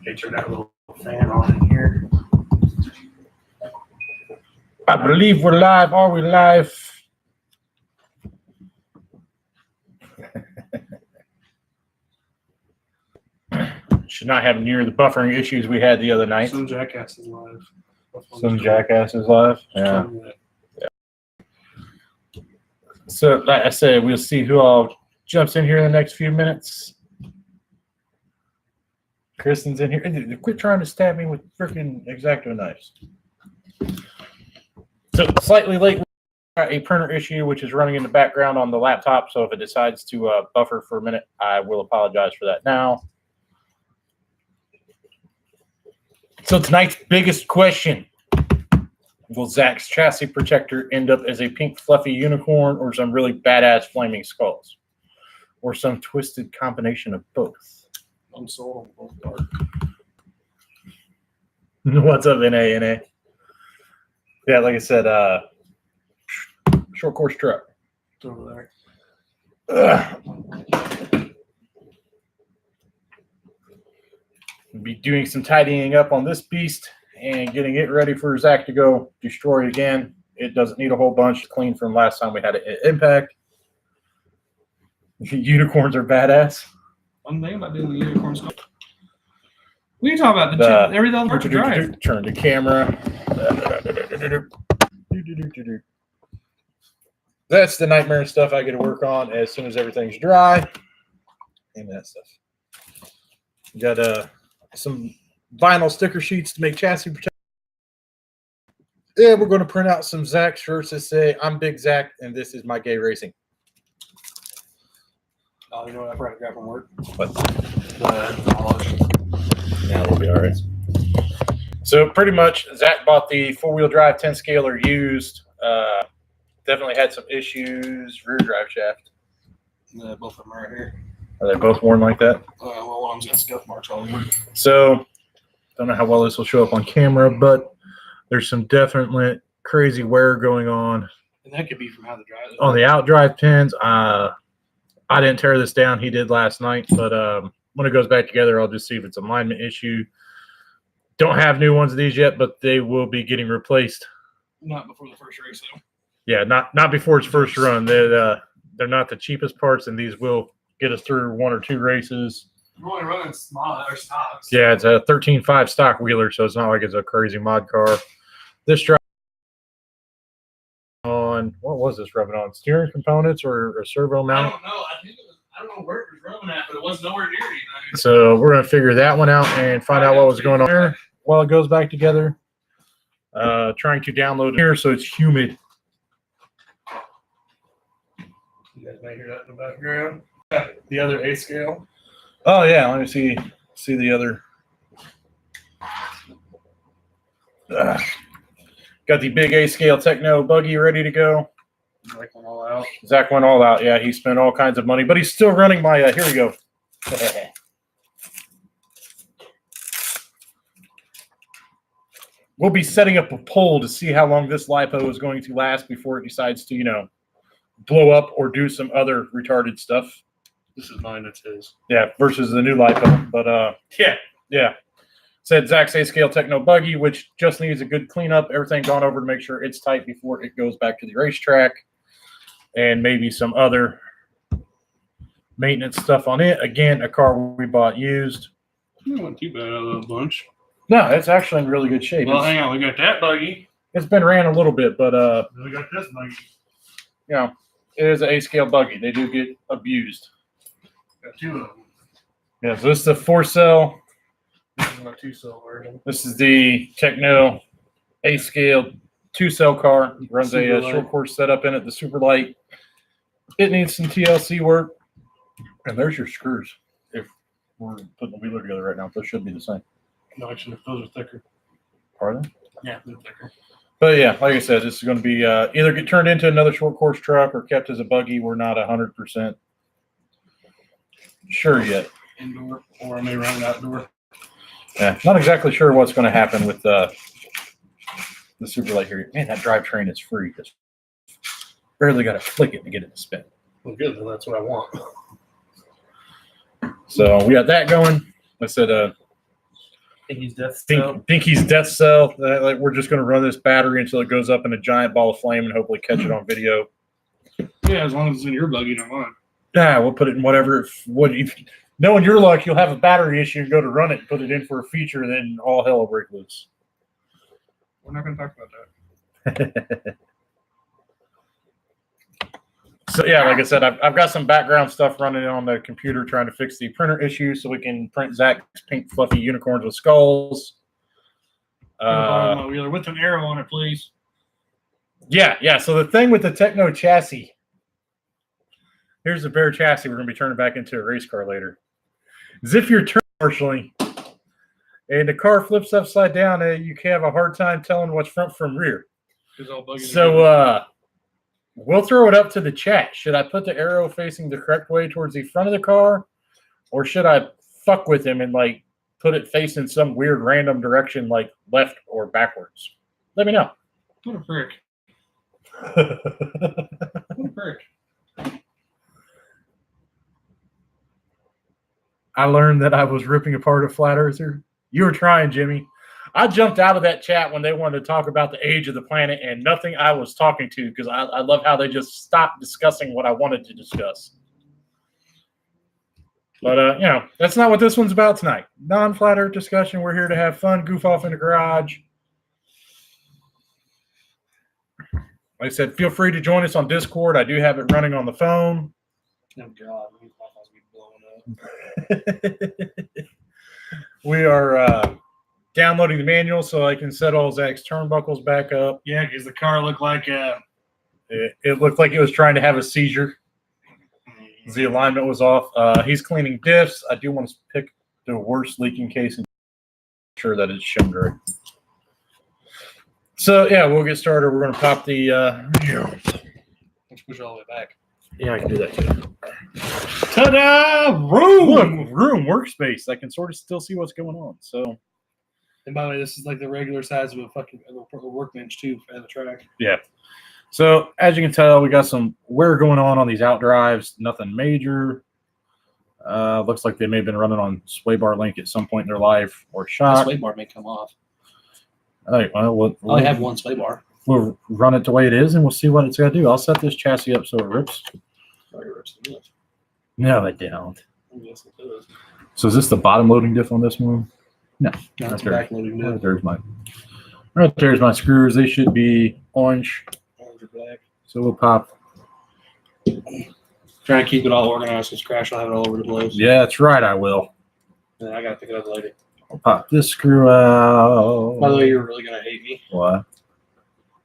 Okay, turn that little fan on in here. I believe we're live. Are we live? Should not have near the buffering issues we had the other night. Some Jackass is live. Some Jackass is live. Yeah. So, like I said, we'll see who all jumps in here in the next few minutes. Kristen's in here. Quit trying to stab me with freaking X-Acto knives. So, slightly late, we got a printer issue, which is running in the background on the laptop. So, if it decides to buffer for a minute, I will apologize for that now. So, tonight's biggest question. Will Zach's chassis protector end up as a pink fluffy unicorn or some really badass flaming skulls? Or some twisted combination of both? I'm sold on both parts. What's up, NA? Yeah, like I said, short course truck. It's over there. We'll be doing some tidying up on this beast and getting it ready for Zach to go destroy again. It doesn't need a whole bunch to clean from last time we had it at Impact. Unicorns are badass. One thing about doing the unicorn stuff. What are you talking about? Everything else drive. Turn the camera. That's the nightmare stuff I get to work on as soon as everything's dry. And that stuff. Got some vinyl sticker sheets to make chassis protection. Yeah, we're going to print out some Zach shirts that say, "I'm Big Zach, and this is my gay racing." Oh, you know what I brought grab from work? What? Polish. Yeah, we'll be all right. So pretty much, Zach bought the 4-wheel drive 10 scaler used. Definitely had some issues. Rear drive shaft. Yeah, both of them are right here. Are they both worn like that? Well, one of them's got scuff marks all over. So, don't know how well this will show up on camera, but there's some definite crazy wear going on. And that could be from how the drive is. On the outdrive pins, I didn't tear this down. He did last night, but when it goes back together, I'll just see if it's an alignment issue. Don't have new ones of these yet, but they will be getting replaced. Not before the first race, though. Yeah, not before its first run. They're not the cheapest parts, and these will get us through 1 or 2 races. We're only running small or stocks. Yeah, it's a 13.5 stock wheeler, so it's not like it's a crazy mod car. This drive on, what was this rubbing on? Steering components or a servo mount? I don't know. I don't know where it was rubbing at, but it was nowhere near anything. So we're going to figure that one out and find out what was going on there while it goes back together. Trying to download it here so it's humid. You guys may hear that in the background. The other A scale. Oh yeah, let me see the other. Got the big A scale Techno buggy ready to go. Zach went all out. Zach went all out. Yeah, he spent all kinds of money, but he's still running my. Here we go. We'll be setting up a poll to see how long this LiPo is going to last before it decides to, blow up or do some other retarded stuff. This is mine. That's his. Yeah, versus the new LiPo. But yeah. Said Zach's A-scale Techno buggy, which just needs a good cleanup. Everything gone over to make sure it's tight before it goes back to the racetrack, and maybe some other maintenance stuff on it. Again, a car we bought used. It wasn't too bad out of the bunch. No, it's actually in really good shape. Well, hang on. We got that buggy. It's been ran a little bit, but Then we got this buggy. It is an A-scale buggy. They do get abused. Got 2 of them. Yeah, so this is the 4-cell. This is my 2-cell version. This is the Techno A-scale 2-cell car. Runs a short course setup in it, the super light. It needs some TLC work. And there's your screws. If we're putting the wheeler together right now, those should be the same. No, actually, those are thicker. Are they? Yeah, they're thicker. But yeah, like I said, this is going to be either get turned into another short course truck or kept as a buggy. We're not 100% sure yet. Indoor, or I may run it outdoor. Yeah, not exactly sure what's going to happen with the super light here. Man, that drivetrain is free. Just barely got to flick it to get it to spin. Well, good. Then that's what I want. So we got that going. I said Pinky's death cell. Pinky's death cell. Like we're just gonna run this battery until it goes up in a giant ball of flame and hopefully catch it on video. Yeah, as long as it's in your buggy, not mine. Yeah, we'll put it in whatever. Knowing your luck, you'll have a battery issue and go to run it and put it in for a feature, and then all hell will break loose. We're not going to talk about that. So yeah, like I said, I've got some background stuff running on the computer trying to fix the printer issue so we can print Zach's pink fluffy unicorns with skulls. Wheeler with an arrow on it, please. Yeah. So the thing with the Techno chassis, here's the bare chassis we're going to be turning back into a race car later. Is if you're turning partially and the car flips upside down, you can have a hard time telling what's front from rear. So we'll throw it up to the chat. Should I put the arrow facing the correct way towards the front of the car, or should I fuck with him and like put it facing some weird random direction, like left or backwards? Let me know. What a prick. What a prick. I learned that I was ripping apart a flat earther. You were trying, Jimmy. I jumped out of that chat when they wanted to talk about the age of the planet and nothing I was talking to, because I love how they just stopped discussing what I wanted to discuss. But, that's not what this one's about tonight. Non-flat earth discussion. We're here to have fun, goof off in the garage. Like I said, feel free to join us on Discord. I do have it running on the phone. Oh, God. Blowing up. We are downloading the manual so I can set all Zach's turnbuckles back up. Yeah, because the car looked like it looked like it was trying to have a seizure. The alignment was off. He's cleaning diffs. I do want to pick the worst leaking case and make sure that it's shimmed right. So yeah, we'll get started. We're going to pop the. Let's push all the way back. Yeah, I can do that too. Ta-da! Room! Look, room, workspace. I can sort of still see what's going on. So. And by the way, this is like the regular size of a fucking workbench too at the track. Yeah. So as you can tell, we got some wear going on these out drives. Nothing major. Looks like they may have been running on sway bar link at some point in their life or shot. The sway bar may come off. All right. Well, I only have one sway bar. We'll run it the way it is, and we'll see what it's got to do. I'll set this chassis up so it rips. No, it don't. Yes, it does. So is this the bottom loading diff on this one? No. That's back loading diff. There's my screws. They should be orange. Orange or black. So we'll pop. Try and keep it all organized because Crash will have it all over the place. Yeah, that's right. I will. And I got to pick it up later. I'll pop this screw out. By the way, you're really going to hate me. What?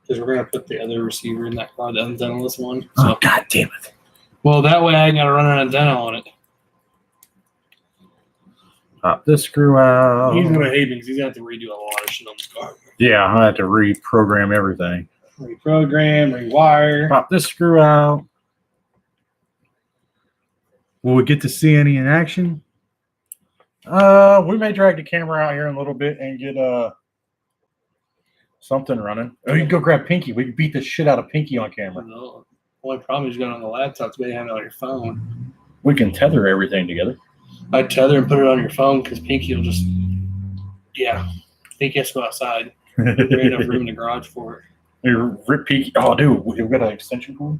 Because we're going to put the other receiver in that car, the antenna-less one. So, Oh, God damn it. well, that way I ain't got to run an antenna on it. Pop this screw out. He's going to hate me because he's going to have to redo a lot of shit on this car. Yeah, I have to reprogram everything. Reprogram, rewire. Pop this screw out. Will we get to see any in action? We may drag the camera out here in a little bit and get something running. Oh, you can go grab Pinky. We can beat the shit out of Pinky on camera. No. Only problem is you got it on the laptop. It's better to have it on your phone. We can tether everything together. I'd tether and put it on your phone because Pinky will just, Pinky has to go outside. There ain't enough room in the garage for it. You rip Pinky. Oh, dude, we've got an extension cord.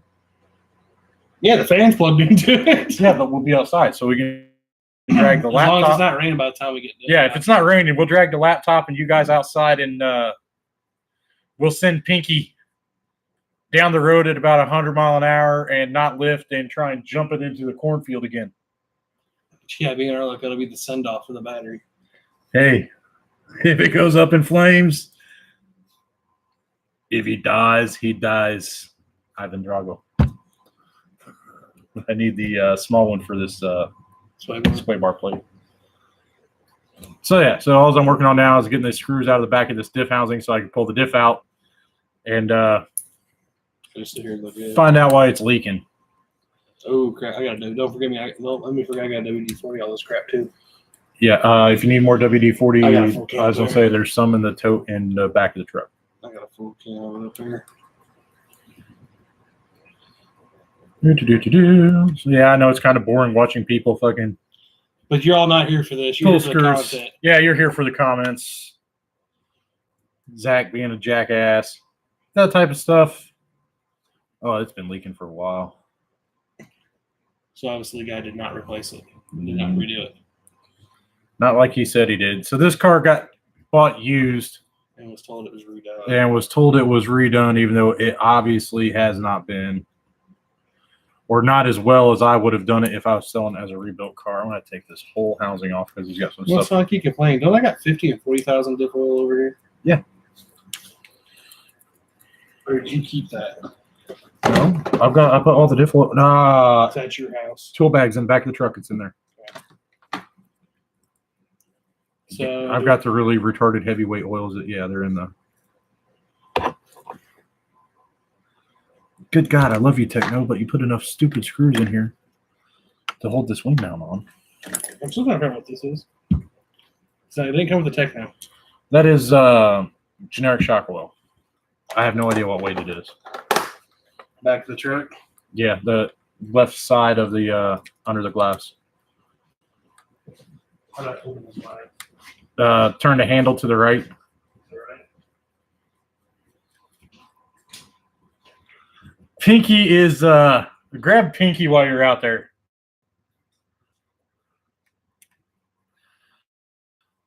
Yeah, the fan's plugged into it. Yeah, but we'll be outside, so we can drag the As laptop. long as it's not raining by the time we get done. Yeah, if it's not raining, we'll drag the laptop and you guys outside, and we'll send Pinky down the road at about 100 miles an hour and not lift and try and jump it into the cornfield again. Yeah, being early, it'll be the send-off for the battery. Hey, if it goes up in flames, if he dies, he dies. Ivan Drago. I need the small one for this sway bar plate. So yeah, so all I'm working on now is getting the screws out of the back of this diff housing so I can pull the diff out and find out why it's leaking. Oh crap! I gotta do. Don't forget me. Let me forget. I got WD-40 all this crap too. Yeah, if you need more WD-40, I got a full can I was gonna say there's some in the tote in the back of the truck. I got a full can of it up here. So yeah, I know it's kind of boring watching people fucking But you're all not here for this. You're here for the Toolsters. content. Yeah, you're here for the comments. Zach being a jackass. That type of stuff. Oh, it's been leaking for a while. So obviously the guy did not replace it. Did not redo it. Not like he said he did. So this car got bought used And was told it was redone. and was told it was redone, even though it obviously has not been. Or not as well as I would have done it if I was selling it as a rebuilt car. I'm going to take this whole housing off because he's got some Well, stuff. so I keep complaining. Don't I got 50 and 40,000 diff oil over here? Yeah. Or did you keep that? No, I put all the diff oil. Is that your house? Tool bags in the back of the truck. It's in there. So I've got the really retarded heavyweight oils that, yeah, they're in the. Good God, I love you, Techno, but you put enough stupid screws in here to hold this wing mount on. I'm still trying to remember what this is. So it didn't come with the Techno. That is generic shock oil. I have no idea what weight it is. Back of the truck. Yeah, the left side of the under the glass. How do I open this line? Turn the handle to the right. Pinky is grab Pinky while you're out there.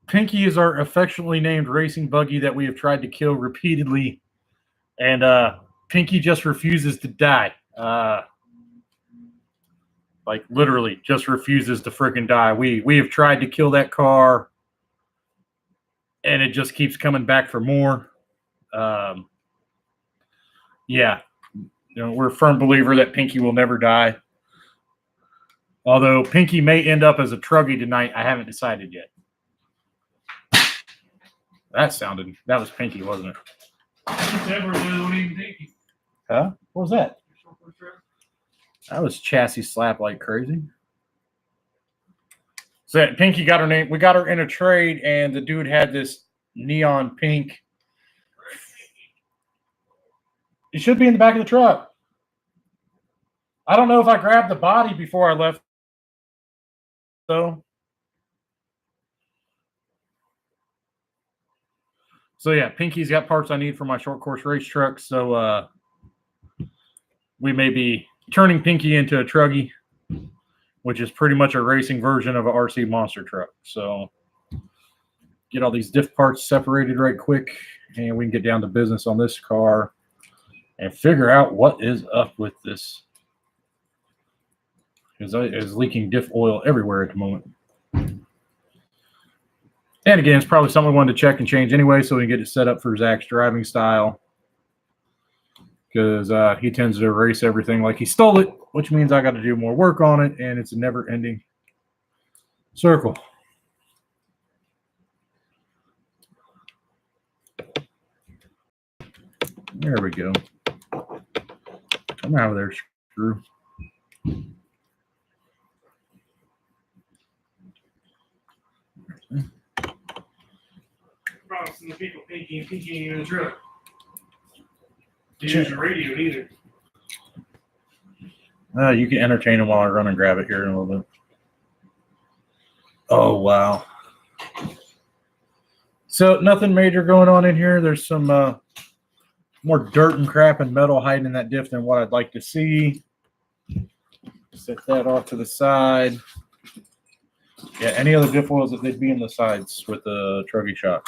Pinky is our affectionately named racing buggy that we have tried to kill repeatedly, and Pinky just refuses to die. Like literally just refuses to freaking die. We have tried to kill that car, and it just keeps coming back for more. Yeah. You know, we're a firm believer that Pinky will never die. Although Pinky may end up as a truggy tonight, I haven't decided yet. That was Pinky, wasn't it? Huh? What was that? That was chassis slap like crazy. So Pinky got her name. We got her in a trade, and the dude had this neon pink. It should be in the back of the truck. I don't know if I grabbed the body before I left, though. So yeah, Pinky's got parts I need for my short course race truck. So we may be turning Pinky into a truggy, which is pretty much a racing version of a RC monster truck. So get all these diff parts separated right quick, and we can get down to business on this car and figure out what is up with this. Because it is leaking diff oil everywhere at the moment. And again, it's probably something we wanted to check and change anyway, so we can get it set up for Zach's driving style. Because he tends to erase everything like he stole it, which means I got to do more work on it, and it's a never-ending circle. There we go. Come out of there, screw. Promising the people Pinky and Pinky in the truck. Use the radio either. You can entertain him while I run and grab it here in a little bit. Oh, wow. So nothing major going on in here. There's some more dirt and crap and metal hiding in that diff than what I'd like to see. Set that off to the side. Yeah, any other diff oils that they'd be in the sides with the truggy shot.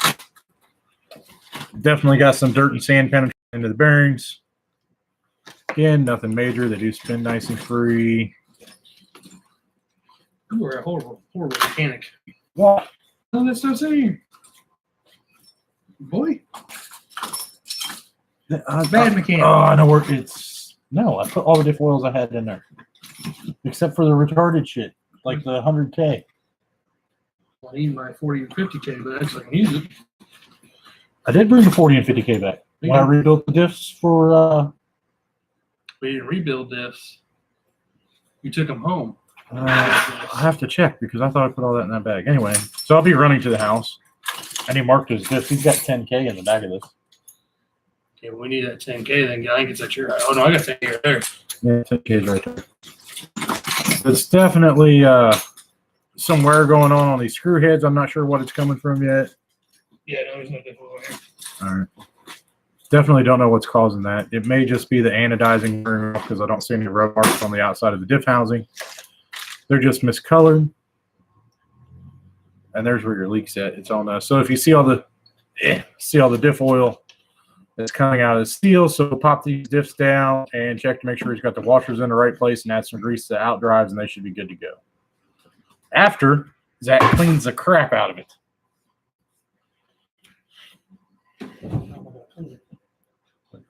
Definitely got some dirt and sand penetrating into the bearings. Again, nothing major. They do spin nice and free. You were a horrible mechanic. What? Oh, that's not saying. Boy. Bad mechanic. Oh, I know where it's. No, I put all the diff oils I had in there. Except for the retarded shit, like the 100K. I need my 40 and 50K back so I can use it. I did bring the 40 and 50K back. When I rebuilt the diffs for. We didn't rebuild diffs. You took them home. I have to check because I thought I put all that in that bag. Anyway, so I'll be running to the house. And he marked his diffs. He's got 10K in the back of this. Okay, well, we need that 10K then. I think it's at your house. Oh, no, I got 10K right there. Yeah, 10K is right there. It's definitely some wear going on these screw heads. I'm not sure what it's coming from yet. Yeah, no, there's no diff oil here. All right. Definitely don't know what's causing that. It may just be the anodizing wearing off because I don't see any rub marks on the outside of the diff housing. They're just miscolored. And there's where your leak's at. It's on so if you see all the diff oil that's coming out of the steel, so pop these diffs down and check to make sure he's got the washers in the right place and add some grease to out drives, and they should be good to go. After, Zach cleans the crap out of it.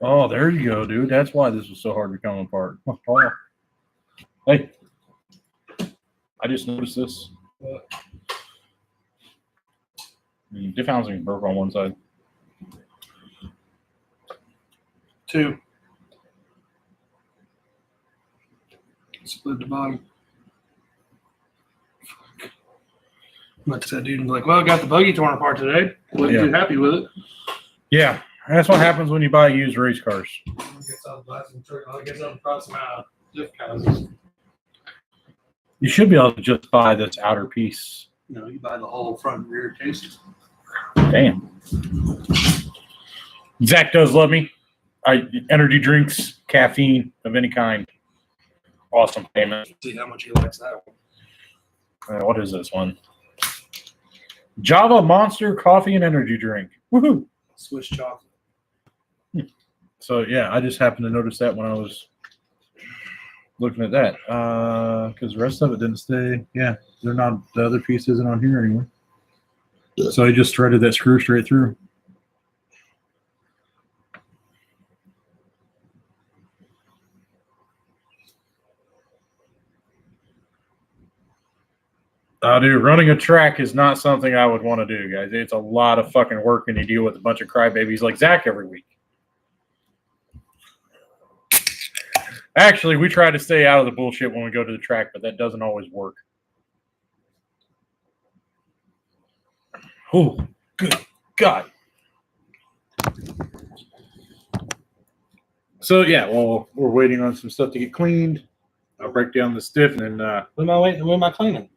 Oh, there you go, dude. That's why this was so hard to come apart. Oh. Hey, I just noticed this. The diff housing broke on one side. 2. Split the bottom. Fuck. I went to that dude and be like, well, I got the buggy torn apart today. Wasn't too happy with it. Yeah, that's what happens when you buy used race cars. I guess I'll buy some across some diff houses. You should be able to just buy this outer piece. You know, you buy the whole front and rear cases. Damn. Zach does love me. Energy drinks, caffeine of any kind. Awesome payment. See how much he likes that one. What is this one? Java Monster Coffee and Energy Drink. Woohoo! Swiss chocolate. So yeah, I just happened to notice that when I was looking at that. Because the rest of it didn't stay. Yeah, they're not. The other piece isn't on here anymore. So I just threaded that screw straight through. Dude, running a track is not something I would want to do, guys. It's a lot of fucking work when you deal with a bunch of crybabies like Zach every week. Actually, we try to stay out of the bullshit when we go to the track, but that doesn't always work. Oh, good God. So, yeah, well, we're waiting on some stuff to get cleaned. I'll break down the stiff and then... When am I cleaning?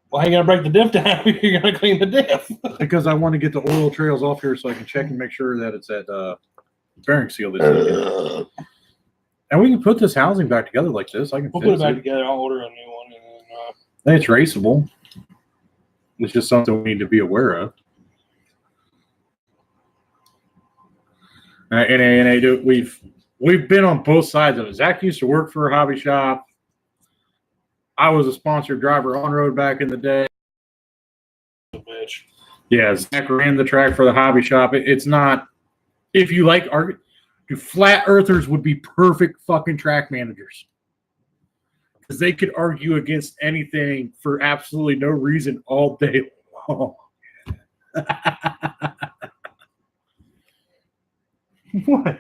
Well, how you going to break the diff down if you're going to clean the diff? because I want to get the oil trails off here so I can check and make sure that it's at bearing seal this weekend. And we can put this housing back together like this. I can We'll fix put it back it. together. I'll order a new one. And then, It's raceable. It's just something we need to be aware of. We've been on both sides of it. Zach used to work for a hobby shop. I was a sponsored driver on road back in the day. bitch. Yeah, Zach ran the track for the hobby shop. It's not. If you like flat earthers would be perfect fucking track managers. Because they could argue against anything for absolutely no reason all day long. What?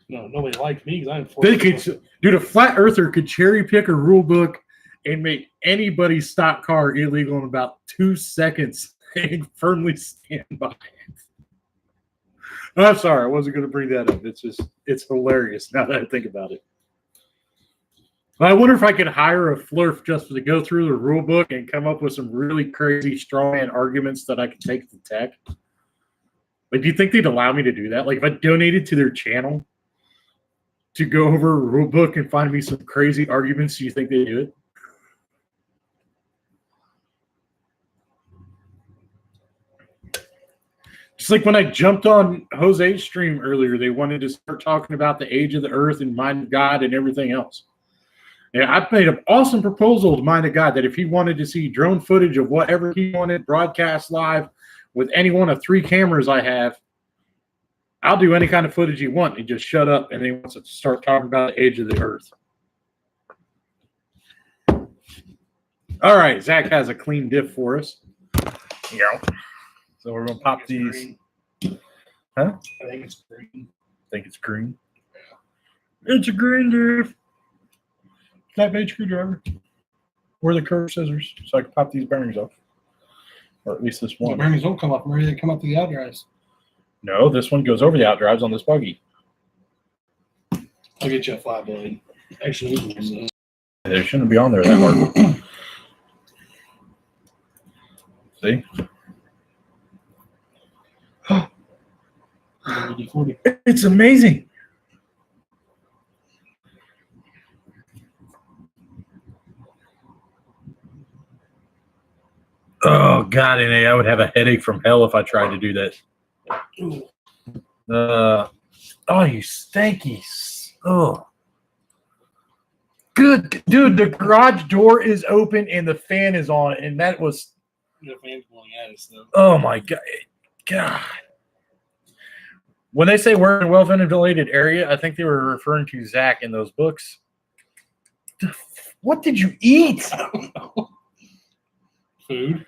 No, nobody liked me because I'm They could, dude, a flat earther could cherry pick a rule book and make anybody's stock car illegal in about 2 seconds and firmly stand by it. I'm sorry, I wasn't going to bring that up. It's hilarious now that I think about it. I wonder if I could hire a flurf just to go through the rule book and come up with some really crazy strawman arguments that I could take to tech. Like, do you think they'd allow me to do that? Like, if I donated to their channel to go over a rule book and find me some crazy arguments, do you think they'd do it? Just like when I jumped on Jose's stream earlier, they wanted to start talking about the age of the earth and mind of God and everything else. And I made an awesome proposal to Mind of God that if he wanted to see drone footage of whatever he wanted broadcast live with any one of 3 cameras I have, I'll do any kind of footage he wants. He just shut up and he wants to start talking about the age of the earth. All right, Zach has a clean diff for us. Yeah. So we're going to pop these. Green. Huh? I think it's green. Think it's green. It's a green diff. Flat blade screwdriver. Or the curved scissors, so I can pop these bearings off. Or at least this The one. bearings don't come up. Maybe they come up to the outdrives. No, this one goes over the outdrives on this buggy. I'll get you a flat blade. Actually, They shouldn't be on there that hard. See? WD-40. It's amazing. Oh God, NA, I would have a headache from hell if I tried to do that. Oh, you stanky. Oh. Good dude, the garage door is open and the fan is on, and that was The fan's blowing at us though. oh my God. When they say we're in a well-ventilated area, I think they were referring to Zach in those books. What did you eat? I don't know. Food.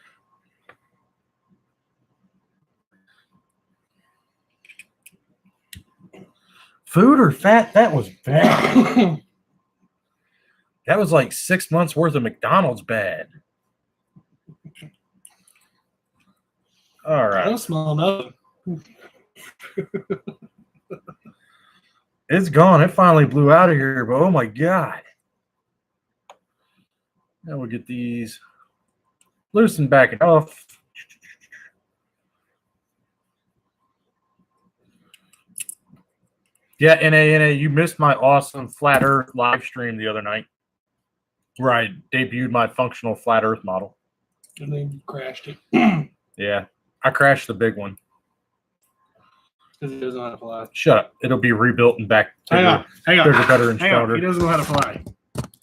Food or fat? That was bad. That was like 6 months worth of McDonald's bad. All I right. don't smell nothing. It's gone. It finally blew out of here, but oh my God. Now we'll get these loosened back and off. Yeah, NA, you missed my awesome Flat Earth live stream the other night where I debuted my functional Flat Earth model. And then crashed it. Yeah, I crashed the big one. Because he doesn't know how to fly. Shut up. It'll be rebuilt and back. Hang on. Bigger, better, and Hang on. stronger. He doesn't know how to fly.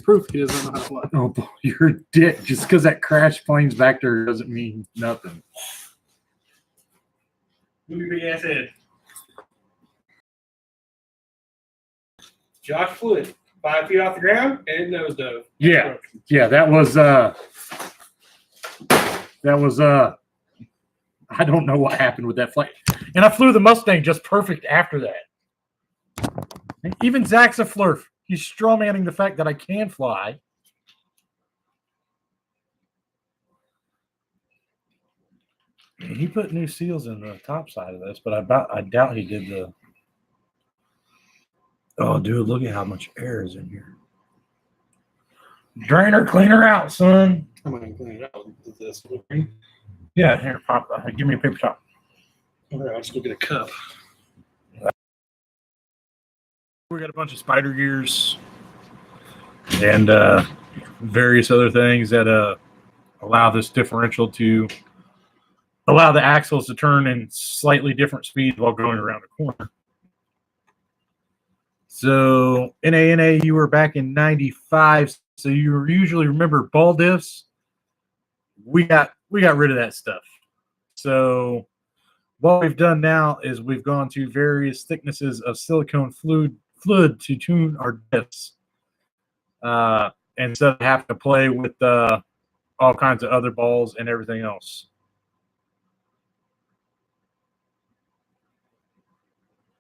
Proof he doesn't know how to fly. Oh, you're a dick. Just because that crash plane's back there doesn't mean nothing. Look at your big ass head. Josh Fluid, 5 feet off the ground and nose dove. Yeah, that was I don't know what happened with that flight. And I flew the Mustang just perfect after that. And even Zach's a flirt. He's strawmanning the fact that I can fly. And he put new seals in the top side of this, but I doubt he did the. Oh, dude, look at how much air is in here. Drain her, clean her out, son. I'm going to clean it out with this. Yeah, here, pop. Give me a paper towel. All right, I'll just go get a cup. We got a bunch of spider gears and various other things that allow this differential to allow the axles to turn in slightly different speeds while going around a corner. So NA, you were back in 95, so you usually remember ball diffs. We got rid of that stuff. So what we've done now is we've gone to various thicknesses of silicone fluid to tune our diffs. Instead of having to play with all kinds of other balls and everything else.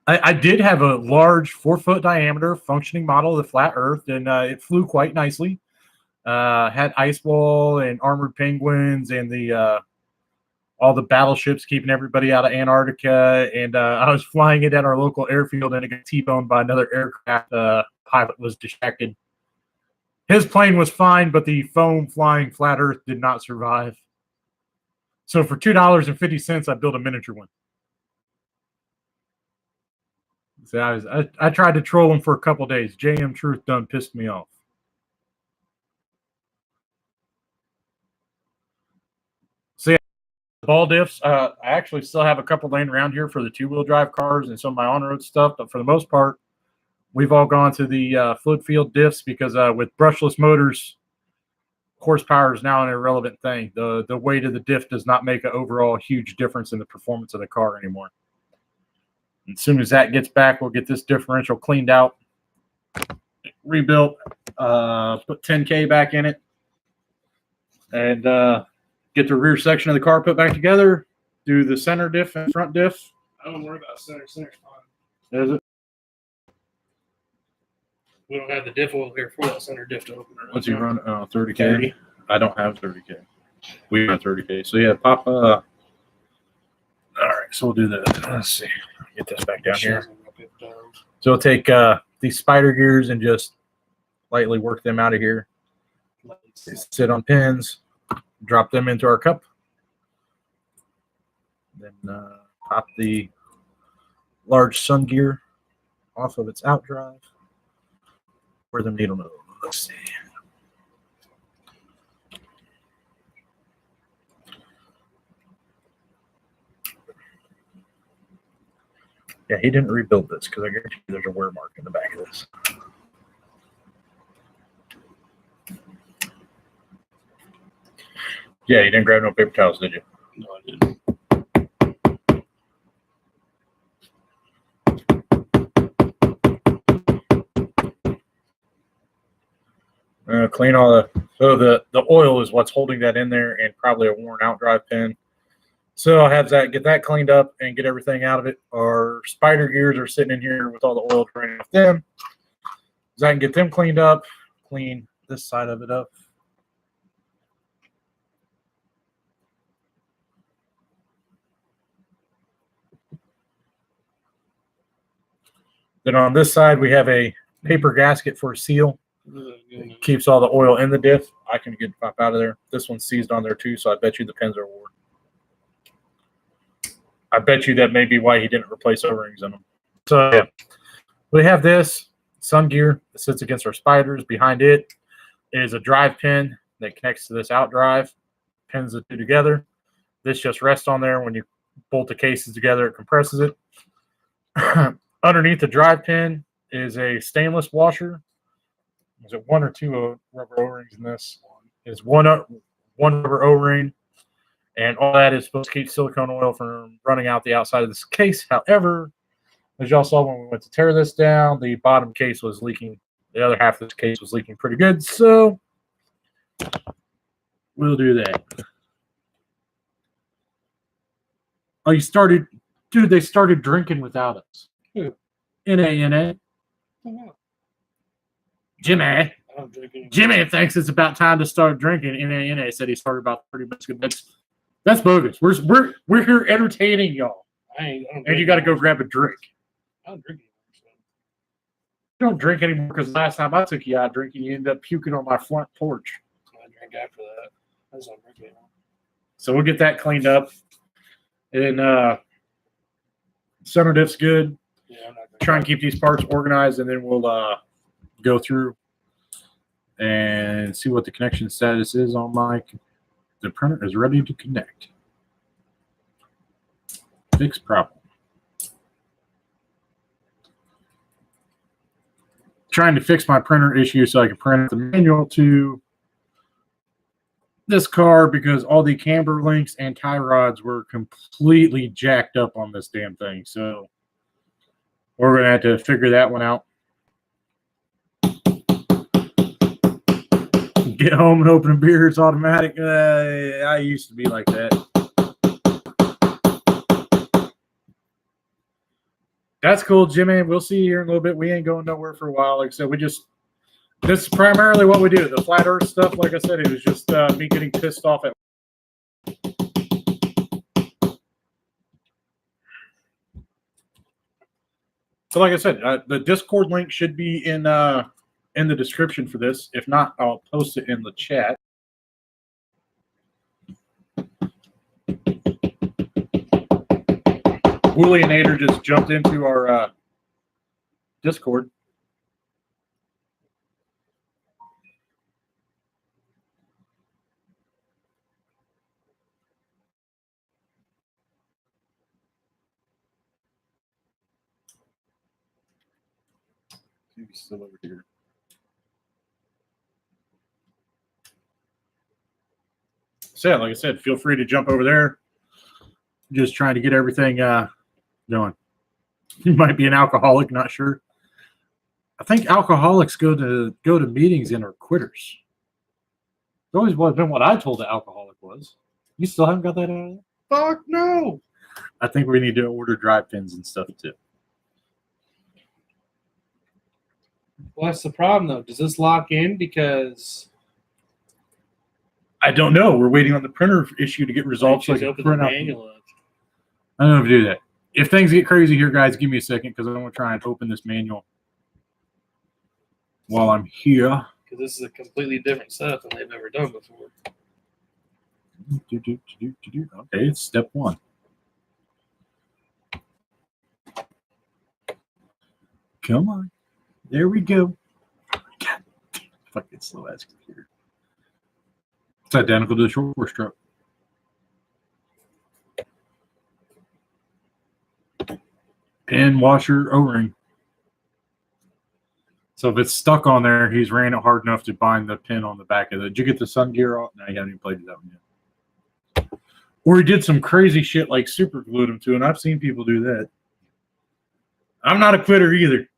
I did have a large 4-foot diameter functioning model of the Flat Earth, and it flew quite nicely. Had ice ball and armored penguins and all the battleships keeping everybody out of Antarctica. And I was flying it at our local airfield, and it got T-boned by another aircraft. Pilot was distracted. His plane was fine, but the foam flying Flat Earth did not survive. So for $2.50, I built a miniature one. So I tried to troll him for a couple days. JM Truth done pissed me off. So yeah, ball diffs. I actually still have a couple laying around here for the 2-wheel drive cars and some of my on-road stuff. But for the most part, we've all gone to the fluid field diffs because with brushless motors, horsepower is now an irrelevant thing. The weight of the diff does not make an overall huge difference in the performance of the car anymore. As soon as that gets back, we'll get this differential cleaned out, rebuilt, put 10K back in it, and get the rear section of the car put back together, do the center diff and front diff. I don't worry about center. Center's fine. Is it? We don't have the diff oil here for that center diff to open. What's he run? 30K? 30. I don't have 30K. We run 30K. So yeah, pop. All right, so we'll do that. Let's see. Get this back down here. So we'll take these spider gears and just lightly work them out of here. They sit on pins, drop them into our cup. Then pop the large sun gear off of its out drive. Where the needle nose. Let's see. Yeah, he didn't rebuild this because I guarantee you there's a wear mark in the back of this. Yeah, you didn't grab no paper towels, did you? No, I didn't. Clean all the so the oil is what's holding that in there, and probably a worn out drive pin. So I'll have that get that cleaned up and get everything out of it. Our spider gears are sitting in here with all the oil draining off them. So I can get them cleaned up, clean this side of it up. Then on this side, we have a paper gasket for a seal. It keeps all the oil in the diff. I can get pop out of there. This one's seized on there too, so I bet you the pins are worn. I bet you that may be why he didn't replace O-rings in them. So yeah, we have this sun gear that sits against our spiders. Behind it is a drive pin that connects to this out drive, pins the two together. This just rests on there. When you bolt the cases together, it compresses it. Underneath the drive pin is a stainless washer. Is it one or two rubber O-rings in this? Is one rubber O-ring, and all that is supposed to keep silicone oil from running out the outside of this case. However, as y'all saw when we went to tear this down, the bottom case was leaking. The other half of this case was leaking pretty good, so we'll do that. Oh, you started, dude, they started drinking without us. Who? NA. Jimmy. Jimmy thinks it's about time to start drinking. NA said he started about 30 minutes ago. That's bogus. We're here entertaining y'all. I And you got to go grab a drink. I don't drink anymore. So. You don't drink anymore because last time I took you out drinking, you ended up puking on my front porch. I drank after that. I just don't drink anymore. So we'll get that cleaned up. And center diff's good. Yeah, I'm not drinking. Try and keep these parts organized, and then we'll go through and see what the connection status is on my. The printer is ready to connect. Fix problem. Trying to fix my printer issue so I can print the manual to this car because all the camber links and tie rods were completely jacked up on this damn thing. So we're going to have to figure that one out. Get home and open a beer, it's automatic. I used to be like that. That's cool, Jimmy. We'll see you here in a little bit. We ain't going nowhere for a while. Like I said, this is primarily what we do. The flat earth stuff, like I said, it was just me getting pissed off at. So like I said, the Discord link should be in the description for this. If not, I'll post it in the chat. Wooly and Nader just jumped into our Discord. Maybe still over here. So yeah, like I said, feel free to jump over there. Just trying to get everything going. You might be an alcoholic, not sure. I think alcoholics go to meetings and are quitters. It's always been what I told the alcoholic was. You still haven't got that out of there? Fuck no. I think we need to order drive pins and stuff too. Well, that's the problem, though. Does this lock in? Because I don't know. We're waiting on the printer issue to get resolved. So I she's can open the print out. manual up. I don't know if to do that. If things get crazy here, guys, give me a second because I want to try and open this manual. while I'm here. Because this is a completely different setup than they've ever done before. Okay, it's step one. Come on. There we go. God, fucking slow ass computer. It's identical to the short strap. And washer O-ring. So if it's stuck on there, he's ran it hard enough to bind the pin on the back of it. Did you get the sun gear off? No, you haven't even played that one yet. Or he did some crazy shit like super glued him to, and I've seen people do that. I'm not a quitter either.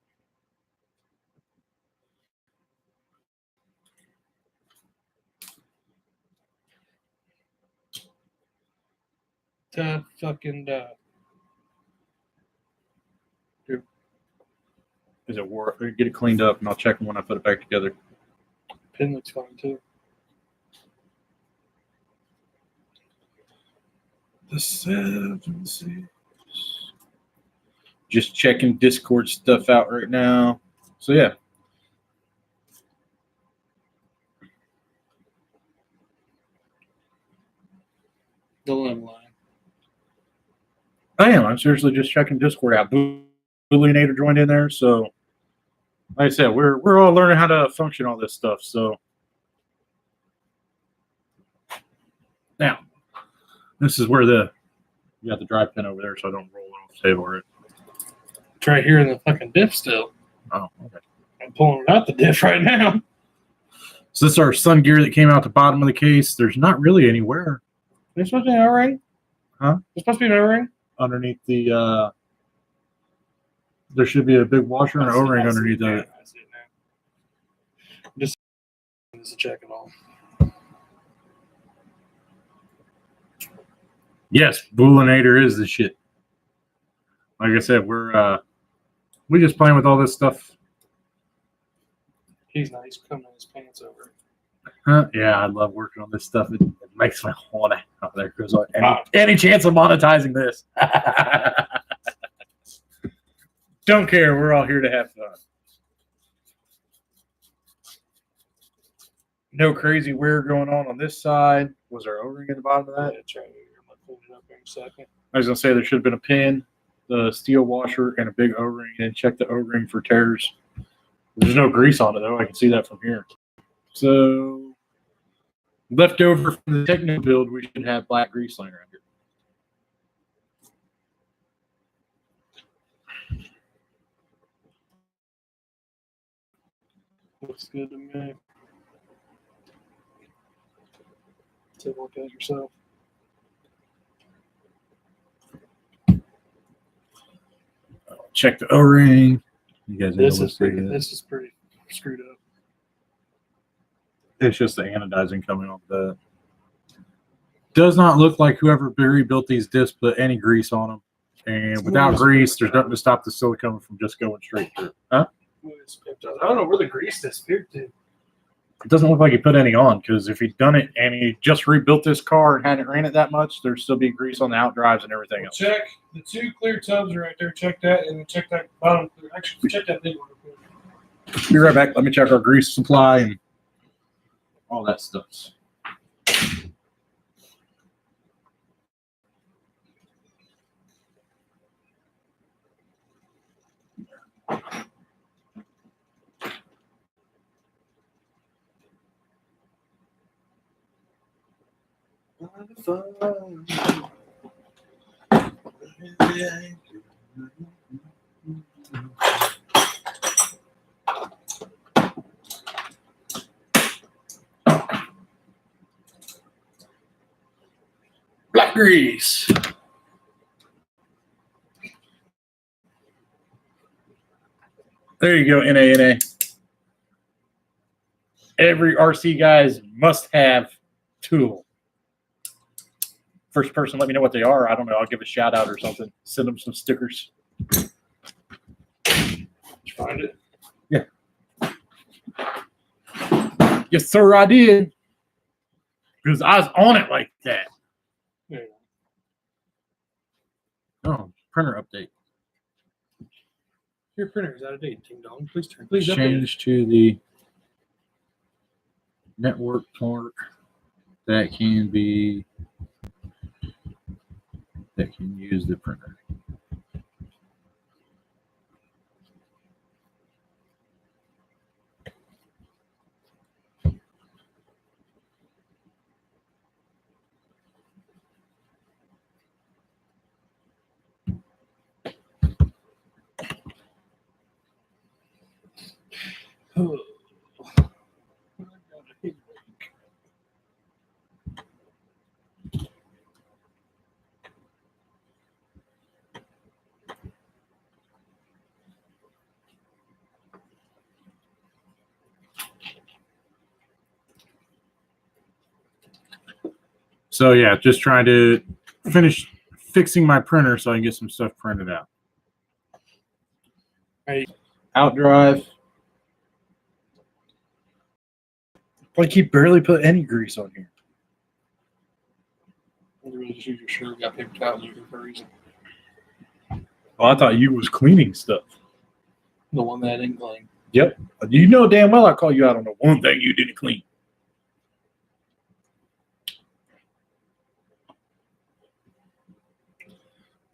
Fucking Is it war? Get it cleaned up, and I'll check them when I put it back together. pin looks fine too. The 7-6. Just checking Discord stuff out right now. So yeah. The limb line. I am. I'm seriously just checking Discord out. Booleanator joined in there, so like I said, we're all learning how to function all this stuff. So now, this is where you got the drive pin over there, so I don't roll it off the table. Right? It's right here in the fucking diff still. Oh, okay. I'm pulling out the diff right now. So this is our sun gear that came out the bottom of the case. There's not really anywhere There's supposed to be an O-ring? Huh? There's supposed to be an O-ring? underneath the. There should be a big washer and an O-ring underneath it. it. I see it now. Just to check it all. Yes, Booleanator is the shit. Like I said, we just playing with all this stuff. He's not. He's coming in his pants over. Huh? Yeah, I love working on this stuff. It makes me want to. Oh, there goes any chance of monetizing this. Don't care. We're all here to have fun. No crazy wear going on this side. Was there O-ring at the bottom of that? Yeah, it's right here. I'm going to clean it up here in a second. I was going to say there should have been a pin, the steel washer, and a big O-ring, and check the O-ring for tears. There's no grease on it, though. I can see that from here. So, left over from the Techno build, we should have black grease laying around here. Looks good to me. Take a look at it yourself. Check the O-ring. You guys This is pretty screwed up. It's just the anodizing coming off the. Does not look like whoever Barry built these discs put any grease on them. And without grease, there's nothing to stop the silicone from just going straight through. Huh? I don't know where the grease disappeared to. It doesn't look like he put any on, because if he'd done it and he just rebuilt this car and hadn't ran it that much, there'd still be grease on the outdrives and everything else. Check the two clear tubs right there. Check that, and then check that bottom. Actually, check that big one. Be right back. Let me check our grease supply and all that stuff. Black grease. There you go, NA. Every RC guy's must-have tool. First person, let me know what they are. I don't know. I'll give a shout out or something. Send them some stickers. Did you find it? Yeah. Yes, sir, I did. Because I was on it like that. Yeah. Oh, printer update. Your printer is out of date. Ding dong. Please turn. Please update. Change to the network port that can use the printer. So yeah, just trying to finish fixing my printer so I can get some stuff printed out. Hey. Out drive. Like he barely put any grease on here. You really just use your shirt, got paper towel, and you for a reason. Oh, I thought you was cleaning stuff. The one that I didn't clean. Yep. You know damn well I call you out on the one thing you didn't clean.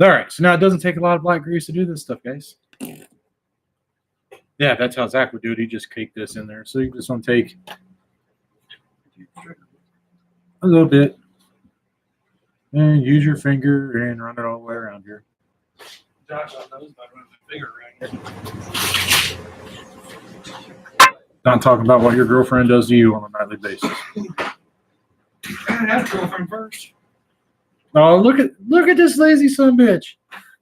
All right, so now it doesn't take a lot of black grease to do this stuff, guys. Yeah, that's how Zach would do it. He just caked this in there. So you just want to take a little bit and use your finger and run it all the way around here. Josh, I knows about running my finger around here. Not talking about what your girlfriend does to you on a nightly basis. I have to go from first. Oh, look at this lazy son of a bitch.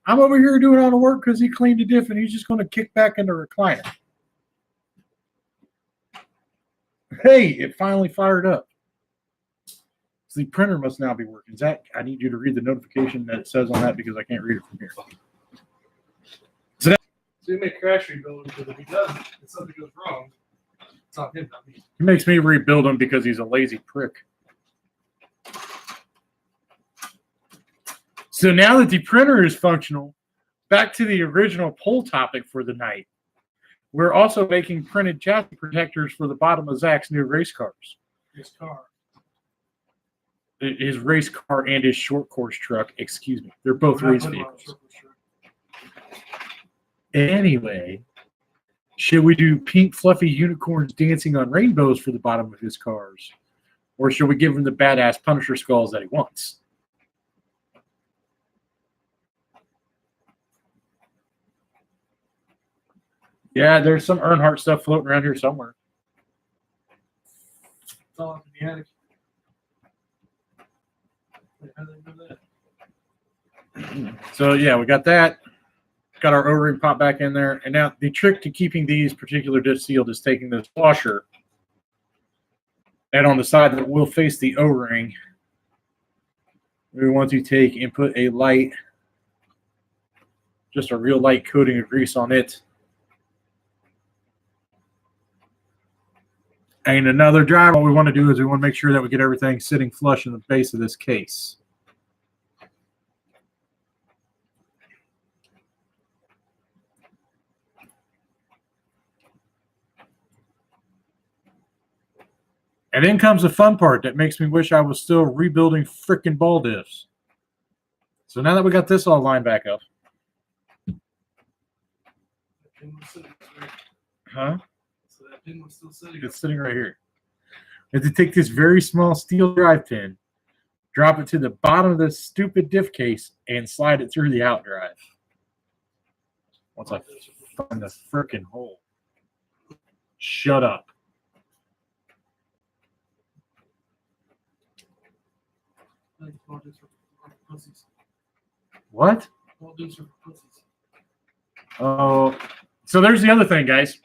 I'm over here doing all the work because he cleaned the diff and he's just going to kick back in the recliner. Hey, it finally fired up. So the printer must now be working. Zach, I need you to read the notification that it says on that because I can't read it from here. So you make crash rebuild because if he doesn't, if something goes wrong, it's on him, not me. He makes me rebuild him because he's a lazy prick. So now that the printer is functional, back to the original poll topic for the night. We're also making printed chassis protectors for the bottom of Zach's new race cars. His car. His race car and his short course truck, excuse me. They're both race vehicles. Anyway, should we do pink fluffy unicorns dancing on rainbows for the bottom of his cars? Or should we give him the badass Punisher skulls that he wants? Yeah, there's some Earnhardt stuff floating around here somewhere. It's all up in the attic. Wait, how do they do that? So yeah, we got that. Got our O-ring pop back in there. And now the trick to keeping these particular discs sealed is taking this washer and on the side that will face the O-ring, we want to take and put a light, just a real light coating of grease on it. And another drive, what we want to do is we want to make sure that we get everything sitting flush in the base of this case. And then comes the fun part that makes me wish I was still rebuilding frickin' ball diffs. So now that we got this all lined back up. Huh? So that pin was still sitting. It's sitting right here. We have to take this very small steel drive pin, drop it to the bottom of this stupid diff case, and slide it through the out drive. Once I find the frickin' hole. Shut up. What? Oh, so there's the other thing, guys.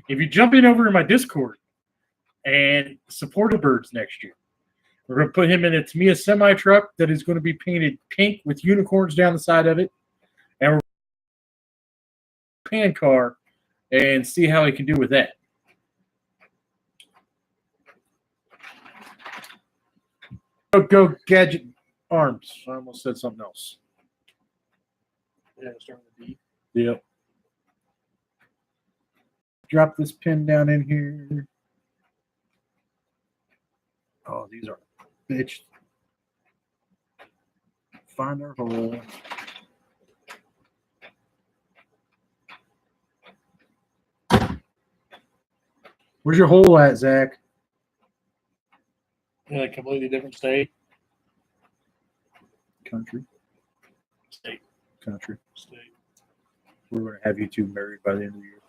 If you jump in over in my Discord and support the birds next year, we're going to put him in a Tamiya semi truck that is going to be painted pink with unicorns down the side of it, and we're pan car and see how he can do with that. Go Gadget Arms. I almost said something else. Yeah, start with the D. Yep. Drop this pin down in here. Oh, these are bitch. Find our hole. Where's your hole at, Zach? In a completely different state. Country. State. Country. State. We're going to have you two married by the end of the year.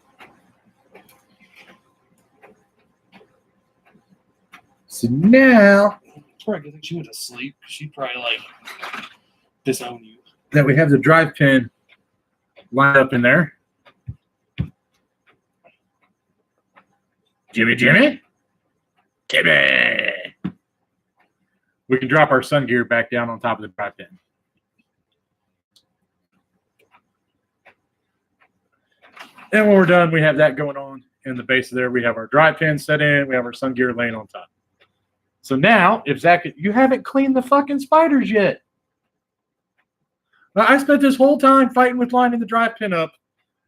So now Probably think she went to sleep. She'd probably like disown you. that we have the drive pin lined up in there. Jimmy. We can drop our sun gear back down on top of the drive pin. And when we're done, we have that going on in the base of there. We have our drive pin set in. We have our sun gear laying on top. So now, if Zach, you haven't cleaned the fucking spiders yet. Now, I spent this whole time fighting with lining the drive pin up,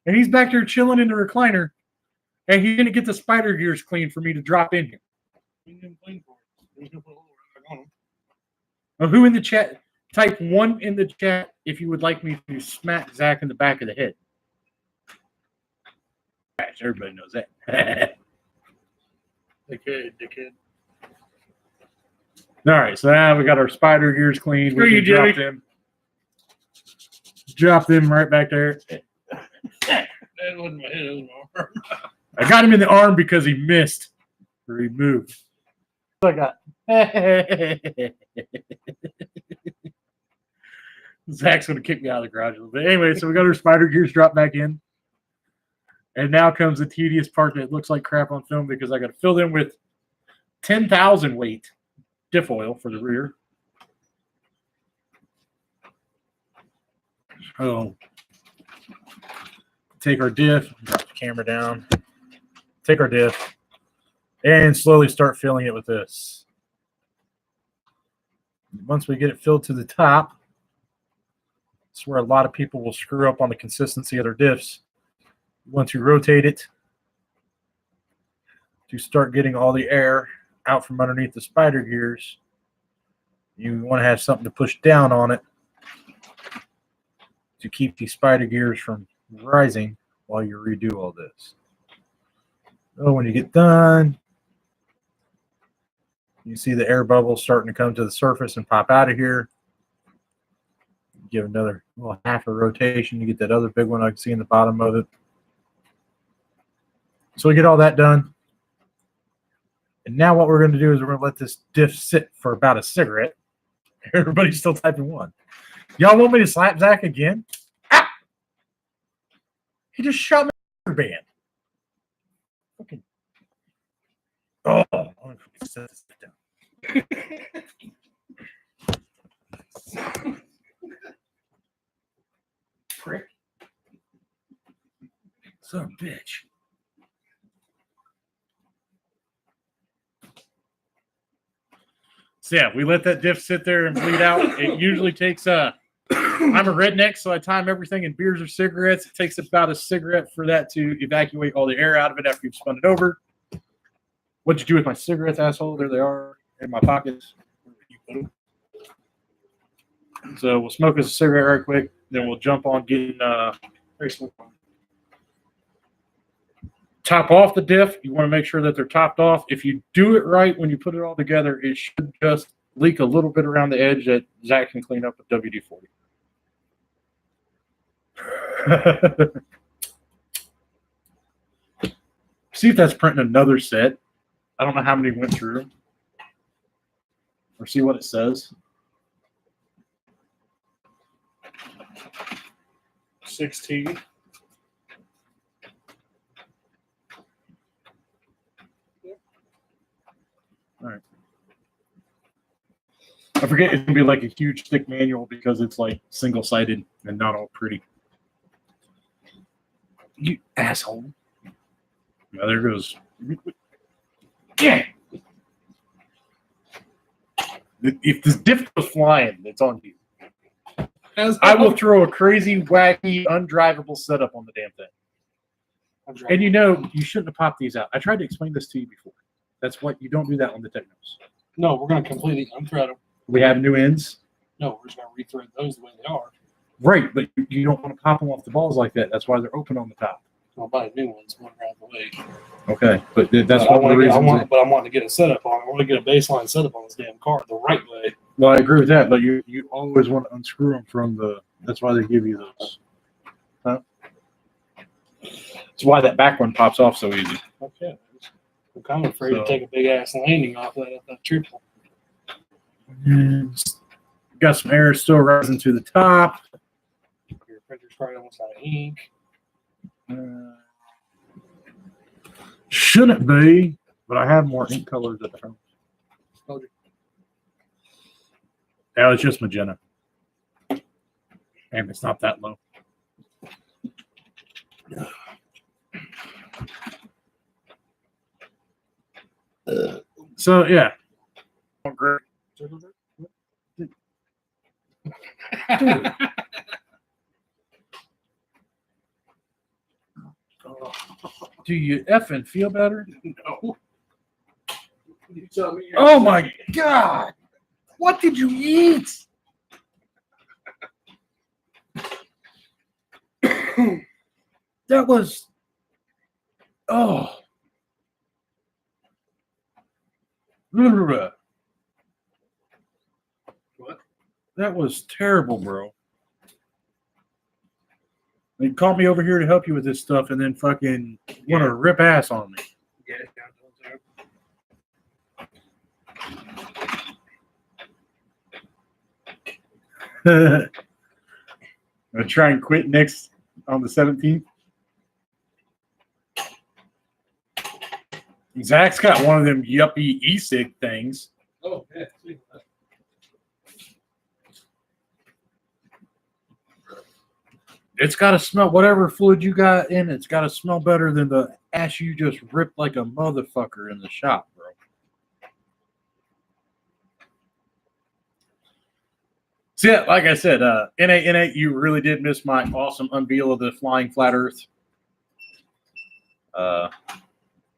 and he's back there chilling in the recliner, and he didn't get the spider gears clean for me to drop in here. Well, who in the chat? Type 1 in the chat if you would like me to smack Zach in the back of the head. Gosh, everybody knows that. Dickhead. All right, so now we got our spider gears cleaned. Screw you, Jimmy. Drop them right back there. That wasn't my head, it was my arm. I got him in the arm because he missed or he moved. I got. Zach's going to kick me out of the garage a little bit. Anyway, so we got our spider gears dropped back in. And now comes the tedious part that looks like crap on film because I got to fill them with 10,000 weight diff oil for the rear. So take our diff, drop the camera down, take our diff, and slowly start filling it with this. Once we get it filled to the top, it's where a lot of people will screw up on the consistency of their diffs. Once you rotate it to start getting all the air out from underneath the spider gears, you want to have something to push down on it to keep the spider gears from rising while you redo all this. So when you get done, you see the air bubbles starting to come to the surface and pop out of here. Give another little half a rotation. You get that other big one I can see in the bottom of it. So we get all that done. And now what we're going to do is we're going to let this diff sit for about a cigarette. Everybody's still typing 1. Y'all want me to slap Zach again? Ah! He just shot my band. Okay. Oh, I'm going to set this down. Prick. Son of a bitch. So yeah, we let that diff sit there and bleed out. It usually takes I'm a redneck, so I time everything in beers or cigarettes. It takes about a cigarette for that to evacuate all the air out of it after you've spun it over. What'd you do with my cigarettes, asshole? There they are in my pockets. So we'll smoke us a cigarette right quick. Then we'll jump on getting top off the diff. You want to make sure that they're topped off. If you do it right when you put it all together, it should just leak a little bit around the edge that Zach can clean up with WD-40. See if that's printing another set. I don't know how many went through. Or see what it says. 16. All right. I forget it's gonna be like a huge thick manual because it's like single-sided and not all pretty. You asshole. Yeah, there goes. Yeah. If this diff goes flying, it's on you. I will throw a crazy, wacky, undrivable setup on the damn thing. And you know, you shouldn't have popped these out. I tried to explain this to you before. That's what you don't do that on the Technos. No, we're going to completely unthread them. We have new ends. No, we're just going to rethread those the way they are. Right, but you don't want to pop them off the balls like that. That's why they're open on the top. I'll buy new ones one around the way. Okay, but that's But one of the reasons. but I'm wanting to get a setup on it. I want to get a baseline setup on this damn car the right way. Well, I agree with that, but you always want to unscrew them from the. That's why they give you those. Huh? That's why that back one pops off so easy. Okay. I'm kind of afraid to take a big ass landing off that triple. Got some air still rising to the top. Your printer's probably almost out of ink. Shouldn't be, but I have more ink colors at home. That was just magenta. And it's not that low. So yeah. Great. Dude. Do you effing feel better? No. You tell me. Oh my God. What did you eat? That was, oh. What? That was terrible, bro. They called me over here to help you with this stuff and then fucking want to rip ass on me. Yeah, I'm gonna try and quit next on the 17th. Zach's got one of them yuppie e-cig things. Oh, yeah. It's got to smell, whatever fluid you got in, it's got to smell better than the ass you just ripped like a motherfucker in the shop, bro. So yeah, like I said, N8, you really did miss my awesome unveil of the flying flat Earth.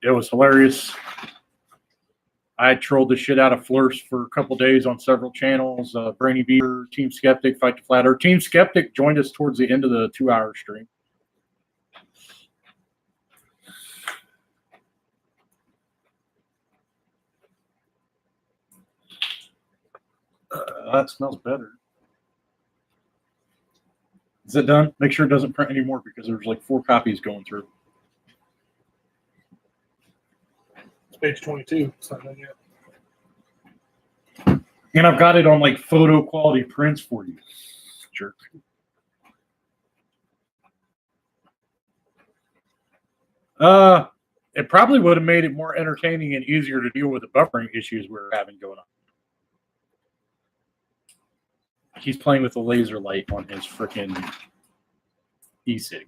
It was hilarious. I trolled the shit out of Flurst for a couple days on several channels. Brainy Beaver, Team Skeptic, Fight the Flat Earth. Team Skeptic joined us towards the end of the 2-hour stream. That smells better. Is it done? Make sure it doesn't print anymore because there's like 4 copies going through. It's page 22. It's not done yet. And I've got it on like photo quality prints for you. Jerk. It probably would have made it more entertaining and easier to deal with the buffering issues we were having going on. He's playing with the laser light on his freaking e-cig.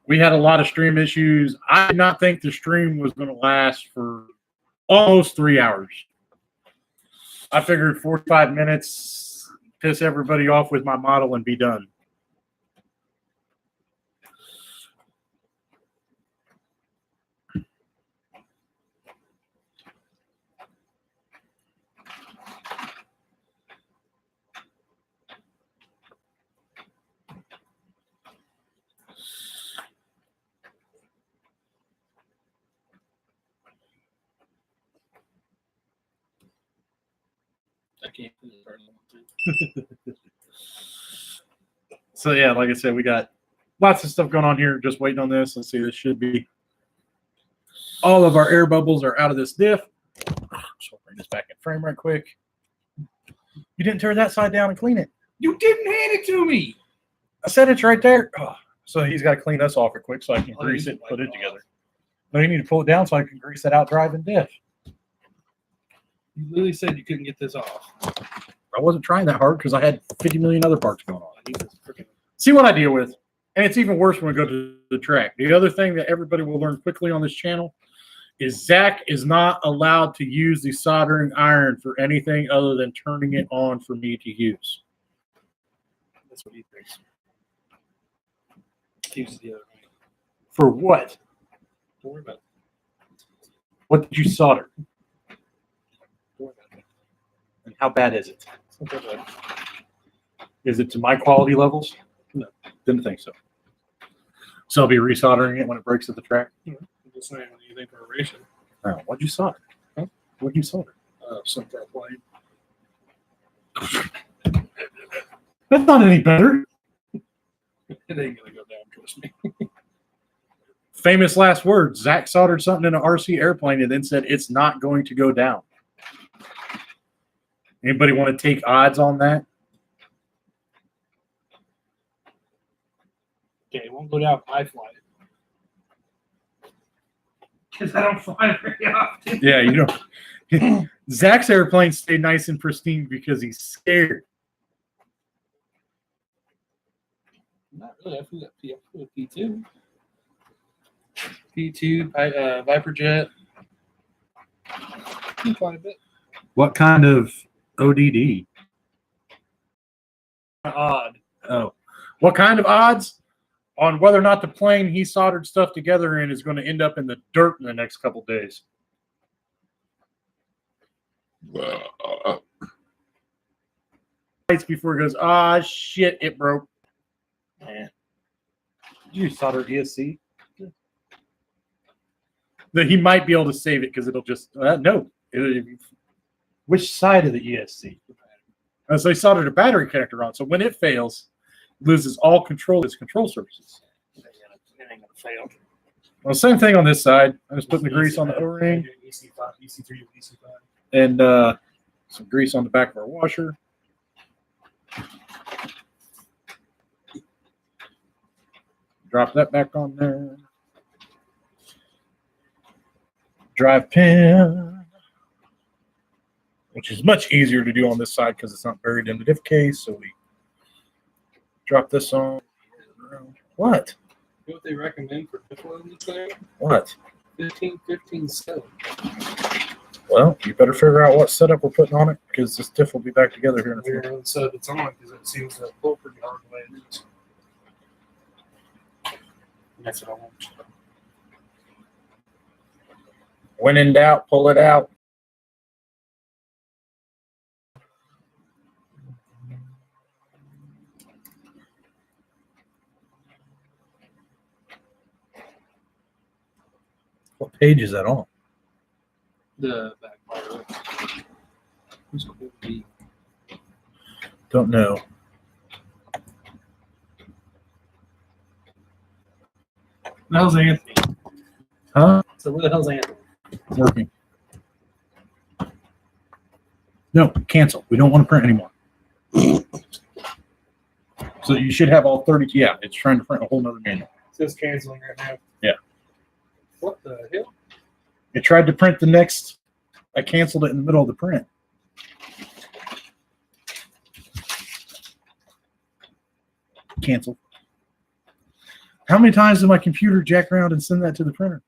We had a lot of stream issues. I did not think the stream was going to last for almost 3 hours. I figured 45 minutes, piss everybody off with my model and be done. I can't do it. So yeah, like I said, we got lots of stuff going on here. Just waiting on this. Let's see. This should be all of our air bubbles are out of this diff. So I'll bring this back in frame right quick. You didn't turn that side down and clean it. You didn't hand it to me. I said it's right there. Oh, so he's got to clean us off real quick so I can grease it and put it together. No, you need to pull it down so I can grease that out driving diff. You literally said you couldn't get this off. I wasn't trying that hard because I had 50 million other parts going on. I need this freaking. See what I deal with. And it's even worse when we go to the track. The other thing that everybody will learn quickly on this channel is Zach is not allowed to use the soldering iron for anything other than turning it on for me to use. That's what he thinks. He was the other way. For what? Don't worry about it. What did you solder? Don't worry about it. And how bad is it? It's not that bad. Is it to my quality levels? No. Didn't think so. So I'll be resoldering it when it breaks at the track? I'm just saying, what do you think for a ratio? Oh, what'd you solder? Huh? What'd you solder? Some plane. That's not any better. It ain't gonna go down, trust me. Famous last words. Zach soldered something in an RC airplane and then said it's not going to go down. Anybody want to take odds on that? Okay, it won't go down if I fly it. Because I don't fly very often. Yeah, you don't. Zach's airplane stayed nice and pristine because he's scared. Not really. I flew that P2. P2, Viper jet. Quite a bit. What kind of ODD? Odd. Oh. What kind of odds on whether or not the plane he soldered stuff together in is going to end up in the dirt in the next couple days? Before it goes, shit, it broke. Man. Did you solder ESC? That he might be able to save it because it'll just no. Which side of the ESC? So he soldered a battery connector on. So when it fails, it loses all control of its control surfaces. It ain't gonna fail. Well, same thing on this side. I'm just putting the grease on the O-ring EC5, EC3, EC5. and some grease on the back of our washer. Drop that back on there. Drive pin, which is much easier to do on this side because it's not buried in the diff case. So we drop this on. What? You know what they recommend for different ones there? What? 15, 15, 7. Well, you better figure out what setup we're putting on it because this diff will be back together here in a few. We're on the side that's on because it seems to pull pretty hard the way it is. And that's what I want. When in doubt, pull it out. What page is that on? The back part of it. Who's cool to be? Don't know. The hell's Anthony? Huh? So where the hell's Anthony? Working. No, cancel. We don't want to print anymore. So you should have all 30. Yeah, it's trying to print a whole nother manual. It says canceling right now. Yeah. What the hell? It tried to print the next. I canceled it in the middle of the print. Cancel. How many times did my computer jack around and send that to the printer?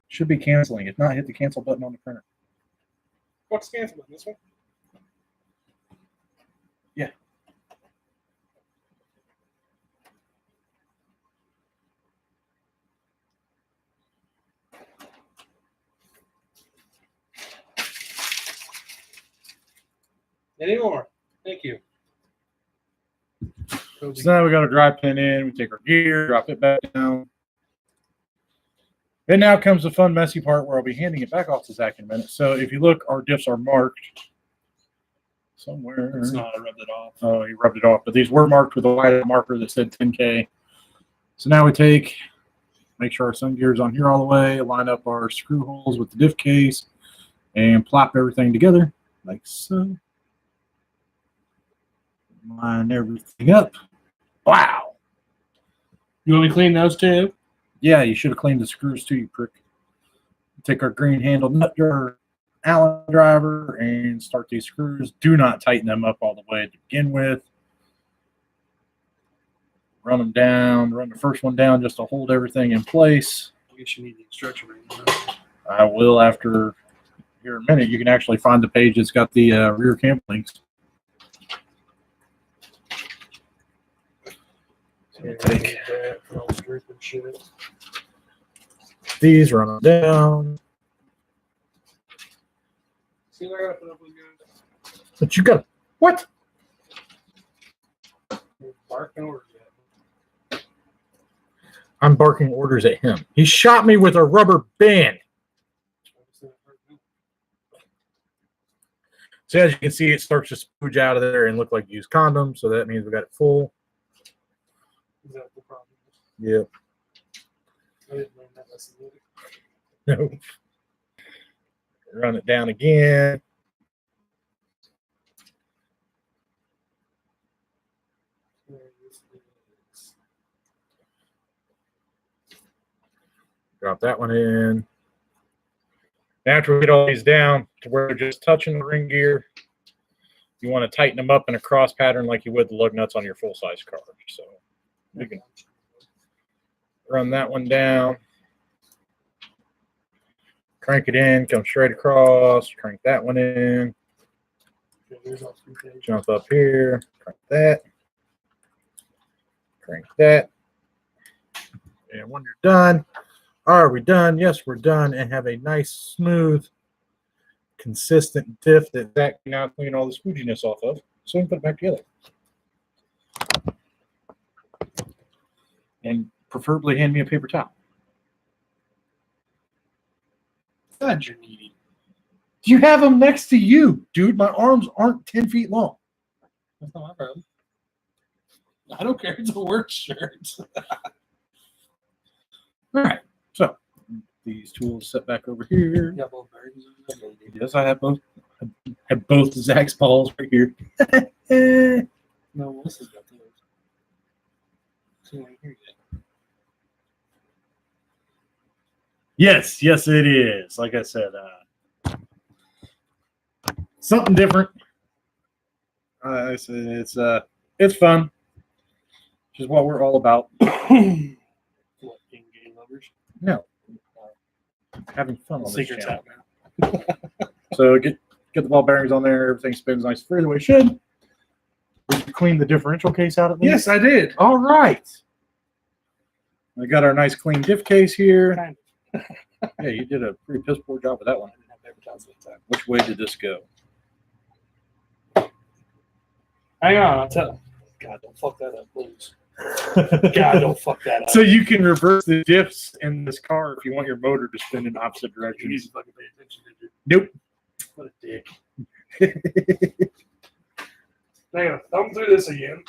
Should be canceling. If not, hit the cancel button on the printer. What's canceling? This one? Yeah. Anymore. Thank you. So now we got a drive pin in. We take our gear, drop it back down. And now comes the fun, messy part where I'll be handing it back off to Zach in a minute. So if you look, our diffs are marked somewhere. It's not. I rubbed it off. Oh, he rubbed it off. But these were marked with a white marker that said 10K. So now we make sure our sun gear is on here all the way, line up our screw holes with the diff case, and plop everything together like so. Line everything up. Wow. You want me to clean those too? Yeah, you should have cleaned the screws too, you prick. Take our green handled nut jar, Allen driver, and start these screws. Do not tighten them up all the way to begin with. Run them down. Run the first one down just to hold everything in place. I guess you need the instruction manual. I will after here in a minute. You can actually find the page that's got the rear cam links. Take that for all the dripping shit. these, run them down. See what I gotta put up with you? But you got what? You're barking orders at me. I'm barking orders at him. He shot me with a rubber band. So as you can see, it starts to spooge out of there and look like used condoms. So that means we got it full. Is that the problem? Yep. I didn't learn that lesson either. No. Run it down again. Drop that one in. After we get all these down to where they're just touching the ring gear, you want to tighten them up in a cross pattern like you would the lug nuts on your full-size car. So we can run that one down. Crank it in, come straight across, crank that one in. Jump up here, crank that. Crank that. And when you're done, are we done? Yes, we're done, and have a nice, smooth, consistent diff that Zach can now clean all the spooginess off of, so we can put it back together. And preferably hand me a paper towel. God, you're needy. You have them next to you, dude. My arms aren't 10 feet long. That's not my problem. I don't care. It's a work shirt. All right. So these tools set back over here. You got both bearings in there? Yes, I have both. I have both Zach's balls right here. No, Melissa's got those. She ain't here yet. Yes, it is. Like I said, something different. I said it's fun, which is what we're all about. What, game lovers? No, having fun on this Secrets channel. out now. So get the ball bearings on there. Everything spins nice, free the way it should. Did you clean the differential case out at least? Yes, I did. All right. We got our nice clean diff case here. Kind Yeah, you did a pretty piss poor job with that one. I didn't have paper towels at the time. Which way did this go? Hang on, I'll tell. God, don't fuck that up, please. God, don't fuck that up. So you can reverse the diffs in this car if you want your motor to spin in opposite you directions. need to fucking pay attention, did you? Nope. What a dick. Hang on, thumb through this again.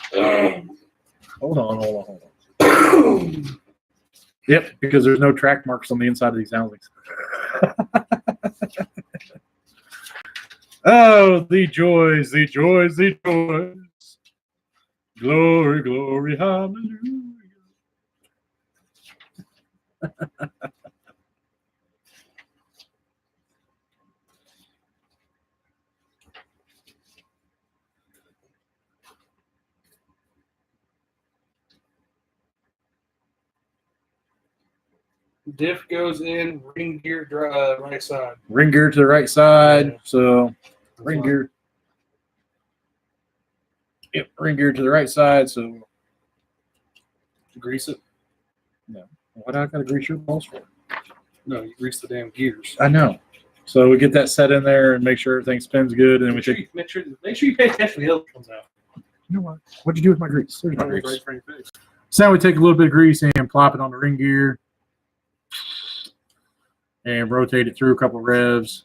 Hold on. Yep, because there's no track marks on the inside of these housings. Oh, the joys, the joys, the joys. Glory, glory, hallelujah. Diff goes in, ring gear right side. Ring gear to the right side. Yeah. So ring gear. Yep, ring gear to the right side. So Grease it? what do I got to grease your balls for? No, you grease the damn gears. I know. So we get that set in there and make sure everything spins good, and then we take. Make sure you pay attention when the other comes out. You know what? What'd you do with my grease? There's my Right grease. in front of your face. So now we take a little bit of grease and plop it on the ring gear and rotate it through a couple revs.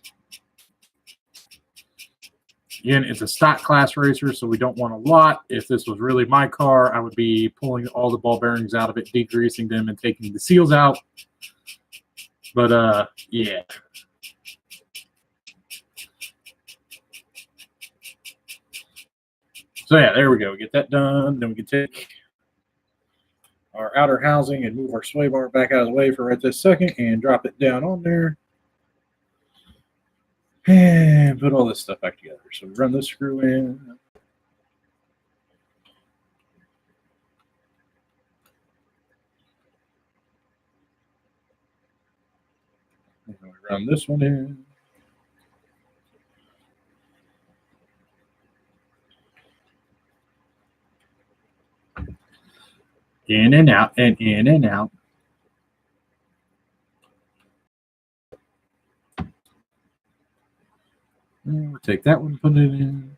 Again, it's a stock class racer, so we don't want a lot. If this was really my car, I would be pulling all the ball bearings out of it, degreasing them, and taking the seals out. But, yeah. So, yeah, there we go. Get that done. Then we can take our outer housing and move our sway bar back out of the way for right this second and drop it down on there. And put all this stuff back together. So we run this screw in. And we run this one in. In and out and in and out. And we'll take that one, put it in.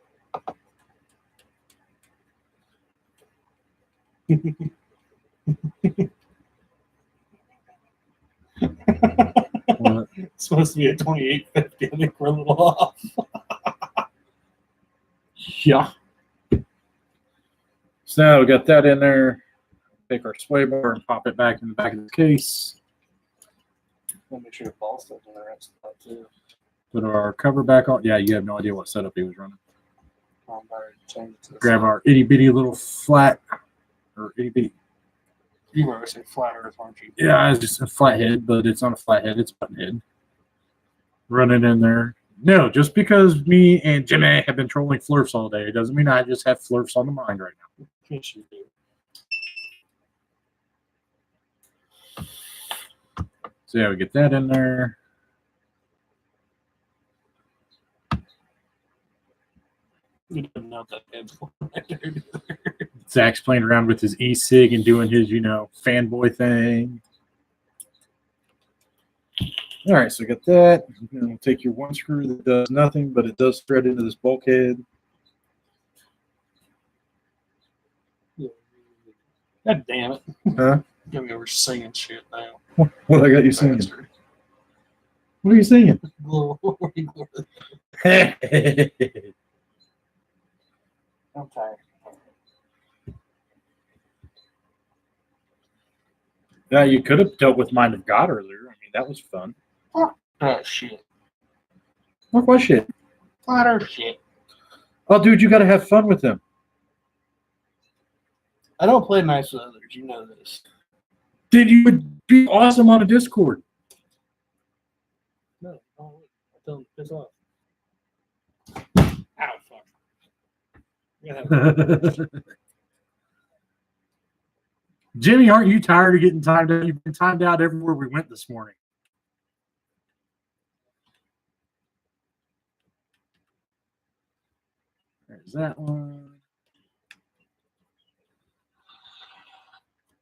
What? It's supposed to be a 2850. I think we're a little off. Yeah. So now we got that in there. Take our sway bar and pop it back in the back of the case. I'll make sure the ball stuff in the right spot too. Put our cover back on. Yeah, you have no idea what setup he was running. Change it to Grab our itty bitty little flat, or itty bitty. You were say flat earth, aren't you? Yeah, it's just a flathead, but it's not a flathead, it's a button head. Run it in there. No, just because me and Jimmy have been trolling Flurfs all day doesn't mean I just have Flurfs on the mind right now. Yes, you do. So yeah, we get that in there. You didn't know that head's Zach's playing around with his e-cig and doing his, fanboy thing. All right, so got that. We'll take your one screw that does nothing, but it does thread into this bulkhead. God damn it. Huh? Got me over singing shit now. What I got you singing? What are you singing? Glory, glory. I'm tired. Yeah, you could have dealt with Mind of God earlier. I mean, that was fun. Oh, shit. What shit? Flat earth shit. Oh, dude, you got to have fun with them. I don't play nice with others. You know this. Dude, you would be awesome on a Discord. No, I tell them to piss off. Ow, fuck. Jimmy, aren't you tired of getting timed out? You've been timed out everywhere we went this morning. There's that one.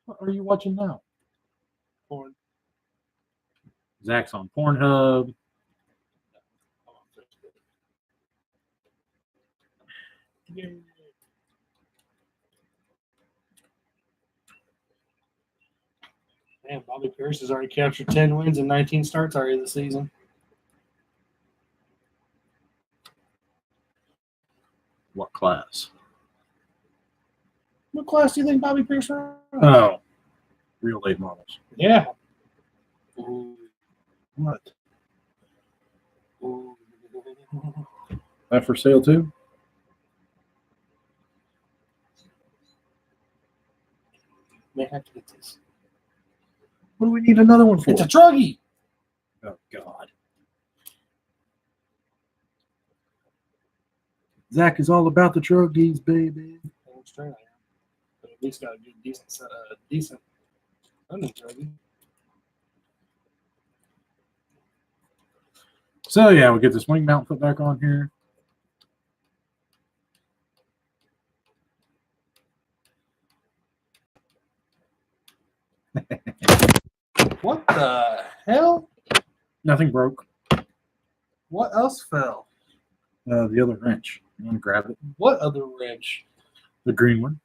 What are you watching now? Porn. Zach's on Pornhub. Man, Bobby Pierce has already captured 10 wins and 19 starts already this season. What class? What class do you think Bobby Pierce runs? Oh, real late models. Yeah. Ooh. What? Ooh. That for sale too? May have to get this. What do we need another one for? It's a druggie. Oh, God. Zach is all about the druggies, baby. But at least got a good, decent running druggie. So, yeah, we'll get this wing mount put back on here. What the hell? Nothing broke. What else fell? The other wrench. You want to grab it? What other wrench? The green one.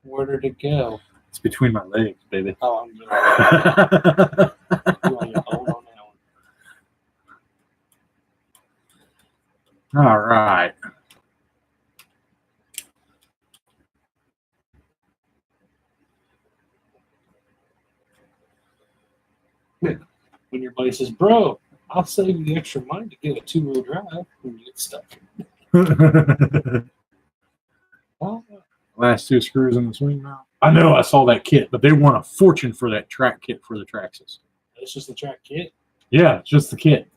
Where did it go? It's between my legs, baby. Oh, I'm good. You want to hold on that one. All right. When your buddy says, bro, I'll save you the extra money to get a 2-wheel drive when you get stuck. Oh, Last two screws in the swing mount. I know I saw that kit, but they want a fortune for that track kit for the Traxxas. it's just the track kit. Yeah, it's just the kit.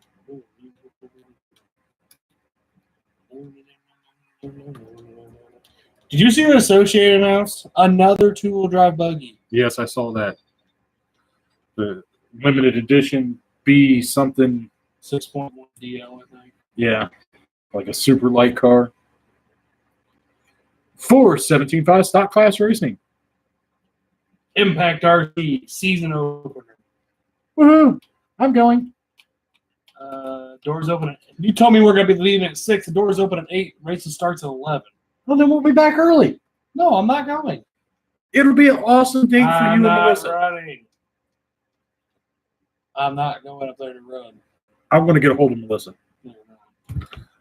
Did you see what Associated announced? Another 2-wheel drive buggy. Yes, I saw that. The limited edition B something. 6.1 DL, I think. Yeah, like a super light car. For 17.5 stock class racing. Impact RC season opener. Woohoo! I'm going. Doors open at. You told me we're gonna be leaving at 6. The doors open at 8. Racing starts at 11. Well, then we'll be back early. No, I'm not going. It'll be an awesome date for I'm you and not Melissa. running. I'm not going up there to run. I'm going to get a hold of Melissa. No, no.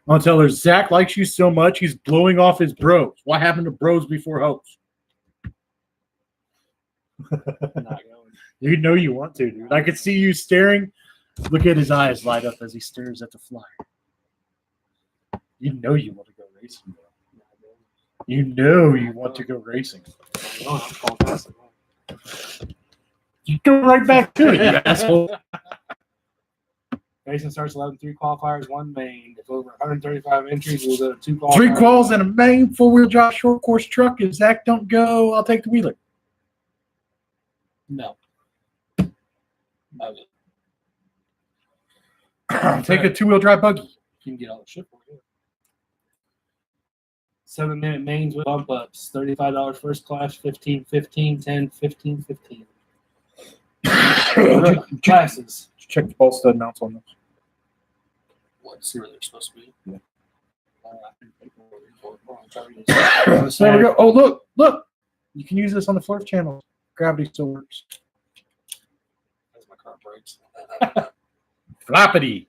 I'll tell her Zach likes you so much he's blowing off his bros. What happened to bros before hoes? I'm not going. You know you want to, dude. I could see you staring. Look at his eyes light up as he stares at the flyer. You know you want to go racing, bro. You know you want to go racing. You go right back to it, you asshole. Racing starts 11, 3 qualifiers, 1 main. If over 135 entries, we'll go to 2 qualifiers. 3 quals and a main 4-wheel drive short course truck. If Zach don't go, I'll take the wheeler. No. Take a 2-wheel drive buggy. You can get all the shit for you. 7-minute mains with bump ups. $35 first class, 15, 15, 10, 15, 15. Classes. Check the ball stud mounts on this. Let's see where they're supposed to be. Yeah. There we go. Oh, look. You can use this on the flirt channel. Gravity still works. As my car breaks. Floppity.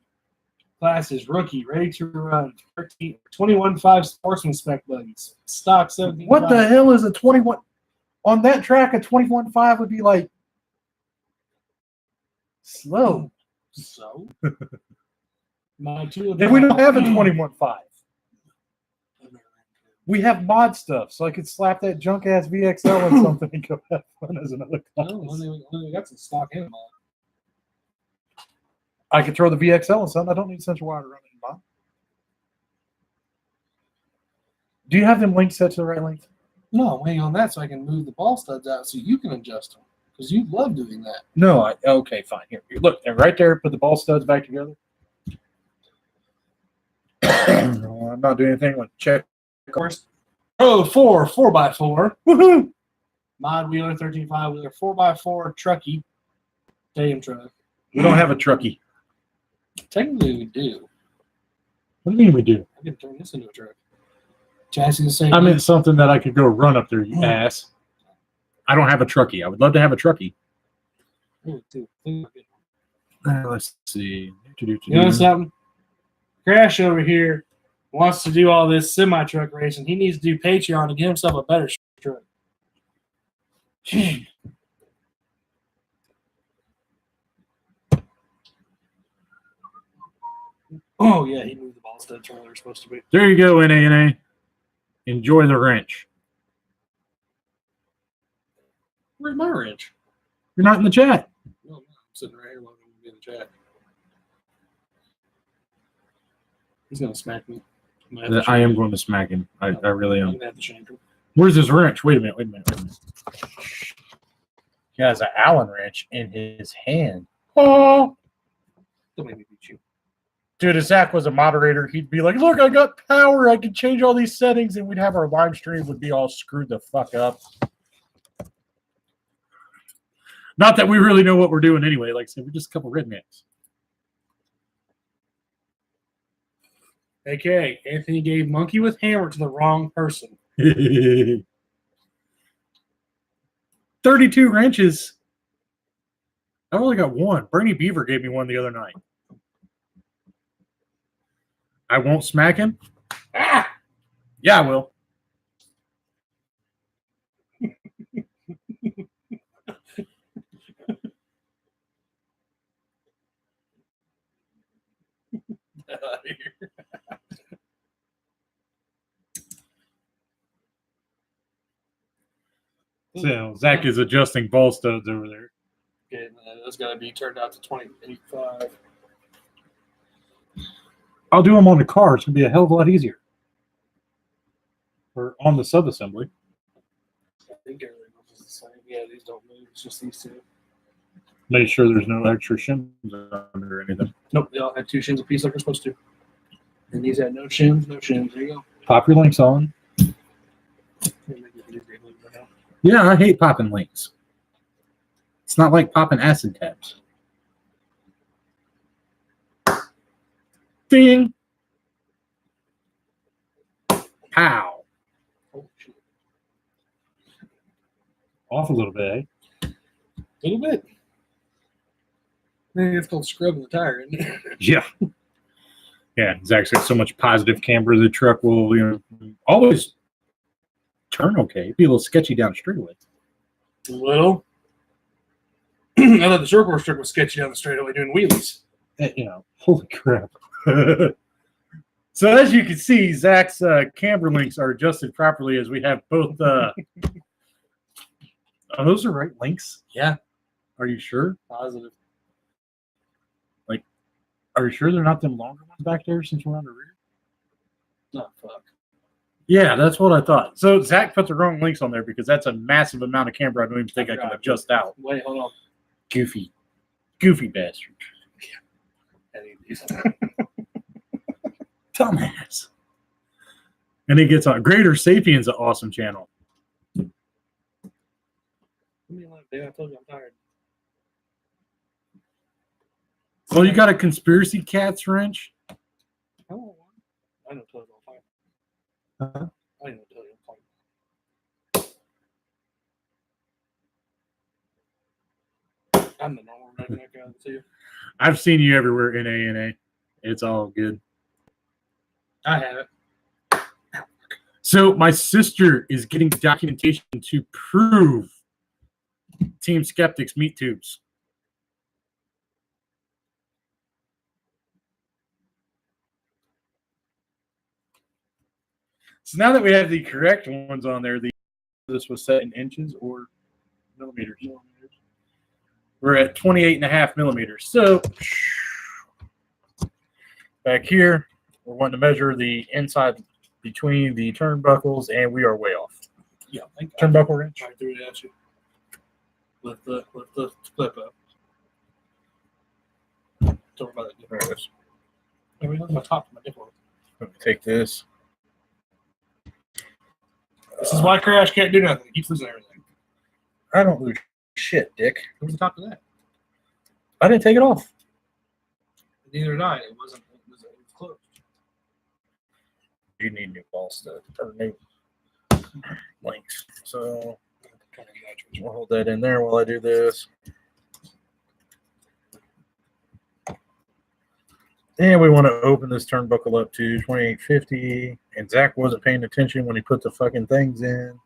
Classes, rookie, ready to run. 21.5 sportsman spec buggies. Stock 17. What the hell is a 21? On that track, a 21.5 would be like slow. So? My two If we don't have a 21.5. We have mod stuff, so I could slap that junk ass VXL on something and go have fun as another class. No, only got some stock in mod. I could throw the VXL on something. I don't need central wire to run it in mod. Do you have them linked set to the right length? No, I'm waiting on that so I can move the ball studs out so you can adjust them. Because you love doing that. No, okay, fine. Here, look, they're right there. Put the ball studs back together. No, I'm not doing anything. Like check. Course. Pro 4 4x4. Woohoo! Mod wheeler, 13.5 wheeler, 4x4 trucky. Stadium truck. We don't have a trucky. Technically, we do. What do you mean we do? I can turn this into a truck. Chassis the same. I meant something that I could go run up there, you ass. I don't have a trucky. I would love to have a trucky. Let's see. You know something? Crash over here wants to do all this semi-truck racing. He needs to do Patreon to get himself a better truck. Oh, yeah, he moved the ball studs where they're supposed to be. There you go, NA. Enjoy the wrench. Where's my wrench? You're not in the chat. No, I'm sitting right here looking in the chat. He's going to smack me. I am going to smack him. I really I'm am. going to have to shank him. Where's his wrench? Wait a minute. He has an Allen wrench in his hand. Oh. Don't make me beat you. Dude, if Zach was a moderator, he'd be like, look, I got power. I can change all these settings, and we'd have our live stream would be all screwed the fuck up. Not that we really know what we're doing anyway. Like I said, we're just a couple rednecks. Okay, Anthony gave monkey with hammer to the wrong person. 32 wrenches. I've only got one. Bernie Beaver gave me one the other night. I won't smack him. Ah! Yeah, I will. So Zach is adjusting ball studs over there. Okay, that's got to be turned out to 2085. I'll do them on the car. It's going to be a hell of a lot easier. Or on the sub-assembly. I think everything else is the same. Yeah, these don't move. It's just these two. Make sure there's no extra shims under anything. Nope, they all had 2 shins apiece like they're supposed to. And these had no shins, no shins. There you go. Pop your links on. Yeah, I hate popping links. It's not like popping acid tabs. Ding. Pow. Oh, shit. Off a little bit, eh? A little bit. I think it's called scrubbing the tire, isn't it? Yeah. Yeah, Zach's got so much positive camber, the truck will, always turn okay. Be a little sketchy down the straightaway. A little. I thought the short course truck was sketchy down the straightaway doing wheelies. Holy crap. So as you can see, Zach's camber links are adjusted properly as we have both. Oh, those are right links? Yeah. Are you sure? Positive. Are you sure they're not them longer ones back there since we're on the rear? Oh, fuck. Yeah, that's what I thought. So Zach put the wrong links on there because that's a massive amount of camber I don't even think I can adjust out. Wait, hold on. Goofy bastard. I need these. Dumbass. And he gets on. Greater Sapien's an awesome channel. Leave me alone, dude. I told you I'm tired. Well, you got a conspiracy cats wrench? Oh, I don't tell you I'm fine. Huh? I don't tell you I'm fine. I'm the normal redneck guy that's here. I've seen you everywhere in A&A. It's all good. I have it. So my sister is getting documentation to prove Team Skeptics meat tubes. So now that we have the correct ones on there, this was set in inches or millimeters. We're at 28.5 millimeters. So back here, we're wanting to measure the inside between the turnbuckles, and we are way off. Yeah, I think Turnbuckle wrench. I threw it at you. Lift the clip up. Don't worry about that. There it is. I mean, look at my top of my nipple. Let me take this. This is why Crash can't do nothing. He keeps losing everything. I don't lose shit, Dick. Where's the top of that? I didn't take it off. Neither did I. It was closed. You need new ball studs or new links. So we'll hold that in there while I do this. And we want to open this turnbuckle up to 2850. And Zach wasn't paying attention when he put the fucking things in.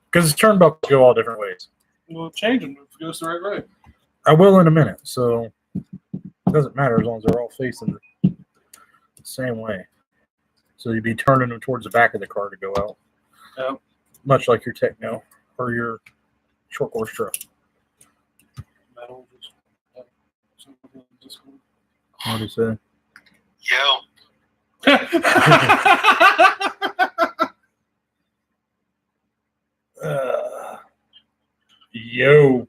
Because the turnbuckles go all different ways. We'll change them if it goes the right way. I will in a minute. So it doesn't matter as long as they're all facing the same way. So you'd be turning them towards the back of the car to go out. Yep. Much like your Techno or your short course truck. Metal, just What do you say? Yo. Yo.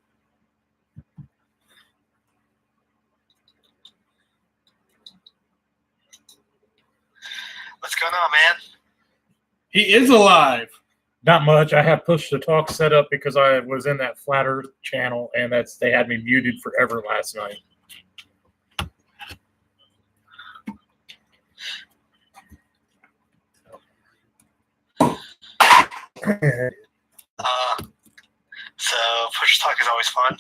What's going on, man? He is alive. Not much. I have push to talk set up because I was in that Flat Earth channel, and they had me muted forever last night. So push talk is always fun.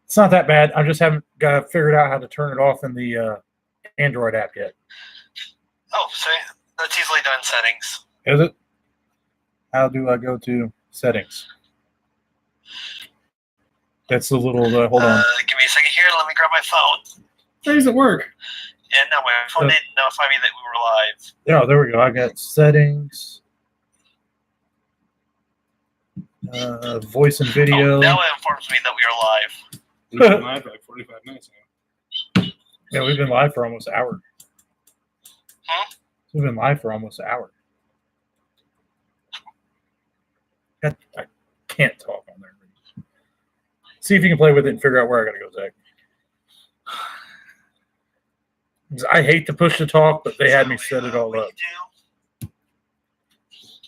It's not that bad. I just haven't got figured out how to turn it off in the Android app yet. Oh, so that's easily done. Settings. Is it? How do I go to settings? That's the little, hold on. Give me a second here. Let me grab my phone. How does it work? Yeah, no, my phone didn't notify me that we were live. Yeah, there we go. I got settings. Voice and video. Oh, now it informs me that we are live. We've been live for like 45 minutes now. Yeah, we've been live for almost an hour. Huh? We've been live for almost an hour. I can't talk on there. See if you can play with it and figure out where I gotta go, Zach. I hate to push the talk, but they had me set it all what up. you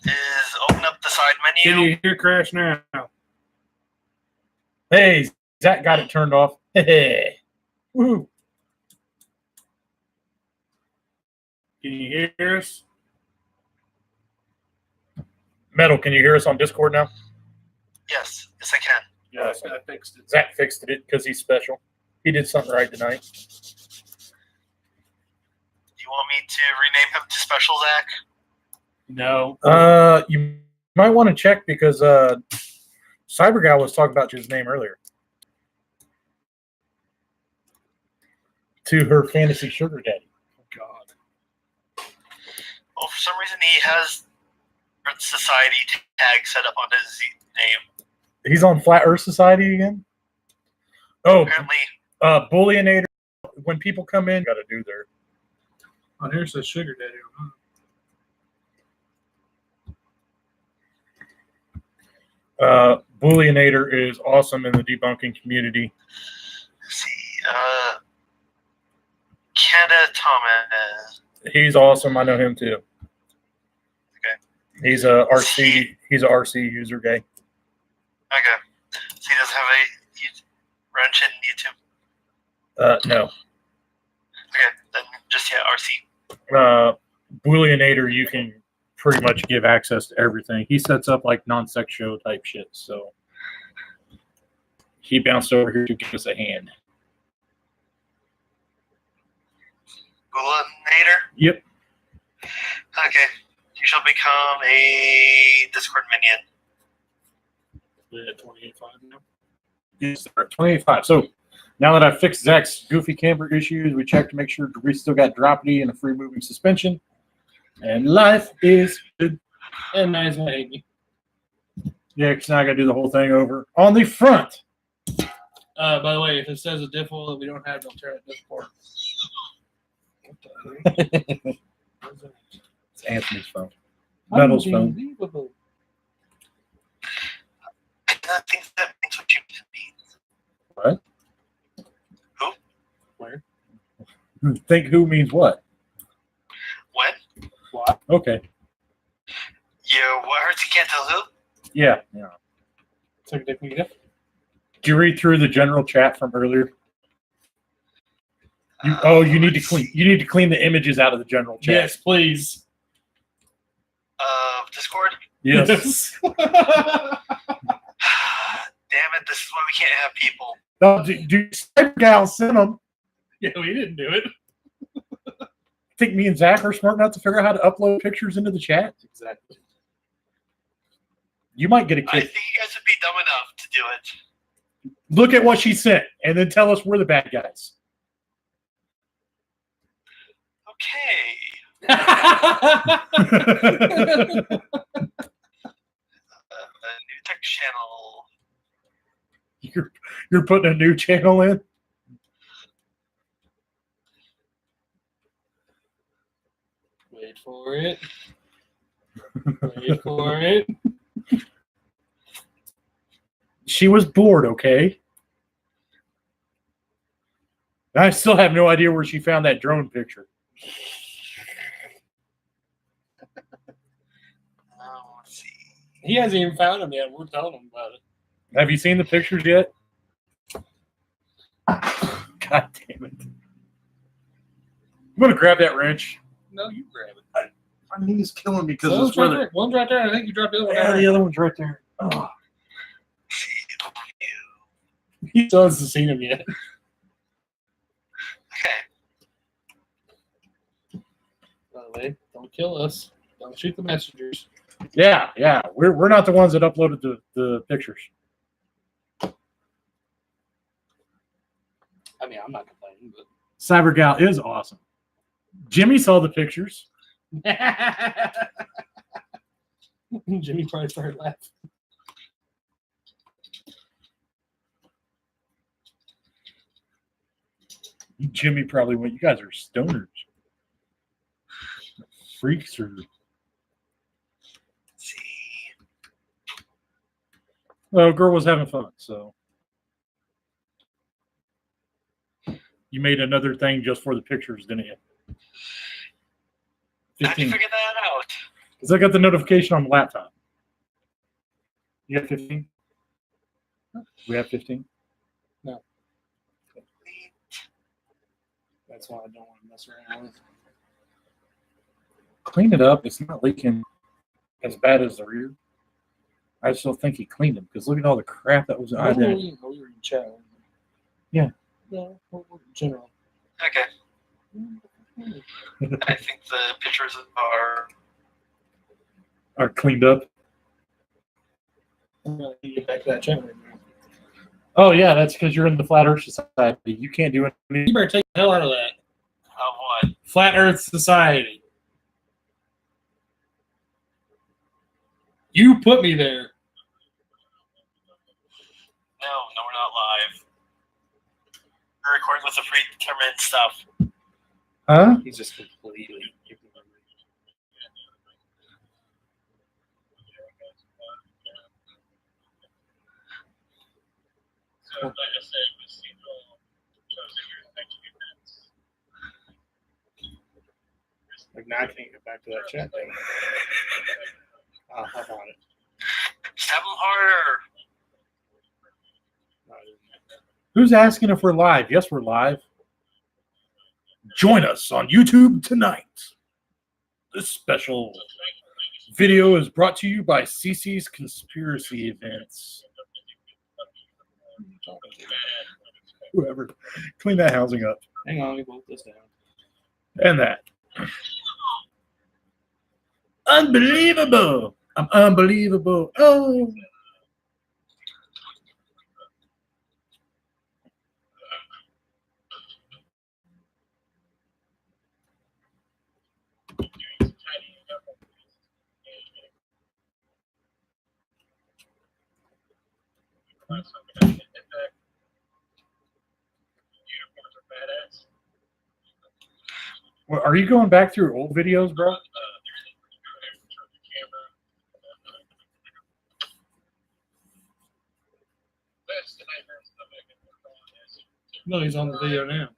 do is open up the side menu. Can you hear Crash now? Hey, Zach got it turned off. Hey. Woo. Can you hear us? Metal, can you hear us on Discord now? Yes, yes, I can. Yes, I fixed it. Zach fixed it because he's special. He did something right tonight. Do you want me to rename him to Special Zach? No. You might want to check because Cyber Guy was talking about his name earlier. To her fantasy sugar daddy. Oh, God. Well, for some reason he has Earth Society tag set up on his name. He's on Flat Earth Society again? Oh, Apparently, Bullionator. When people come in, got to do their. Oh, here's the sugar daddy. Bullionator is awesome in the debunking community. let's see, Canada Thomas. He's awesome. I know him too. Okay. He's a RC. He's a RC user guy. Okay. So he doesn't have a wrench in YouTube. No. Okay, then just RC. Bullionator, you can pretty much give access to everything. He sets up like non-sex show type shit. So he bounced over here to give us a hand. Bullinator? Yep. Okay. You shall become a Discord minion. We're at 28.5 now. Yes, they're at 28.5. So now that I've fixed Zach's goofy camper issues, we checked to make sure we still got droppity and a free moving suspension. And life is good. And nice one, Amy. Yeah, because now I got to do the whole thing over. On the front. By the way, if it says a diff oil that we don't have, don't tear it Discord. It's Anthony's phone. Metal's phone. Unbelievable. I think that means what you mean. What? Who? Where? Think who means what? When? What? Okay. You what hurts you can't tell who? Yeah. Yeah. Took a dick me diff. Did you read through the general chat from earlier? You need to clean. You need to clean the images out of the general chat. Yes, please. Discord? Yes. Damn it, this is why we can't have people. No, do Cyber Gal send them? Yeah, we didn't do it. Think me and Zach are smart enough to figure out how to upload pictures into the chat? Exactly. You might get a I kick. think you guys would be dumb enough to do it. Look at what she sent, and then tell us we're the bad guys. Okay. A new tech channel. You're putting a new channel in? Wait for it. Wait for it. She was bored, okay? I still have no idea where she found that drone picture. Let's see. He hasn't even found him yet. We're telling him about it. Have you seen the pictures yet? God damn it. I'm going to grab that wrench. No, you grab it. My knee's killing me because So of one's this right weather. there. One's right there. I think you dropped the other one. Yeah, down. the other one's right there. Oh. Let's see. Overview. He still hasn't seen him yet. Okay. By the way, don't kill us. Don't shoot the messengers. Yeah. We're not the ones that uploaded the pictures. I mean, I'm not complaining, but Cyber Gal is awesome. Jimmy saw the pictures. Jimmy probably started laughing. Jimmy probably went, you guys are stoners. Freaks or... Let's see. Well, girl was having fun, so... You made another thing just for the pictures, didn't you? How'd you 15. figure that out? Because I got the notification on the laptop. You got 15? We have 15. That's why I don't want to mess around with. Clean it up. It's not leaking as bad as the rear. I still think he cleaned them because look at all the crap that was on there. We were in chat. Yeah. Yeah, in general. Okay. I think the pictures Are cleaned up. I'm going to get back to that chat right now. Oh yeah, that's because you're in the Flat Earth Society. You can't do anything. You better take the hell out of that. of what? Flat Earth Society. You put me there. No, we're not live. We're recording with the predetermined stuff. Huh? He's just completely. Like now I can't get back to that chat thing. I'll hop on it. Stab them harder. Who's asking if we're live? Yes, we're live. Join us on YouTube tonight. This special video is brought to you by CC's Conspiracy Events. Whoever. Clean that housing up. Hang on, let me bolt this down. And that. Unbelievable. I'm unbelievable. Oh. Well, are you going back through old videos, bro? No, he's on the video now.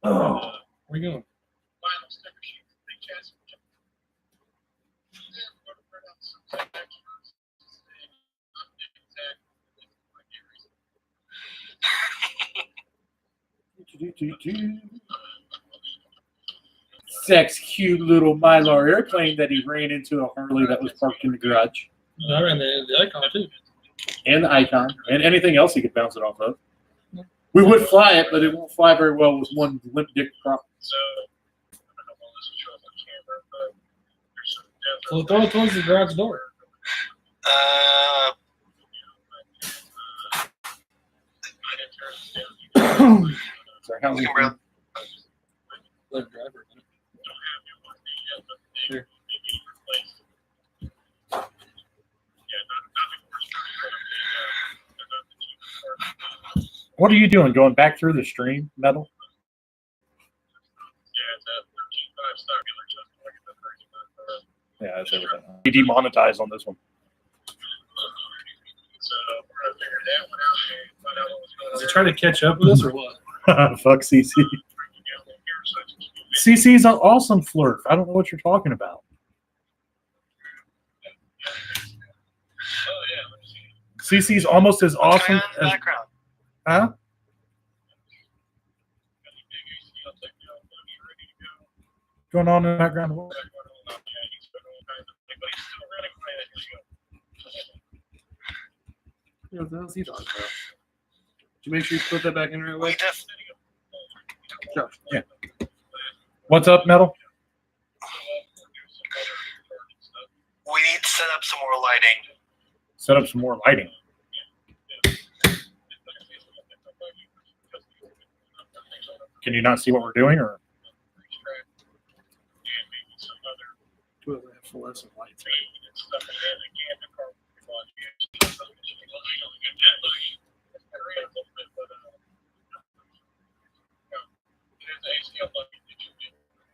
Oh. Where you going? Sex cute little Mylar airplane that he ran into a Harley that was parked in the garage. I ran the icon too. And the Icon. And anything else he could bounce it off of. We would fly it, but it won't fly very well with one limp dick prop. So throw it towards the garage door. Sorry, how's it Bro. Let it drive for a minute. Here. What are you doing? Going back through the stream, Metal? Yeah, that's everything. Be demonetized on this one. Is he trying to catch up with us or what? Fuck CC. CC's an awesome flirt. I don't know what you're talking about. CC's almost as awesome In the as. background. Huh? Going on in the background? What the hell is he talking about? Did you make sure you put that back in right We away? just Yeah. What's up, Metal? we need to set up some more lighting. Set up some more lighting. Can you not see what we're doing, or? Two of them have fluorescent lights.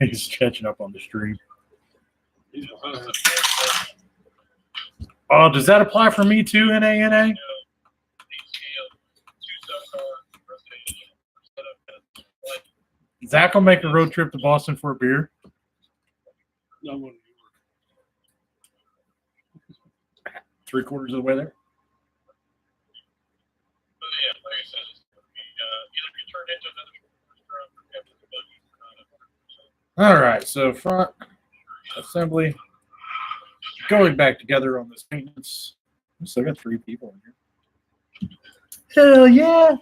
He's catching up on the stream. He's behind us. Oh, does that apply for me too, NANA? Zach will make a road trip to Boston for a beer. No one. 3/4 of the way there. All right, so front assembly going back together on this maintenance. I still got 3 people in here. Hell yeah!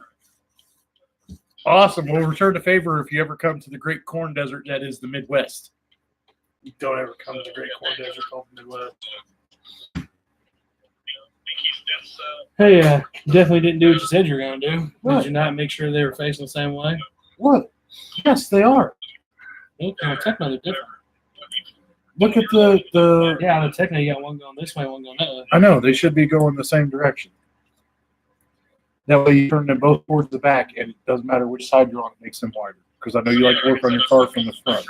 Awesome. We'll return the favor if you ever come to the great corn desert that is the Midwest. You don't ever come to the Great Corn Desert called the Midwest. Hey, definitely didn't do what you said you were going to do. What? Did you not make sure they were facing the same way? What? Yes, they are. Okay, well, technically they're different. Look at the. Yeah, the technically you got one going this way, one going that way. I know they should be going the same direction. That way you turn them both towards the back, and it doesn't matter which side you're on. It makes them wider. Because I know you like to work on your car from the front.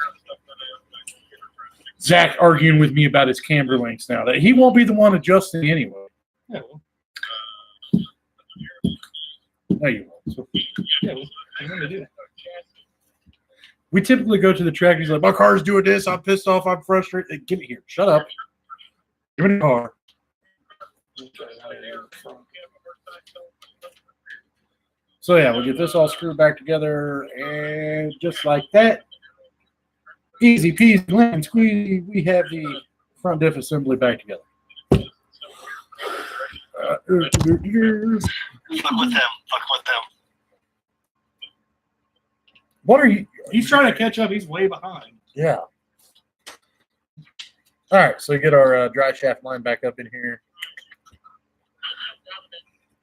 Zach arguing with me about his camber lengths now. That he won't be the one adjusting anyway. Yeah, well, No, you won't. So yeah, well, I'm going to do that. we typically go to the track. He's like, my car's doing this. I'm pissed off. I'm frustrated. Like, give me here. Shut up. Give me the car. So yeah, we'll get this all screwed back together, and just like that, easy peasy, lemon squeezy, we have the front diff assembly back together. Fuck with them. Fuck with them. What are you? He's trying to catch up. He's way behind. Yeah. All right, so we get our dry shaft line back up in here.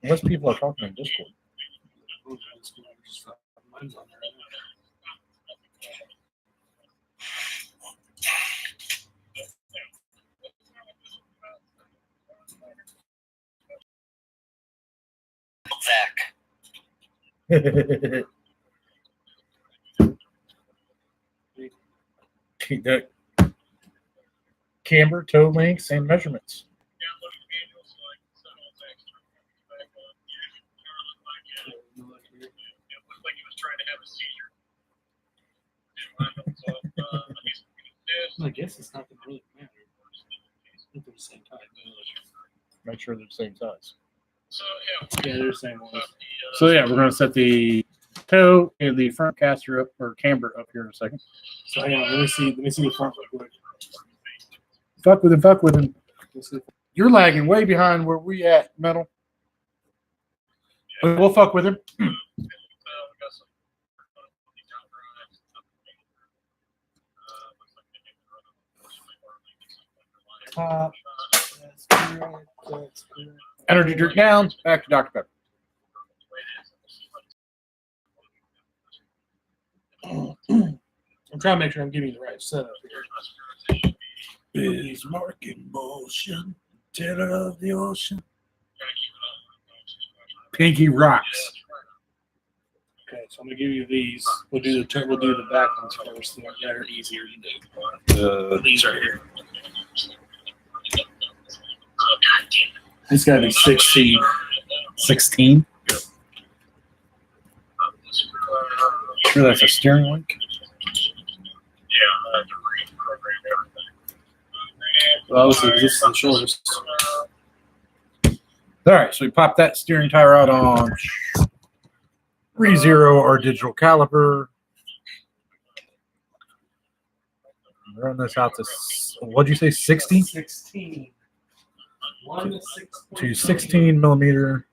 Unless people are talking on Discord. Mine's on there. Zach. The camber, toe lengths, and measurements. I guess it's not going to really matter. If they're the same type. Make sure they're the same size. Yeah, they're the same ones. So yeah, we're going to set the toe and the front caster up, or camber up here in a second. So hang on, let me see the front real quick. Fuck with him, fuck with him. Let's see. You're lagging way behind where we at, Metal. But we'll fuck with him. Top. That's correct. That's correct. Energy drink down, back to Dr. Pepper. I'm trying to make sure I'm giving you the right setup here. Bismarck in motion, terror of the ocean. Pinky rocks. Okay, so I'm gonna give you these. We'll do the back ones first. They're easier to do. These right here. It's gotta be 16. 16? Sure that's a steering link? Well, obviously, this is the shortest. All right, so we pop that steering tire out on re-zero our digital caliper. Run this out to, what'd you say, 60? 16. 1 to 6. To 16 millimeter.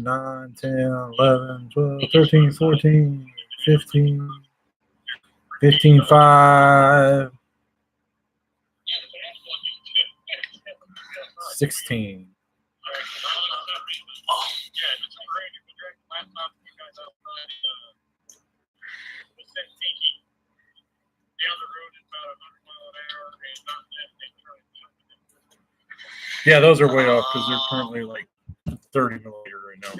9, 10, 11, 12, 13, 14, 15, 15, 5, 16. Yeah, those are way off because they're currently like 30 millimeter right now.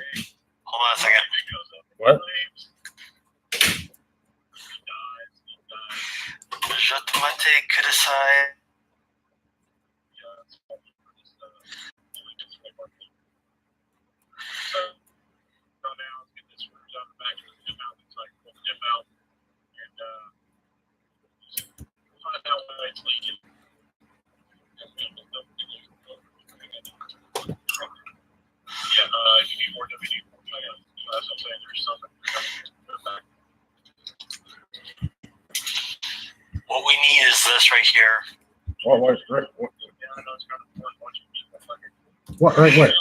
Hold on a second. What? Je tomate kudasai. right here. What? Right where?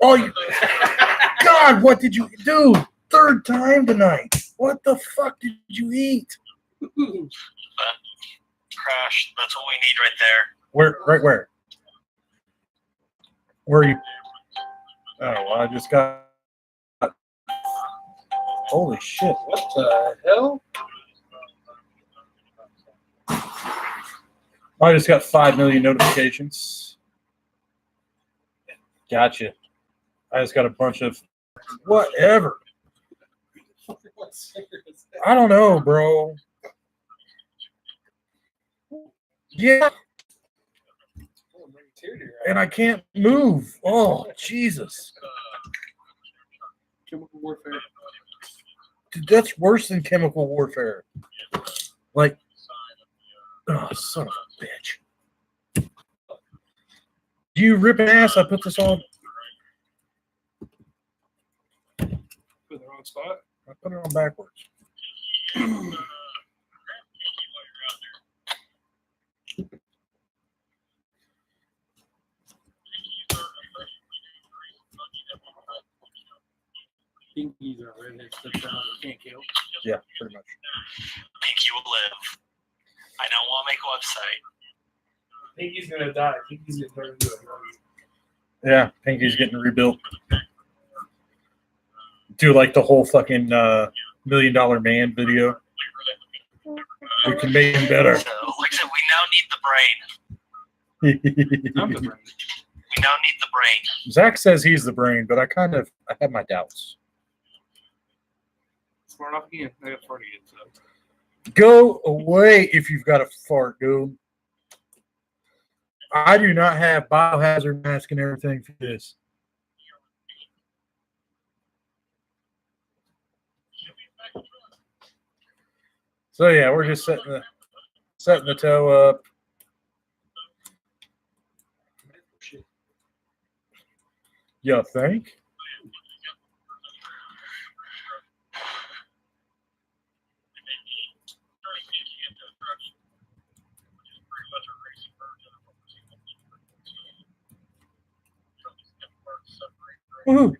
Oh, God! What did you do? Third time tonight. What the fuck did you eat? Crash. That's what we need right there. Where? Right where? Where are you? Oh, well, I just got. Holy shit! What the hell? I just got 5 million notifications. Gotcha. I just got a bunch of whatever. I don't know, bro. Yeah. And I can't move. Oh, Jesus. Chemical warfare. Dude, that's worse than chemical warfare. Like, oh, son of a bitch. Do you rip an ass? I put this on. Put in the wrong spot. I put it on backwards. Pinkies are redheads that can't kill. Yeah, pretty much. Pinky will live. I don't want to make a website. Pinky's gonna die. Pinky's gonna turn into a drug. Yeah, Pinky's getting rebuilt. Do like the whole fucking $1 Million Man video. We can make him better. So, like I said, we now need the brain. I'm the brain. We now need the brain. Zach says he's the brain, but I have my doubts. Smart off again. I got 40 again, so. Go away if you've got a fart, dude. I do not have biohazard mask and everything for this. So yeah, we're just setting the toe up. You think? Woohoo!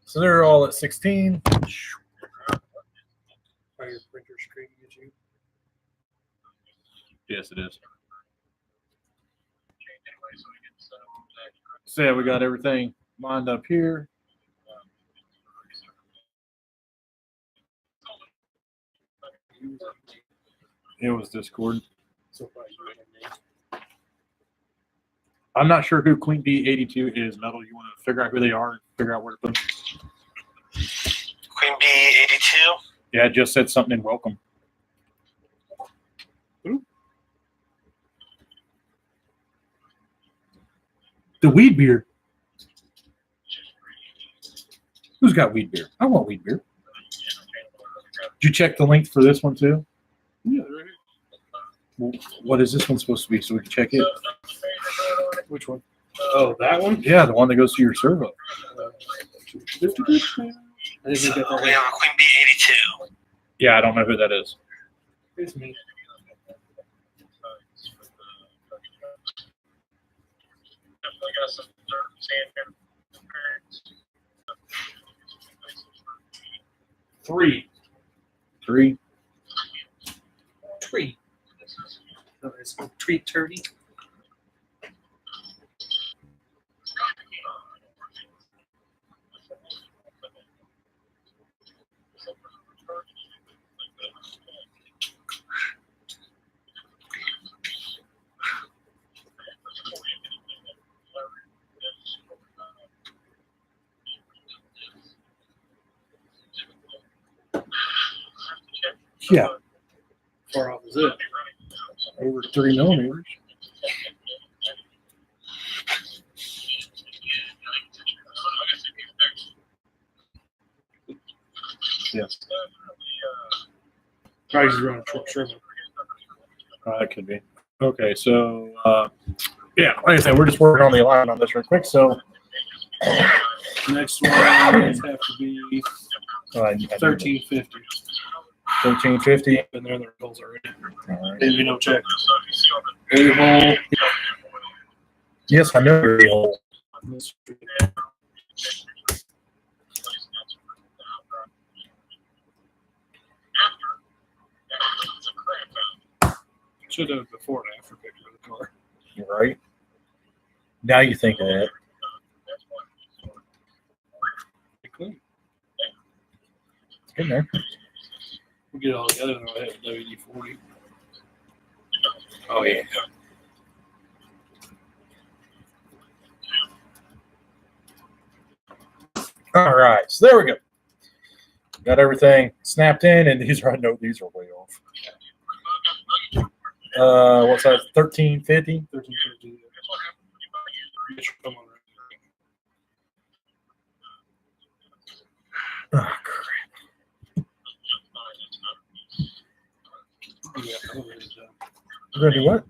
So they're all at 16. Are your printer screaming at you? Yes, it is. So yeah, we got everything lined up here. It was Discord. So far, you and me. I'm not sure who Queen B82 is. Metal, you want to figure out who they are and figure out where to put them? Queen Bee 82. Yeah, it just said something in welcome. Who? The weed beer. Who's got weed beer? I want weed beer. Did you check the link for this one too? Yeah, they're right here. Well, what is this one supposed to be so we can check it? Which one? Oh, that one? Yeah, the one that goes to your servo. I didn't think that We have a Queen Bee 82. Yeah, I don't know who that is. It's me. Three. Tree. Oh, it's a tree turkey. Yeah, Far off is it? over 3 millimeters. Yes, Probably just running short. that could be. Okay, so yeah, like I said, we're just working on the alignment on this real quick. So Next one has to be $13.50. 1350. And there the holes already. All right. Maybe no check. Every hole. Yes, I know your hole. Should have before and after picture of the car. You're right. Now you think of that. Clean. It's in there. We'll get it all together and I'll have a WD-40. Oh, yeah. All right. So there we go. Got everything snapped in, and these are, I know these are way off. What's that? 1350? 13.50. Oh, crap. Yeah, We're going to do what?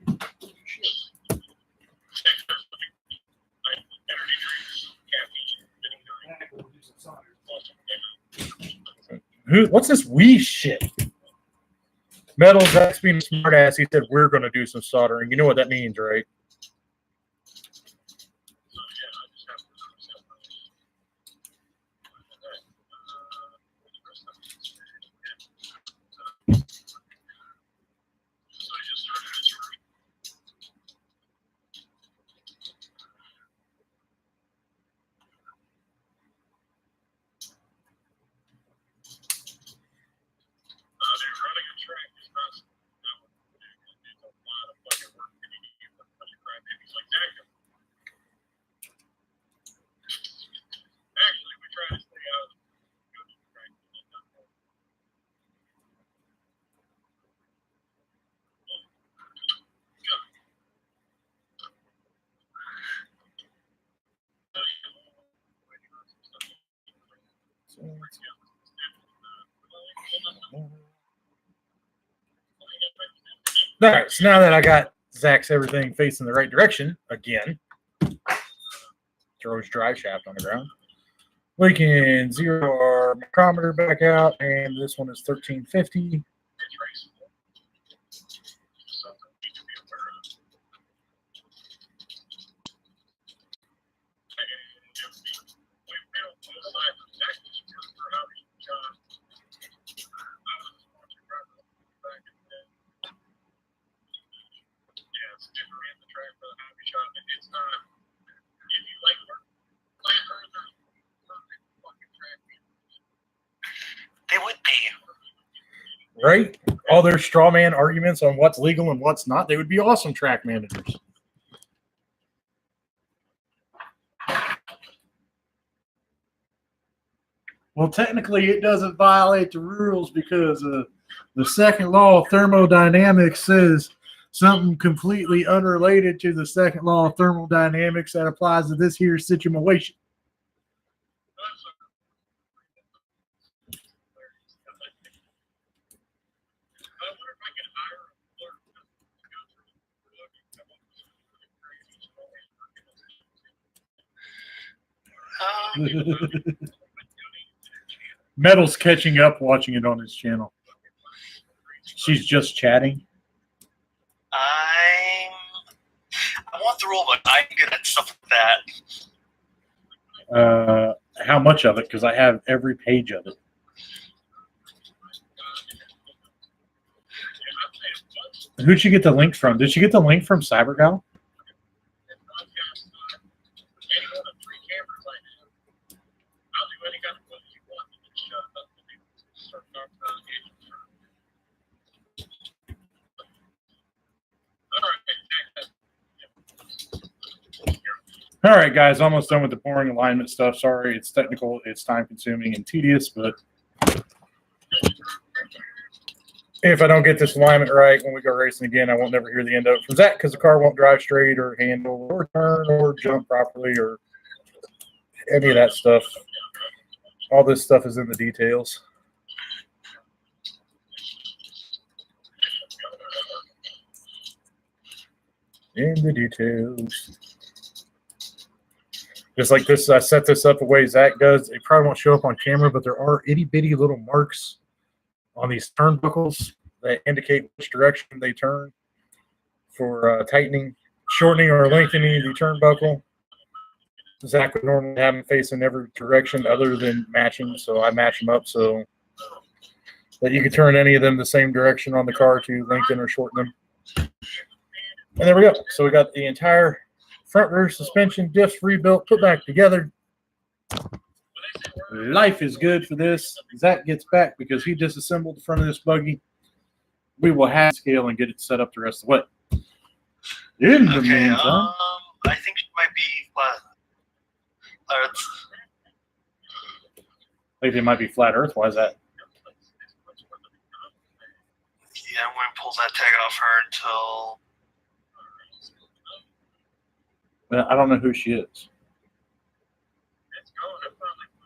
What's this we shit? Metal Zach's being a smart ass. He said we're going to do some soldering. You know what that means, right? All right, so now that I got Zach's everything facing the right direction again, throw his drive shaft on the ground. We can zero our micrometer back out, and this one is 1350. They would be. Right? All their straw man arguments on what's legal and what's not, they would be awesome track managers. Well, technically, it doesn't violate the rules because the second law of thermodynamics says something completely unrelated to the second law of thermodynamics that applies to this here situation. Metal's catching up watching it on his channel. She's just chatting. I want the rule, but I'm good at stuff like that. How much of it? Because I have every page of it. Who'd you get the link from? Did you get the link from CyberGal? All right, guys, almost done with the boring alignment stuff. Sorry, it's technical, it's time-consuming and tedious, but if I don't get this alignment right when we go racing again, I won't never hear the end of it from Zach because the car won't drive straight or handle or turn or jump properly or any of that stuff. All this stuff is in the details. In the details. Just like this, I set this up the way Zach does. It probably won't show up on camera, but there are itty bitty little marks on these turnbuckles that indicate which direction they turn for tightening, shortening, or lengthening the turnbuckle. Zach would normally have them facing every direction other than matching, so I match them up so that you can turn any of them the same direction on the car to lengthen or shorten them. And there we go. So we got the entire front rear suspension, diffs rebuilt, put back together. Life is good for this. Zach gets back because he disassembled the front of this buggy. We will have scale and get it set up the rest of the way. In the meantime, I think it might be flat Earth. I think it might be flat Earth. Why is that? Yeah, I'm going to pull that tag off her until. I don't know who she is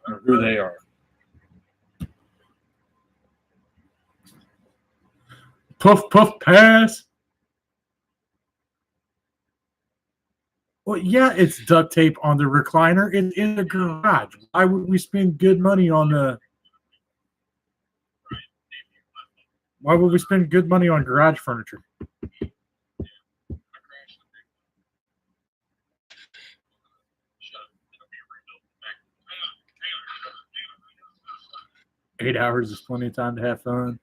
or who they are. Puff, puff, pass. Well, yeah, it's duct tape on the recliner in the garage. Why would we spend good money on the? Why would we spend good money on garage furniture? Eight hours is plenty of time to have fun.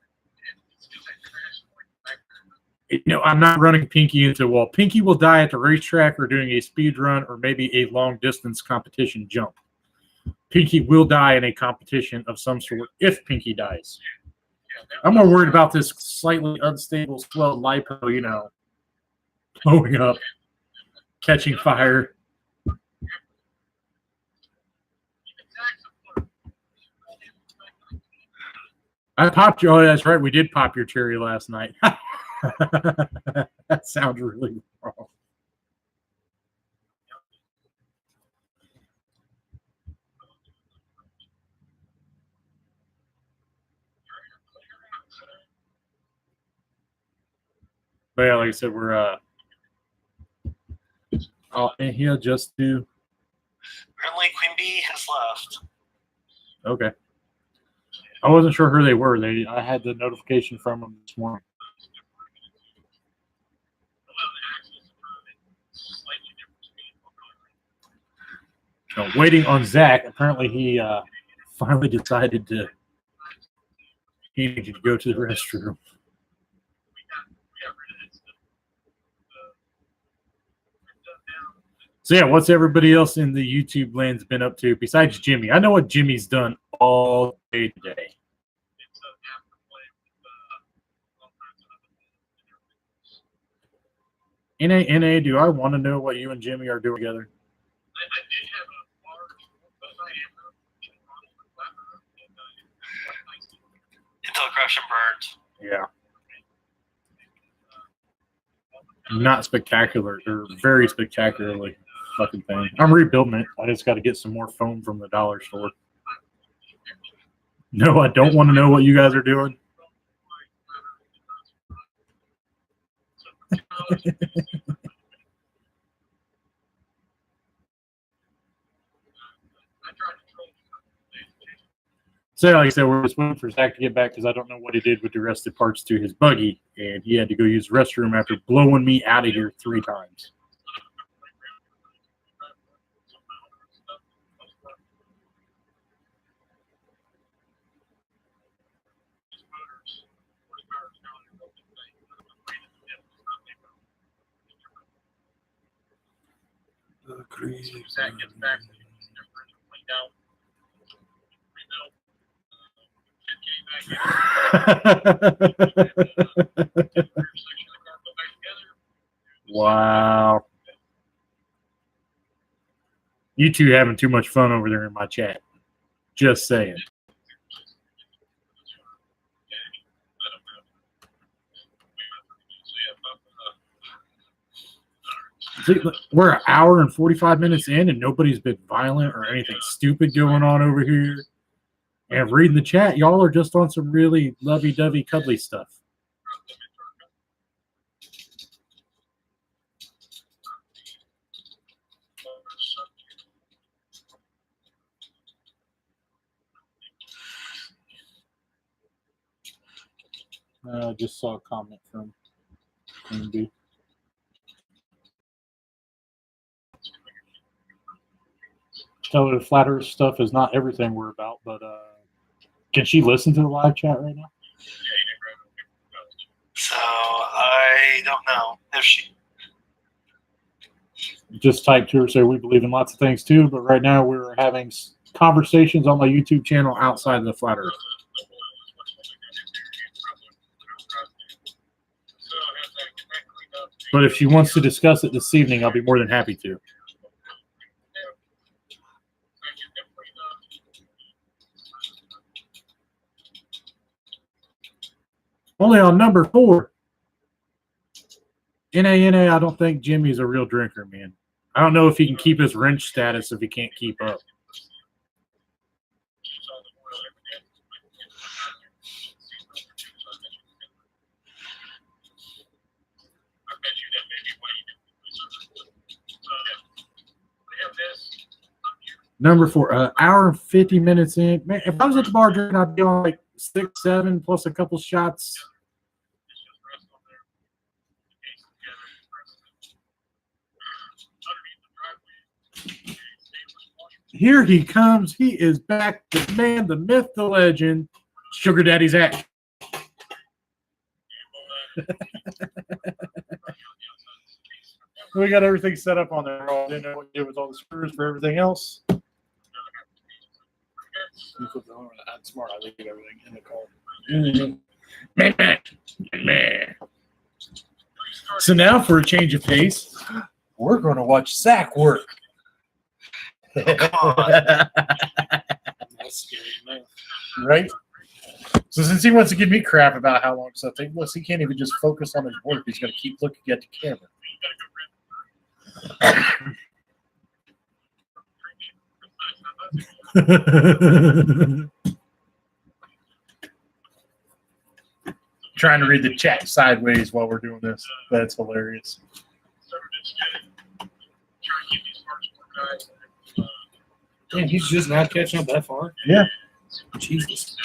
I'm not running Pinky into a wall. Pinky will die at the racetrack or doing a speed run or maybe a long distance competition jump. Pinky will die in a competition of some sort if Pinky dies. I'm more worried about this slightly unstable, swelled lipo, blowing up, catching fire. I popped your. Oh, that's right. We did pop your cherry last night. That sounds really wrong. But yeah, like I said, we're in here just to. Apparently, Queen Bee has left. Okay. I wasn't sure who they were. I had the notification from them this morning. So, waiting on Zach. Apparently, he finally decided he needed to go to the restroom. So yeah, what's everybody else in the YouTube land's been up to besides Jimmy? I know what Jimmy's done all day today. NA, do I want to know what you and Jimmy are doing together? Until it crashed and burned. Yeah. Not spectacular, or very spectacularly fucking thing. I'm rebuilding it. I just got to get some more foam from the dollar store. No, I don't want to know what you guys are doing. So, like I said, we're just waiting for Zach to get back because I don't know what he did with the rest of the parts to his buggy, and he had to go use the restroom after blowing me out of here 3 times. Crazy. Zach gets back. Wow. You two having too much fun over there in my chat. Just saying. See, we're an hour and 45 minutes in and nobody's been violent or anything stupid going on over here. And reading the chat, y'all are just on some really lovey-dovey, cuddly stuff. Just saw a comment from MB. Tell her the flat Earth stuff is not everything we're about, but can she listen to the live chat right now? So I don't know if she. Just type to her, say we believe in lots of things too, but right now we're having conversations on my YouTube channel outside of the flat Earth. But if she wants to discuss it this evening, I'll be more than happy to. Only on number 4. NA, I don't think Jimmy's a real drinker, man. I don't know if he can keep his wrench status if he can't keep up. Number 4, hour and 50 minutes in. Man, if I was at the bar drinking, I'd be on like 6, 7 plus a couple shots. Here he comes. He is back. The man, the myth, the legend, Sugar Daddy Zach. We got everything set up on there. I didn't know what to do with all the screws for everything else. I'm smart. I leave everything in the car. So now, for a change of pace, we're going to watch Zach work. Right? So since he wants to give me crap about how long stuff takes, he can't even just focus on his work. He's going to keep looking at the camera. Trying to read the chat sideways while we're doing this. That's hilarious. Damn, he's just not catching up that far. Yeah. Jesus.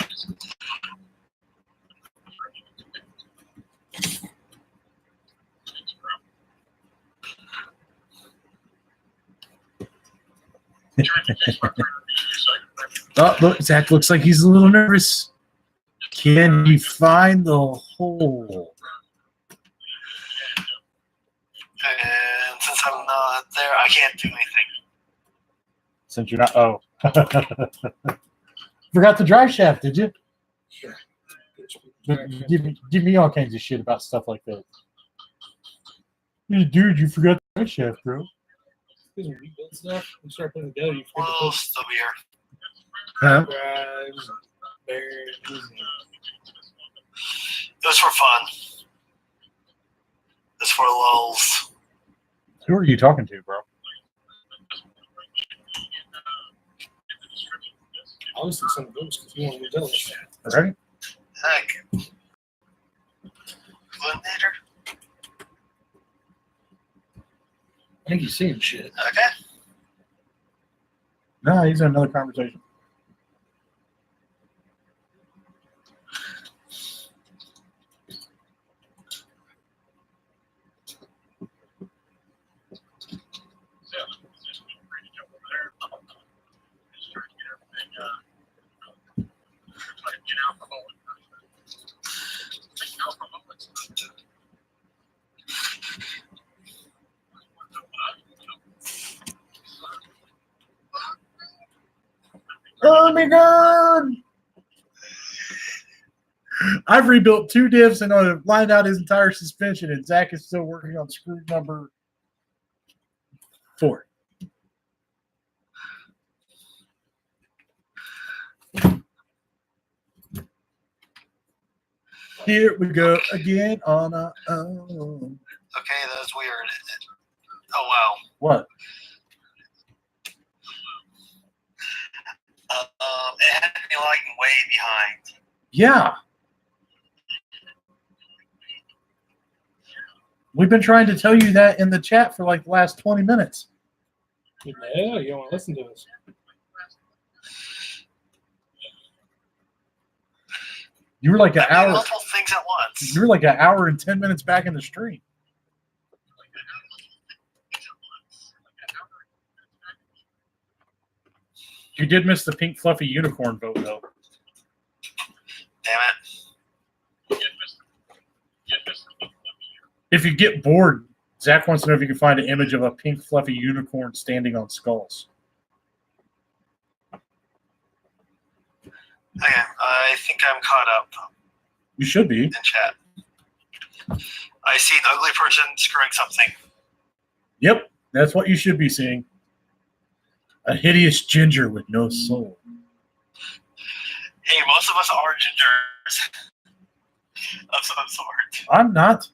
Oh, look, Zach looks like he's a little nervous. Can he find the hole? And since I'm not there, I can't do anything. Since you're not, oh. Forgot the drive shaft, did you? Yeah. Give me all kinds of shit about stuff like that. Hey, dude, you forgot the drive shaft, bro. Because when we build stuff, we start putting it together, you forget We'll to still be here. Huh? put drives, bearings, and It was for fun. It's for lulz. Who are you talking to, bro? obviously some of those because you want to do that. Right? Heck. Eliminator? I think he's seeing shit. Okay. No, he's in another conversation. Oh my god! I've rebuilt 2 diffs and I've lined out his entire suspension, and Zach is still working on screw number 4. Here we go again on our own. Okay, that's weird. Oh, wow. What? It had me lagging way behind. Yeah. We've been trying to tell you that in the chat for like the last 20 minutes. Yeah, you don't want to listen to us. You were like an I'm doing hour. multiple things at once. You were like an hour and 10 minutes back in the stream. You did miss the pink fluffy unicorn vote, though. Damn it. If you get bored, Zach wants to know if you can find an image of a pink fluffy unicorn standing on skulls. Okay, I think I'm caught up You should be. in chat. I see an ugly person screwing something. Yep, that's what you should be seeing. A hideous ginger with no soul. Hey, most of us are gingers of some sort. I'm not.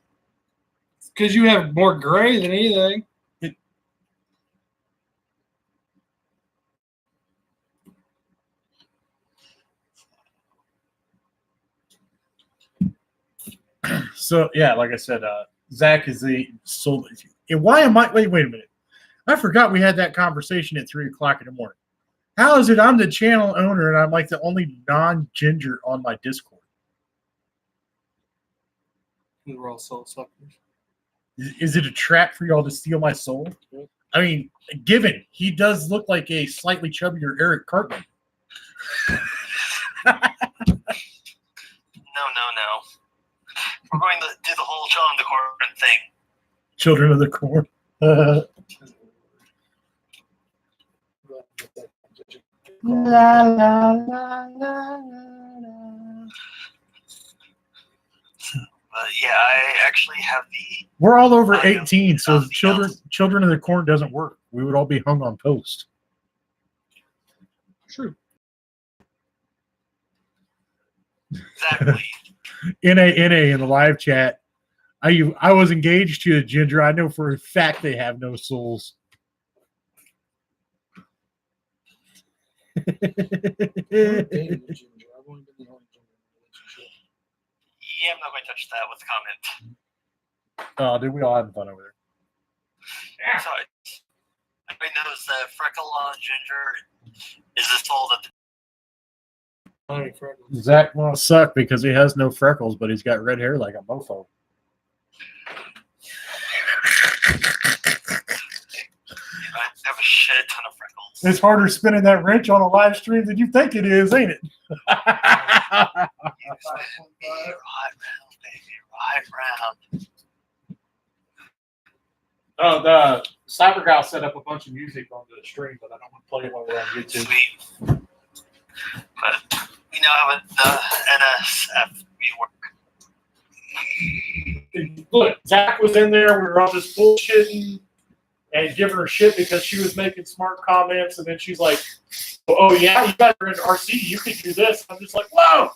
Because you have more gray than anything. So yeah, like I said, Zach is the soul. And why am I? Wait a minute. I forgot we had that conversation at 3:00 in the morning. How is it I'm the channel owner and I'm like the only non-ginger on my Discord? We're all soul suckers. Is it a trap for y'all to steal my soul? I mean, given he does look like a slightly chubbier Eric Cartman. No. We're going to do the whole Children of the Corn thing. Children of the Corn. La, la, la, la, la. Yeah, I actually have the. We're all over 18, so Nothing Children of the Corn doesn't work. We would all be hung on post. True. Exactly. NA in the live chat. I was engaged to a ginger. I know for a fact they have no souls. Yeah, I'm not going to touch that with the comment. Oh, dude, we all having fun over there. So, everybody knows that freckle on ginger is the soul that Zach won't suck because he has no freckles, but he's got red hair like a mofo. I have a shit ton of freckles. It's harder spinning that wrench on a live stream than you think it is, ain't it? Right round, baby, right round. Oh, the CyberGal set up a bunch of music on the stream, but I don't want to play it while we're on YouTube. Sweet. But we now have the NSF work. Look, Zach was in there. We were all just bullshitting and giving her shit because she was making smart comments, and then she's like, "Oh yeah, you guys are in RC. You could do this." I'm just like, "Whoa!"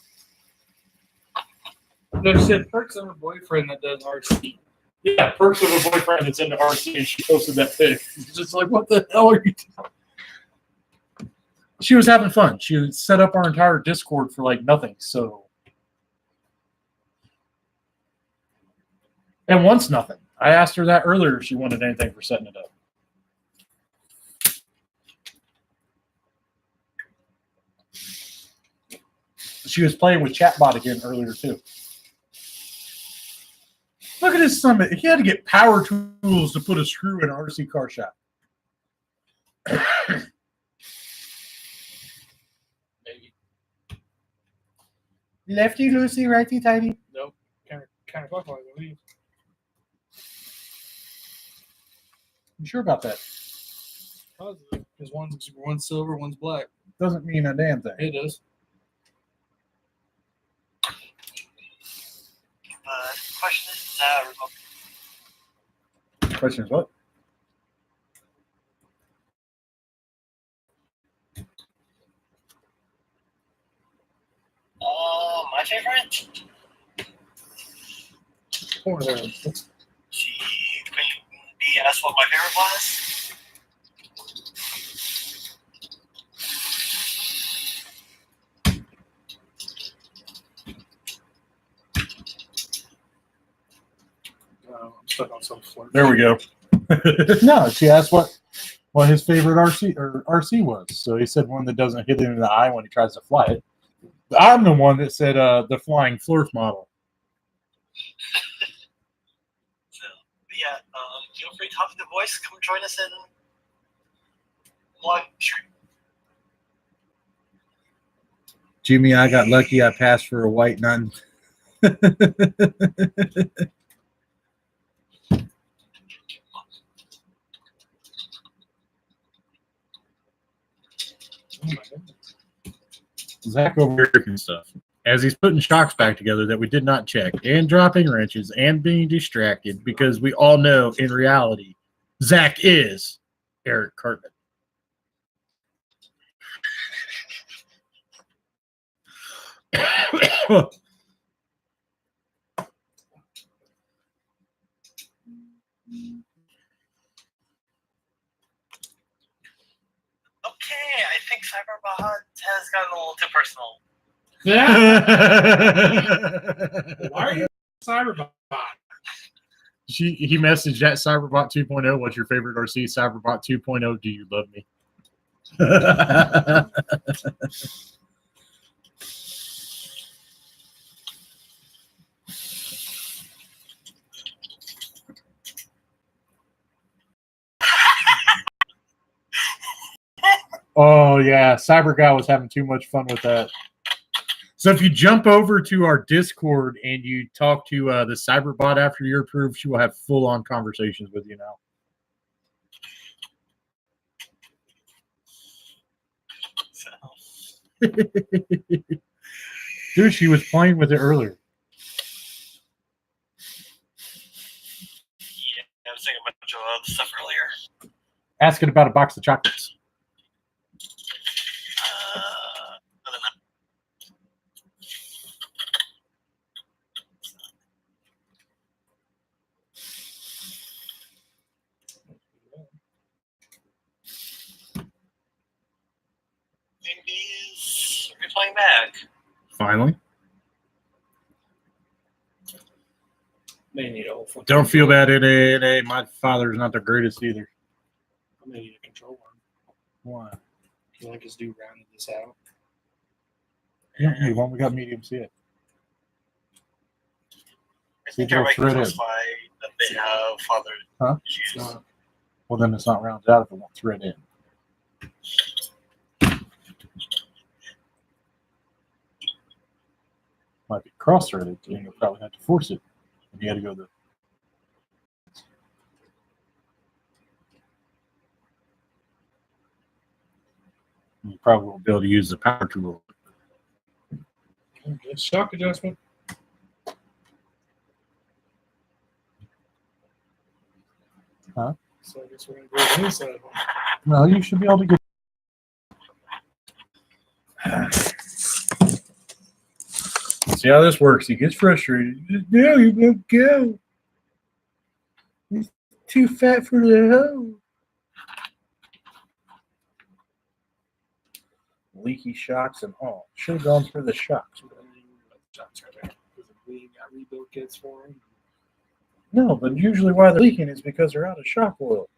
No shit. Perks of her boyfriend that does RC. Yeah, perks of a boyfriend that's into RC, and she posted that pic. It's just like, what the hell are you doing? She was having fun. She set up our entire Discord for like nothing. So, and once nothing. I asked her that earlier if she wanted anything for setting it up. She was playing with Chatbot again earlier too. Look at his summit. He had to get power tools to put a screw in an RC car shop. Maybe. Lefty loosey, righty tighty. Nope. Kind of clockwise, I believe. You sure about that? Positive. Because one's silver, one's black. Doesn't mean a damn thing. It does. Question is, Question is what? my favorite? Can be asked what my favorite was? I'm stuck on some flirt. There we go. No, she asked what his favorite RC was. So he said one that doesn't hit him in the eye when he tries to fly it. I'm the one that said the flying Flurf model. So, yeah, feel free to hop in the voice. Come join us in live stream. Jimmy, I got lucky. I passed for a white nun. Zach over here and stuff. As he's putting shocks back together that we did not check, and dropping wrenches, and being distracted, because we all know in reality, Zach is Eric Cartman. Okay, I think Cyberbot has gotten a little too personal. Why are you Cyberbot? He messaged at Cyberbot 2.0, what's your favorite RC? Cyberbot 2.0, do you love me? Oh, yeah. Cyber Guy was having too much fun with that. So if you jump over to our Discord and you talk to the Cyberbot after you're approved, she will have full-on conversations with you now. Dude, she was playing with it earlier. Yeah, I was thinking a bunch of other stuff earlier. Asking about a box of chocolates. Other than that. Maybe replying back. Finally. May need a whole fucking Don't feel bad. My father's not the greatest either. I'm gonna need a control arm. Why? Can I just do rounding this out? Yeah, hey, why we got medium see it? I See, think they'll everybody thread can it. justify that they have father Huh? issues. It's not. Well, then it's not rounded out if it won't thread in. Might be cross-threaded, and you'll probably have to force it. And you got to go the. You probably won't be able to use the power tool. Okay, shock adjustment. Huh? So I guess we're gonna go to this side. No, you should be able to get. See how this works. He gets frustrated. No, you won't go. He's too fat for the hoe. Leaky shocks and all. Should have gone for the shocks. Shots right there. We got rebuild kits for them. No, but usually why they're leaking is because they're out of shock oil.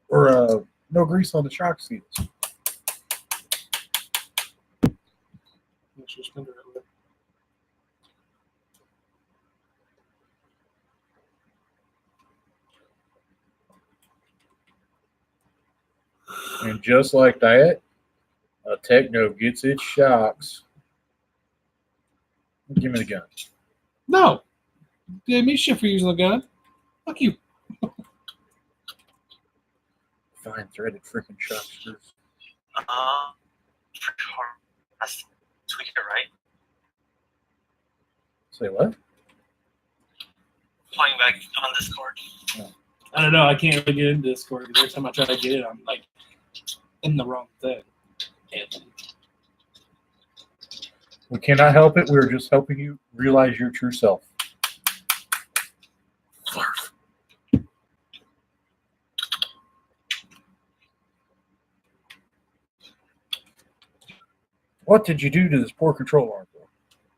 Or no grease on the shock seals. Let's just spin it over. And just like that, a Techno gets its shocks. Give me the gun. No. You gave me shit for using the gun. Fuck you. Fine threaded freaking shock screws. Has to tweak it, right? Say what? Playing back on Discord. I don't know. I can't really get into Discord because every time I try to get it, I'm like in the wrong thing. Anthony. We cannot help it. We're just helping you realize your true self. What did you do to this poor control arm?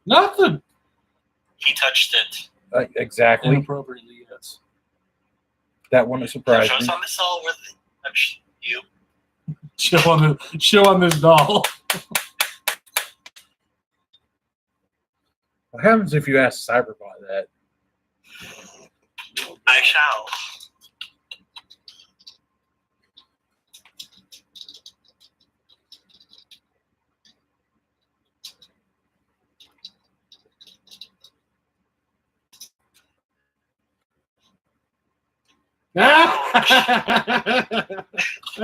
Nothing. He touched it. Exactly. Inappropriately, yes. That one is surprising. Show us on this all where they touched you. Show on this doll. What happens if you ask Cyberbot that? I shall.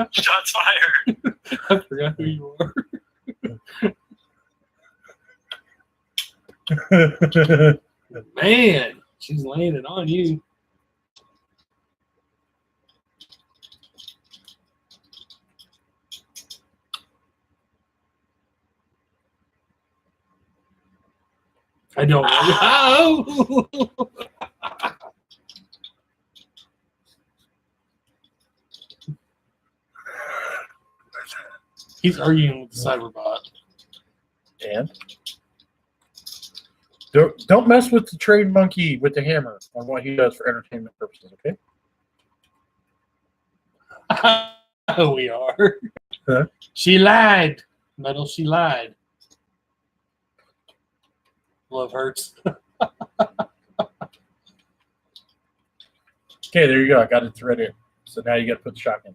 Shots fired. I forgot who you are. Man, she's laying it on you. I don't know. Oh! He's arguing with the Cyberbot. And don't mess with the trained monkey with the hammer on what he does for entertainment purposes, okay? We are. Huh? She lied. Metal, she lied. Love hurts. Okay, there you go. I got it threaded. So now you got to put the shock in.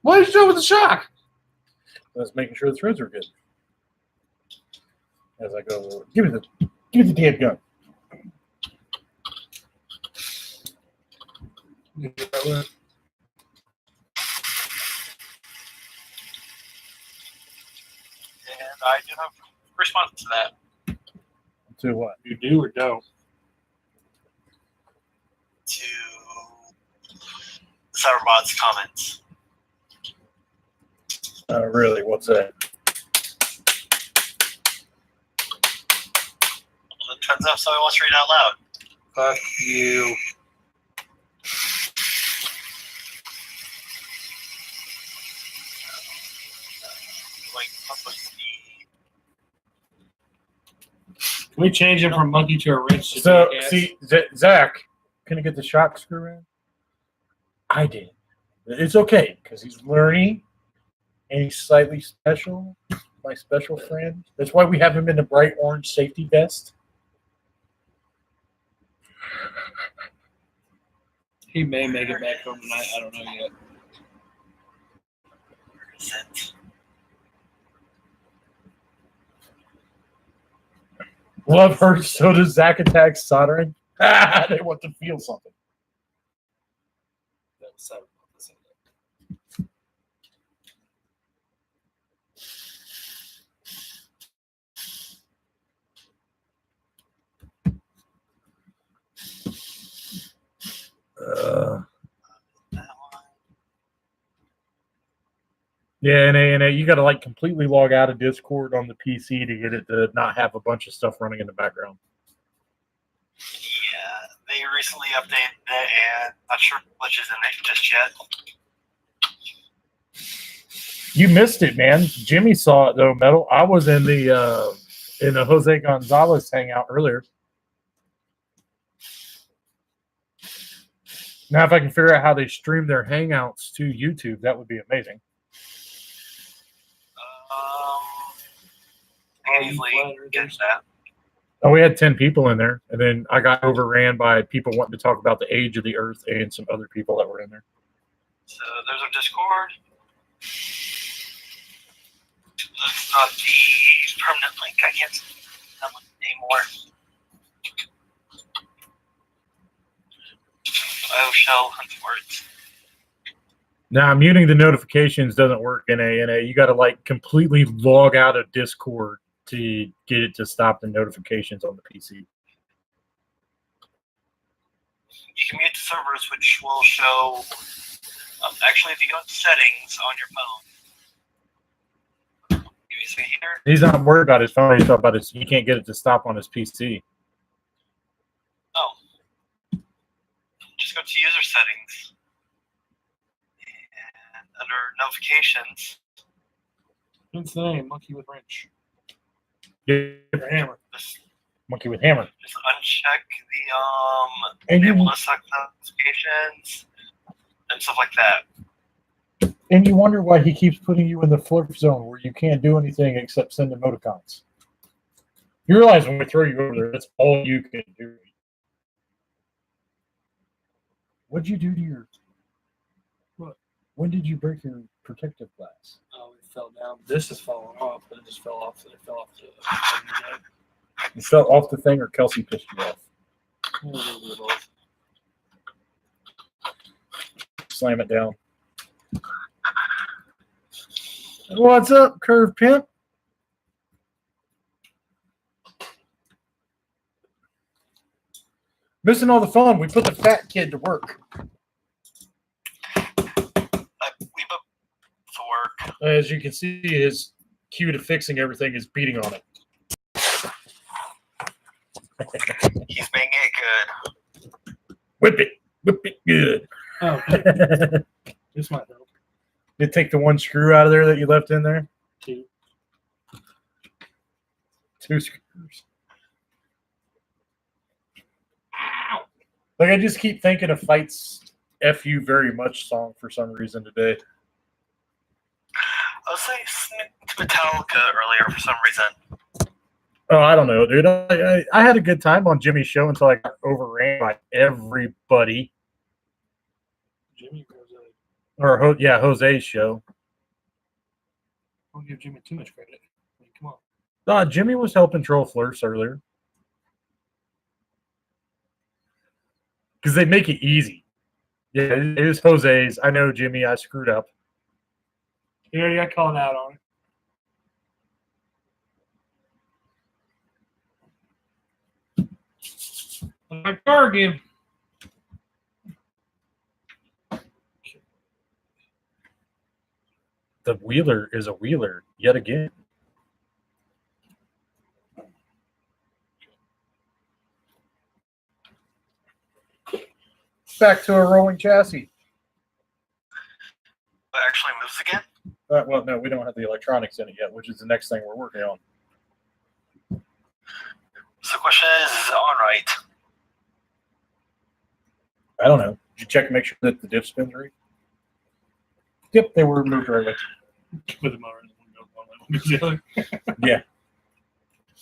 What did you do with the shock? I was making sure the threads are good. As I go, give me the damn gun. And I do have a response to that. To what? You do or don't? To Cyberbot's comments. Really? What's that? Well, it turns out somebody wants to read it out loud. Fuck you. Like, publish Can we change him from monkey to a wrench? to So, jackass? see, Zach, can you get the shock screw in? I did. It's okay, because he's learning, and he's slightly special, my special friend. That's why we have him in the bright orange safety vest. He may make it back home tonight. I don't know yet. Where is it? Love hurts, so does Zach attacks soldering. They want to feel something. That was Cyberpunk. Yeah, and you got to like completely log out of Discord on the PC to get it to not have a bunch of stuff running in the background. Yeah, they recently updated it, and not sure which is in it just yet. You missed it, man. Jimmy saw it though, Metal. I was in the Jose Gonzalez hangout earlier. Now, if I can figure out how they stream their hangouts to YouTube, that would be amazing. I can easily get that. Oh, we had 10 people in there, and then I got overran by people wanting to talk about the age of the Earth and some other people that were in there. So there's our Discord. That's not the permanent link. I can't see that one anymore. I shall hunt for it. Now, muting the notifications doesn't work in A. You got to like completely log out of Discord to get it to stop the notifications on the PC. You can mute the servers, which will show. Actually, if you go to settings on your phone, you see here. He's not worried about his phone. He's talking about his. He can't get it to stop on his PC. Oh, just go to user settings, and under notifications, What's the name? Monkey with wrench. Yep. Hammer. just Monkey with hammer. uncheck the And enable you, to select notifications and stuff like that. and you wonder why he keeps putting you in the flip zone where you can't do anything except send emoticons. You realize when we throw you over there, that's all you can do. What'd you do to your? What? When did you break your protective glass? Oh, it fell down. This is falling off, but it just fell off. It fell off the. You fell off the thing, or Kelsey pissed you off? A little bit of both. Slam it down. What's up, Curve Pimp? Missing all the fun. We put the fat kid to work. We put to work. As you can see, his cue to fixing everything is beating on it. He's making it good. Whip it good. Oh, this might help. You take the one screw out of there that you left in there. Two. 2 screws. Like I just keep thinking of Fight's "F You Very Much" song for some reason today. I was listening to Metallica earlier for some reason. Oh, I don't know, dude. I had a good time on Jimmy's show until I got overran by everybody. Jimmy goes. Or Jose's show. Don't give Jimmy too much credit. I mean, come on. Jimmy was helping troll Flirts earlier. Because they make it easy. Yeah, it is Jose's. I know, Jimmy. I screwed up. He already got called out on it. My car again. The wheeler is a wheeler yet again. Back to a rolling chassis. It actually moves again. Well, no, we don't have the electronics in it yet, which is the next thing we're working on. So the question is it on right? I don't know. Did you check and make sure that the diff spins right? Yep, they were moved right away. With the motor. One goes the other. Yeah.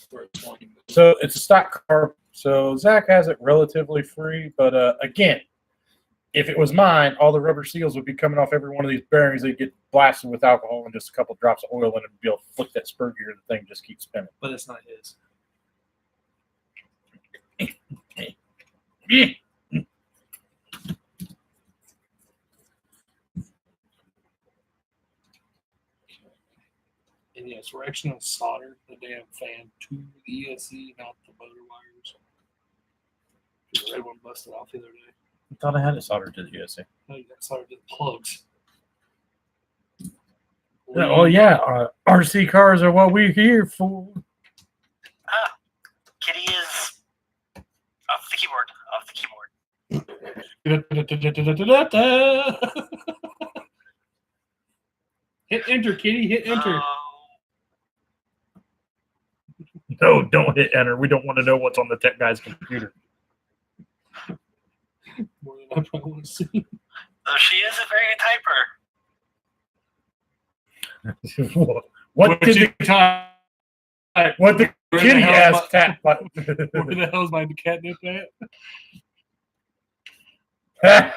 Where it's pointing. So it's a stock car. So Zach has it relatively free, but again, if it was mine, all the rubber seals would be coming off every one of these bearings. They'd get blasted with alcohol and just a couple drops of oil in it and be able to flick that spur gear and the thing just keeps spinning. But it's not his. Yeah. And yes, we're actually going to solder the damn fan to the ESC, not the motor wires. The red one busted off the other day. I thought I had it soldered to the USA. No, you got soldered to the plugs. Oh, yeah. RC cars are what we're here for. Kitty is off the keyboard. Hit enter, Kitty. Hit enter. No, don't hit enter. We don't want to know what's on the tech guy's computer. More than I probably want to see. Though she is a very good typer. What did the kitty ass tap button? Where the hell is my catnip at? I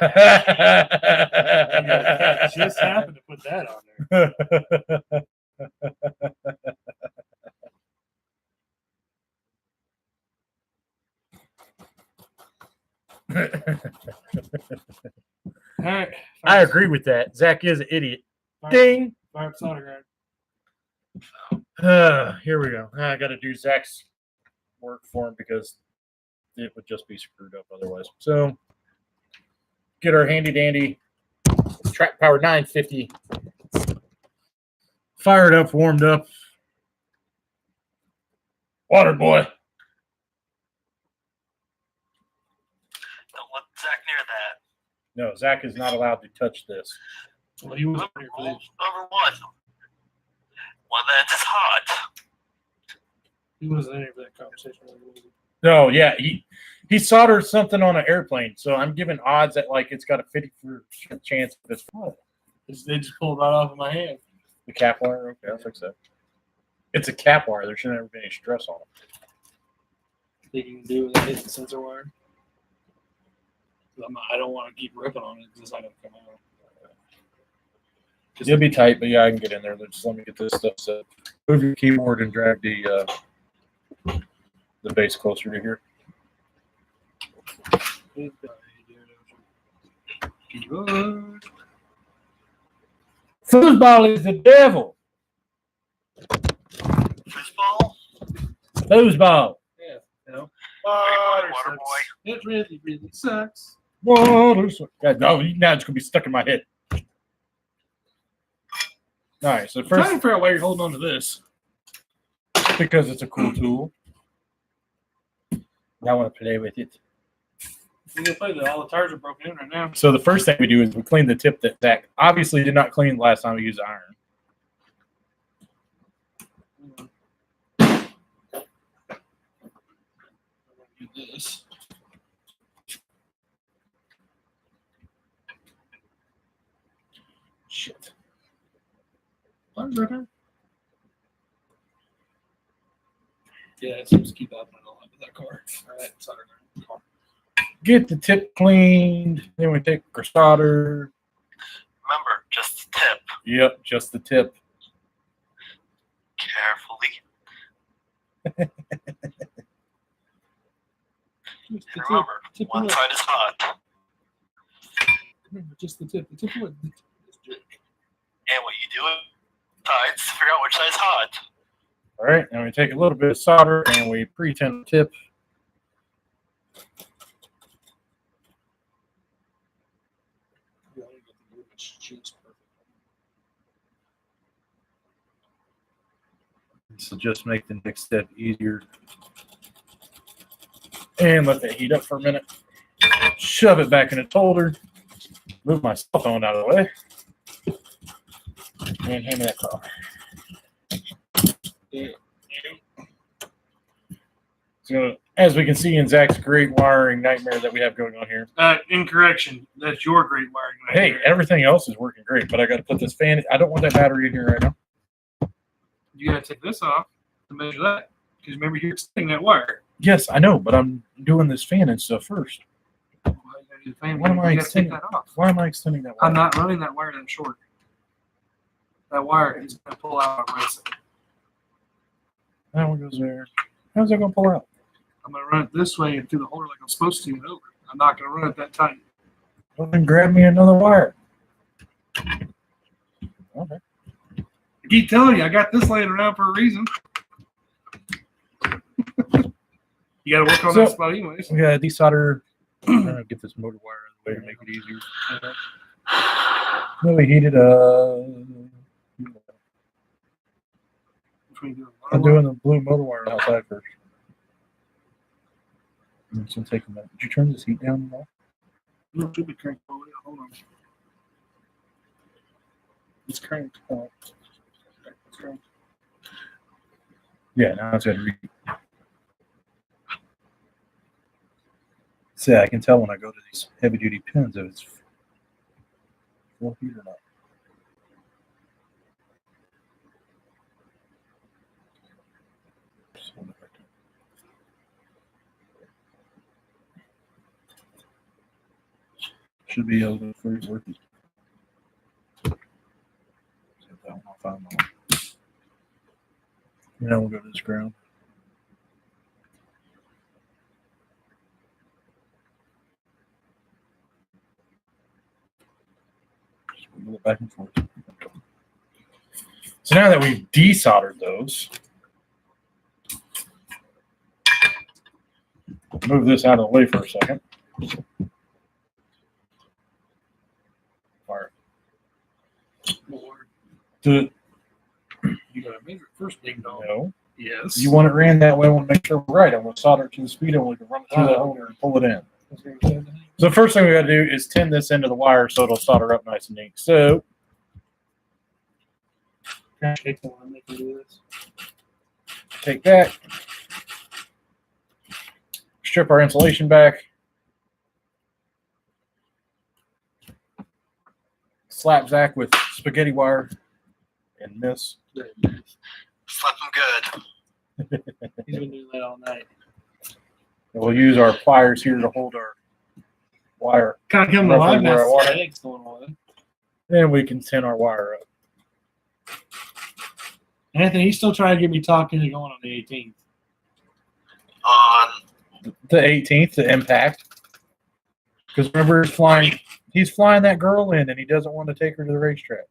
just happened to put that on there. All right. I agree with that. Zach is an idiot. Ding. Fire up solder guard. Here we go. I got to do Zach's work for him because it would just be screwed up otherwise. So, get our handy dandy Track Power 950 fired up, warmed up. Water boy. Don't let Zach near that. No, Zach is not allowed to touch this. Well, he was Number here for this. one. One that is hot. He wasn't in here for that conversation. No, yeah, he soldered something on an airplane, so I'm giving odds that like it's got a 50% chance of this. They just pulled right off of my hand. The cap wire, okay, I'll fix that. It's a cap wire. There shouldn't ever be any stress on it. Think you can do without hitting the sensor wire? I don't want to keep ripping on it because it's not going to come out. It'll be tight, but yeah, I can get in there. Just let me get this stuff set. Move your keyboard and drag the base closer to here. Foosball is the devil. Foosball? Foosball. Yeah, you know. Water sucks. boy. It really, really sucks. Water. God, no, now it's gonna be stuck in my head. All right, so I'm trying to first, figure out why you're holding on to this. because it's a cool tool, I want to play with it. You can play that all the tires are broken in right now. So the first thing we do is we clean the tip that Zach obviously did not clean last time we used iron. Do this. Shit. Buttons right there. Yeah, it seems to keep happening a lot with that car. All right, solder car. Get the tip cleaned. Then we take our solder. Remember, just the tip. Yep, just the tip. Carefully. Just the And remember, tip one of side is hot. Remember, just the tip. The tip of it. And what you do with sides to figure out which side's hot. All right, and we take a little bit of solder and we pre-tend the tip. This will just make the next step easier. And let that heat up for a minute. Shove it back in its holder. Move my cell phone out of the way. And hand me that car. So, as we can see in Zach's great wiring nightmare that we have going on here. Incorrection. That's your great wiring. Hey, everything else is working great, but I got to put this fan. I don't want that battery in here right now. You gotta take this off to measure that. Because remember, you're extending that wire. Yes, I know, but I'm doing this fan and stuff first. Well, you gotta do the fan. Why am I You gotta take extending? that off. Why am I extending that wire? I'm not running that wire that short. That wire is gonna pull out on racing. That one goes there. How's that going to pull out? I'm gonna run it this way and through the holder like I'm supposed to and over. I'm not gonna run it that tight. Well, then grab me another wire. Okay. I keep telling you, I got this laying around for a reason. You gotta work on So- that spot anyways. We got to desolder. I'm going to get this motor wire out of the way to make it easier. Then we heat it up. I'm doing the blue motor wire outside first. It's going to take a minute. Did you turn this heat down at all? No, it should be cranked all the way. Hold on. It's cranked. Oh. It's cranked. Yeah, now it's got to read. See, I can tell when I go to these heavy duty pins if it's full heat or not. Should be able to fully work it. See if that one I'll find one. Now we'll go to this ground. Just wiggle it back and forth. So now that we've desoldered those, move this out of the way for a second. Fire. You gotta measure it first, ding dong. No. Yes. You want it ran that way. I want to make sure we're right. I want to solder it to the speed. I want to run it through that holder and pull it in. So the first thing we got to do is tin this into the wire so it'll solder up nice and neat. So Shake the one, make you do this. take that, strip our insulation back, slap Zach with spaghetti wire, and miss. Slap him good. He's been doing that all night. We'll use our pliers here to hold our wire, Kind of coming Roughly alive now. where I want since it. the eggs going away. and we can tin our wire up. Anthony, he's still trying to get me talking and going on the 18th. On The 18th, the impact. Because remember, he's flying that girl in, and he doesn't want to take her to the racetrack,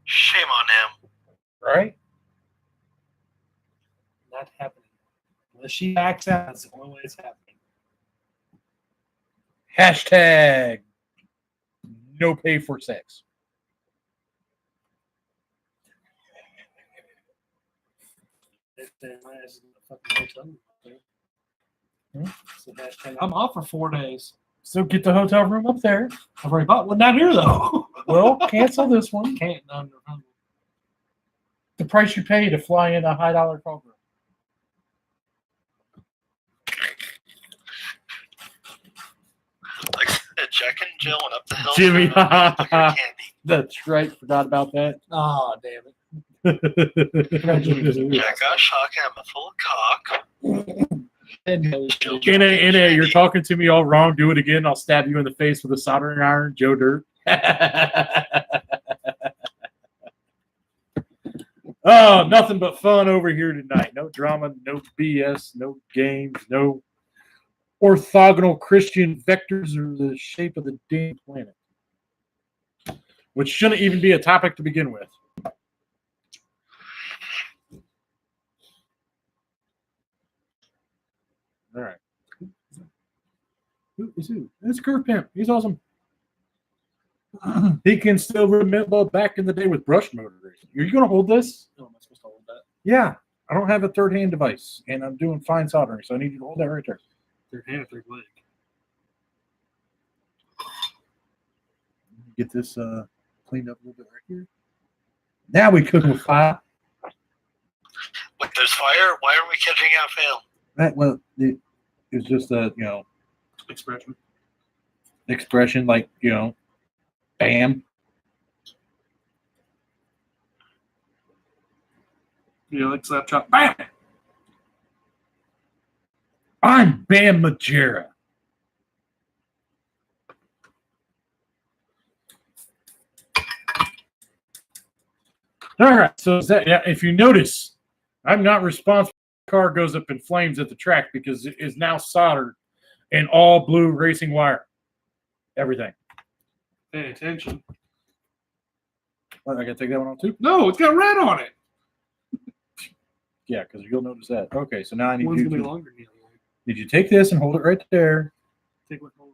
shame on him. right? Not happening. Unless she backs out, that's the only way it's happening. Hashtag no pay for sex. So hashtag, I'm off for 4 days. So get the hotel room up there. I've already bought one down here though. Well, cancel this one. Can't under The price you pay to fly in a high dollar call girl. Like I said, Jack and Jill went up the hill. Jimmy, for candy. That's right. Forgot about that. Oh damn it. Jack got a shotgun full of cock. NA, you're talking to me all wrong. Do it again. I'll stab you in the face with a soldering iron. Joe Dirt. Oh, nothing but fun over here tonight. No drama, no BS, no games, no orthogonal Christian vectors or the shape of the damn planet. Which shouldn't even be a topic to begin with. All right. Who is who? It's Curve Pimp. He's awesome. He can still remember back in the day with brush motor racing. Are you going to hold this? Oh, am I supposed to hold that? Yeah. I don't have a third hand device, and I'm doing fine soldering, so I need you to hold that right there. Third hand, third leg. Get this cleaned up a little bit right here. Now we cook with fire. Wait, there's fire? Why aren't we catching out fail? That well, it was just a expression like bam. You like slap chop? Bam! I'm Bam Majera. All right, so if you notice, I'm not responsible. The car goes up in flames at the track because it is now soldered in all blue racing wire. Everything. Pay attention. Well, I gotta take that one off too. No, it's got red on it. Yeah, because you'll notice that. Okay, so now I need One's you gonna be to longer than the other one. Did you take this and hold it right there? Take what hold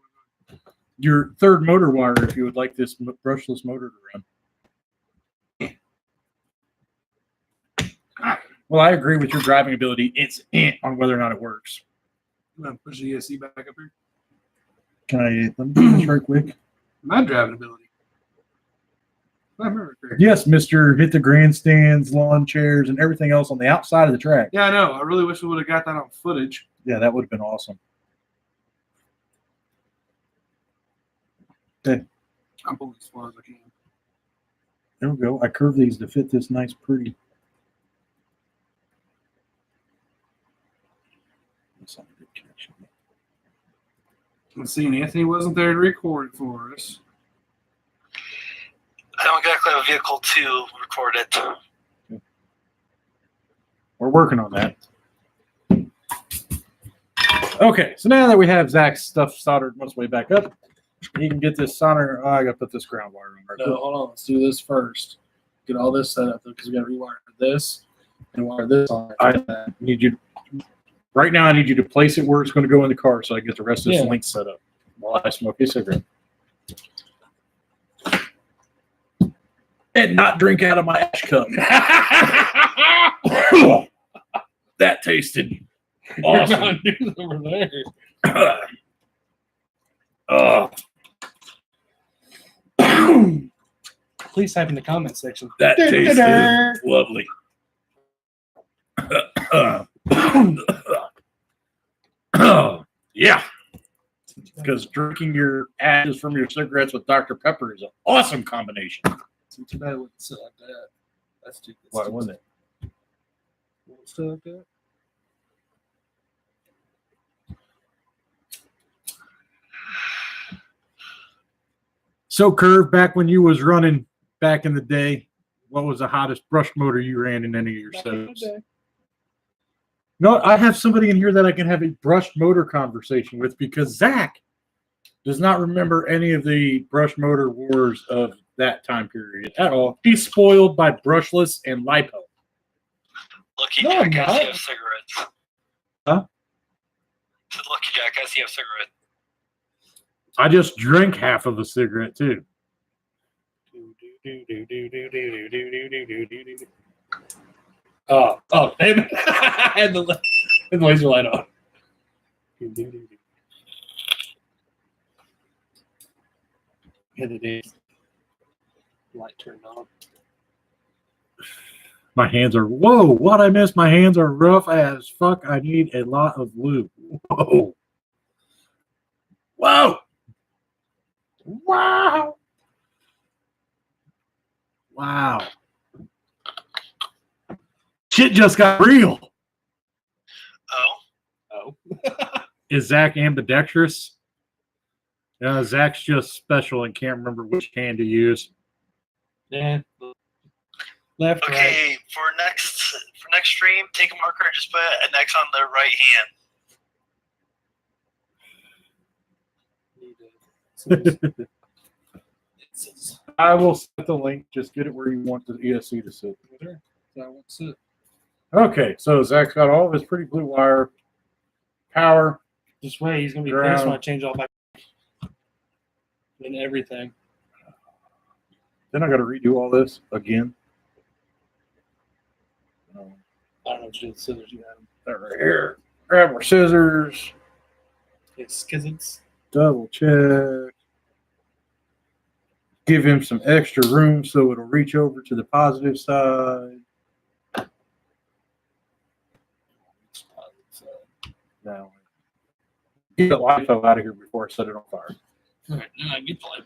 it. Your third motor wire, if you would like this brushless motor to run. Well, I agree with your driving ability. It's on whether or not it works. I'm gonna push the ESC back up here. Can I let me do this right quick? My driving ability. If I remember correctly. Yes, Mr. Hit the grandstands, lawn chairs, and everything else on the outside of the track. Yeah, I know. I really wish we would have got that on footage. Yeah, that would have been awesome. Okay, I'm pulling as far as I can. there we go. I curved these to fit this nice, pretty. That's not a good connection. Let's see, Anthony wasn't there to record it for us. I don't exactly have a vehicle to record it. We're working on that. Okay, so now that we have Zach's stuff soldered most way back up, you can get this solder. Oh, I got to put this ground wire on. Right No, hold on. Let's do this first. Get all this set up because we got to rewire this and wire this on. I need you. Right now, I need you to place it where it's going to go in the car so I get the rest of this Yeah. link set up while I smoke a cigarette. And not drink out of my ash cup. That tasted awesome. Over there. Please type in the comment section. That tasted lovely. Yeah, because drinking your ashes from your cigarettes with Dr. Pepper is an awesome combination. Too bad it wouldn't sit like that. That's too. Why wasn't it? Won't sit like that. So, Curve, back when you was running back in the day, what was the hottest brush motor you ran in any of your setups? No, I have somebody in here that I can have a brushed motor conversation with because Zach does not remember any of the brush motor wars of that time period at all. He's spoiled by brushless and lipo. Lucky No, I'm Jack, not. I see have cigarettes. Huh? Said Lucky Jack, I see have cigarettes. I just drank half of a cigarette too. Oh, damn it. I had the laser light on. Had the light turned on. My hands are, whoa, what I missed? My hands are rough as fuck. I need a lot of lube. Whoa. Whoa. Wow. Wow. Shit just got real. Oh, Is Zach ambidextrous? Zach's just special and can't remember which hand to use. Yeah. Left, right. okay. For next stream, take a marker and just put an X on the right hand. I will set the link. Just get it where you want the ESC to sit. So Okay, so Zach's got all of his pretty blue wire power. this way, he's gonna be Ground. pissed when I change all my and everything. Then I got to redo all this again. I don't know what to do with scissors you have. That right here. Grab our scissors. It's because it's Double check. Give him some extra room so it'll reach over to the positive side. Now, get the LiPo out of here before I set it on fire. all right. Now I get the lipo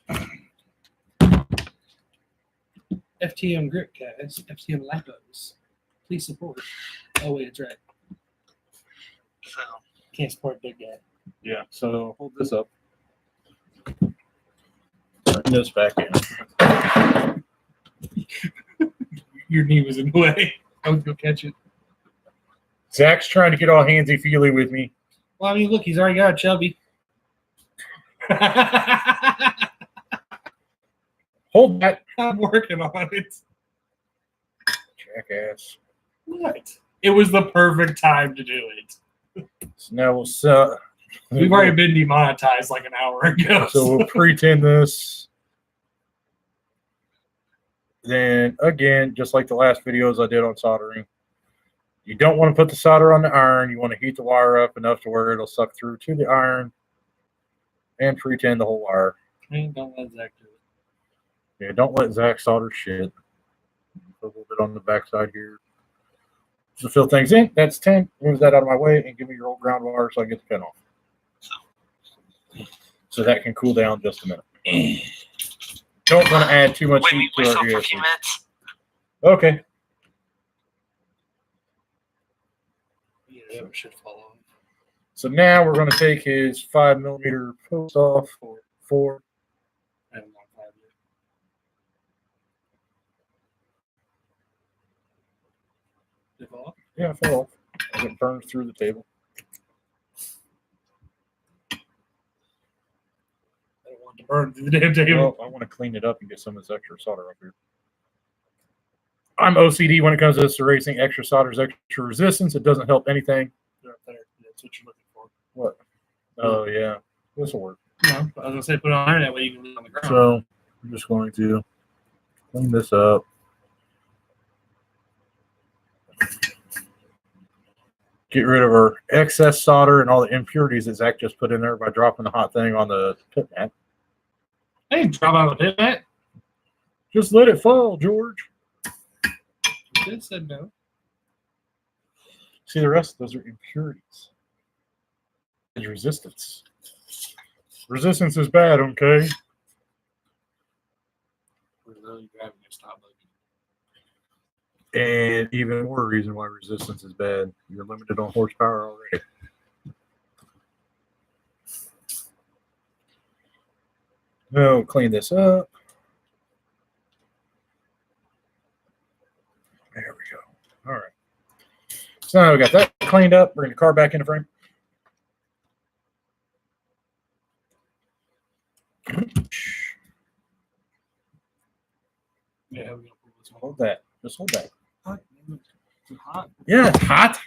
out of here. FTM grip, guys. FTM lipos. Please support. Oh wait, it's right. So Can't support big guy. Yeah, so hold this up. Turn this back in. Your knee was in the way. I was gonna catch it. Zach's trying to get all handsy-feely with me. Well, I mean, look, he's already got a chubby. Hold that. I'm working on it. Jackass. What? It was the perfect time to do it. So now we'll set. We've already been demonetized like an hour ago. So we'll pretend this. Then again, just like the last videos I did on soldering, you don't want to put the solder on the iron. You want to heat the wire up enough to where it'll suck through to the iron and pretend the whole wire. Don't let Zach do it. Yeah, don't let Zach solder shit. Put a little bit on the backside here. To fill things in, that's 10. Move that out of my way and give me your old ground wire so I get the pin off. So that can cool down just a minute. Don't want to add too much wait, heat we to stop our for a ESC. few minutes. Okay. Yeah, that should follow. So now we're going to take his 5mm post off for 4. I haven't gone 5 yet. If all? Yeah, it fell off. As it burns through the table. I don't want to burn through the damn table. Well, I want to clean it up and get some of this extra solder up here. I'm OCD when it comes to this racing. Extra solder is extra resistance. It doesn't help anything. They're up there. That's what you're looking for. What? Oh, yeah. This will work. No, I was going to say put it on iron that way you can leave it on the ground. So I'm just going to clean this up. Get rid of our excess solder and all the impurities that Zach just put in there by dropping the hot thing on the pit mat. I didn't drop out of the pit, Matt. Just let it fall, George. You did said no. See, the rest of those are impurities. And resistance. Resistance is bad, okay? Really grabbing your stop button. And even more reason why resistance is bad. You're limited on horsepower already. We'll clean this up. There we go. All right. So now we got that cleaned up. Bring the car back into frame. Yeah, we're gonna pull this one. Hold that. Just hold that. It's hot. Yeah, it's hot.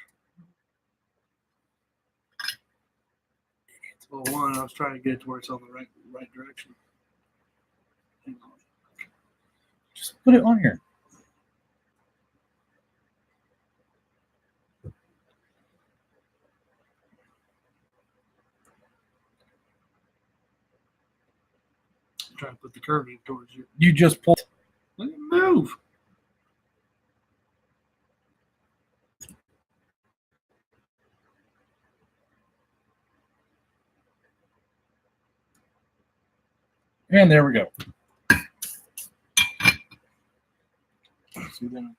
Well, one, I was trying to get it to where it's on the right direction. Hang on. Just put it on here. I'm trying to put the curving towards you. You just pull. Let it move. And there we go. See that?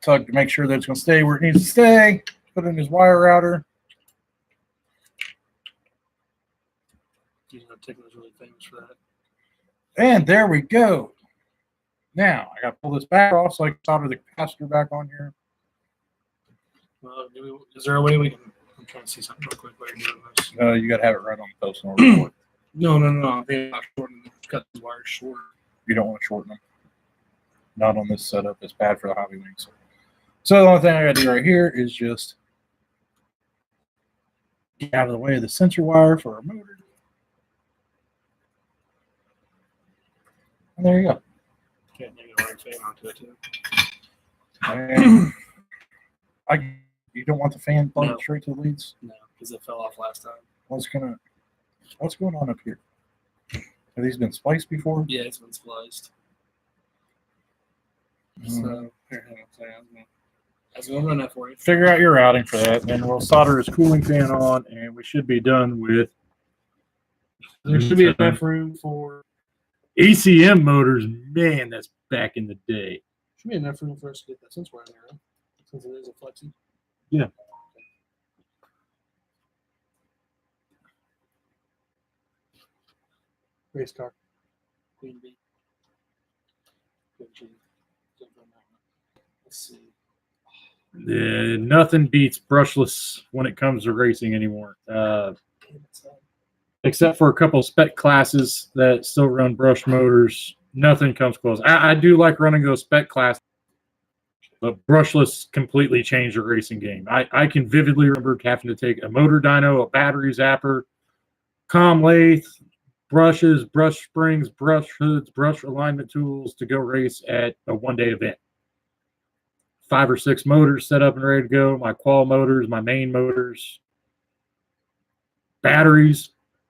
Tug to make sure that it's going to stay where it needs to stay. Put it in his wire router. You know, Tickler's really famous for that. And there we go. Now, I got to pull this back off so I can solder the capacitor back on here. Well, is there a way we can? I'm trying to see something real quick while you're doing this. You got to have it right on the post in order to work. No. I think I'm shortening them. Cut these wires short. You don't want to shorten them. Not on this setup. It's bad for the hobby wings. So the only thing I got to do right here is just get out of the way of the sensor wire for our motor. And there you go. Can't make a right fan onto it too. And you don't want the fan plugged No. straight to the leads. No, because it fell off last time. What's going on up here? Have these been spliced before? Yeah, it's been spliced. Mm. So here, hang on. I was gonna run that for you. Figure out your routing for that, then we'll solder his cooling fan on, and we should be done with. There should be enough room for. ACM motors. Man, that's back in the day. Should be enough room for us to get that sensor in there, right? Since it is a flexi. Yeah. Race car. Queen bee. Good cheese. Jump on that one. Let's see. Nothing beats brushless when it comes to racing anymore. Except for a couple of spec classes that still run brush motors, nothing comes close. I do like running those spec classes, but brushless completely changed the racing game. I can vividly remember having to take a motor dyno, a battery zapper, comm lathe, brushes, brush springs, brush hoods, brush alignment tools to go race at a one-day event. 5 or 6 motors set up and ready to go. My qual motors, my main motors, batteries,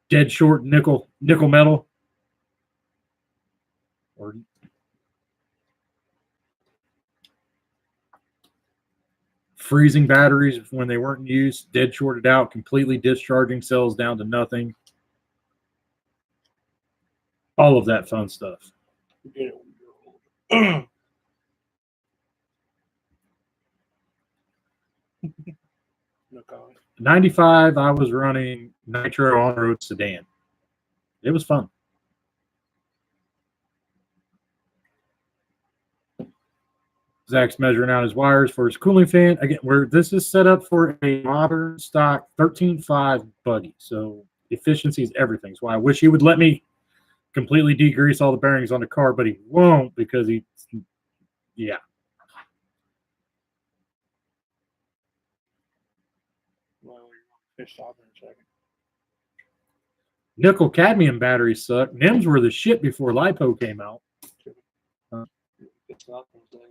dead short nickel metal, or freezing batteries when they weren't in use, dead shorted out, completely discharging cells down to nothing. All of that fun stuff. We did it when we were old. 95, I was running Nitro on-road sedan. It was fun. Zach's measuring out his wires for his cooling fan. Again, this is set up for a modern stock 13.5 buggy. So efficiency is everything. So I wish he would let me completely degrease all the bearings on the car, but he won't because yeah. Well, we're fish off in a second. Nickel cadmium batteries suck. NIMS were the shit before LiPo came out. It's not those days.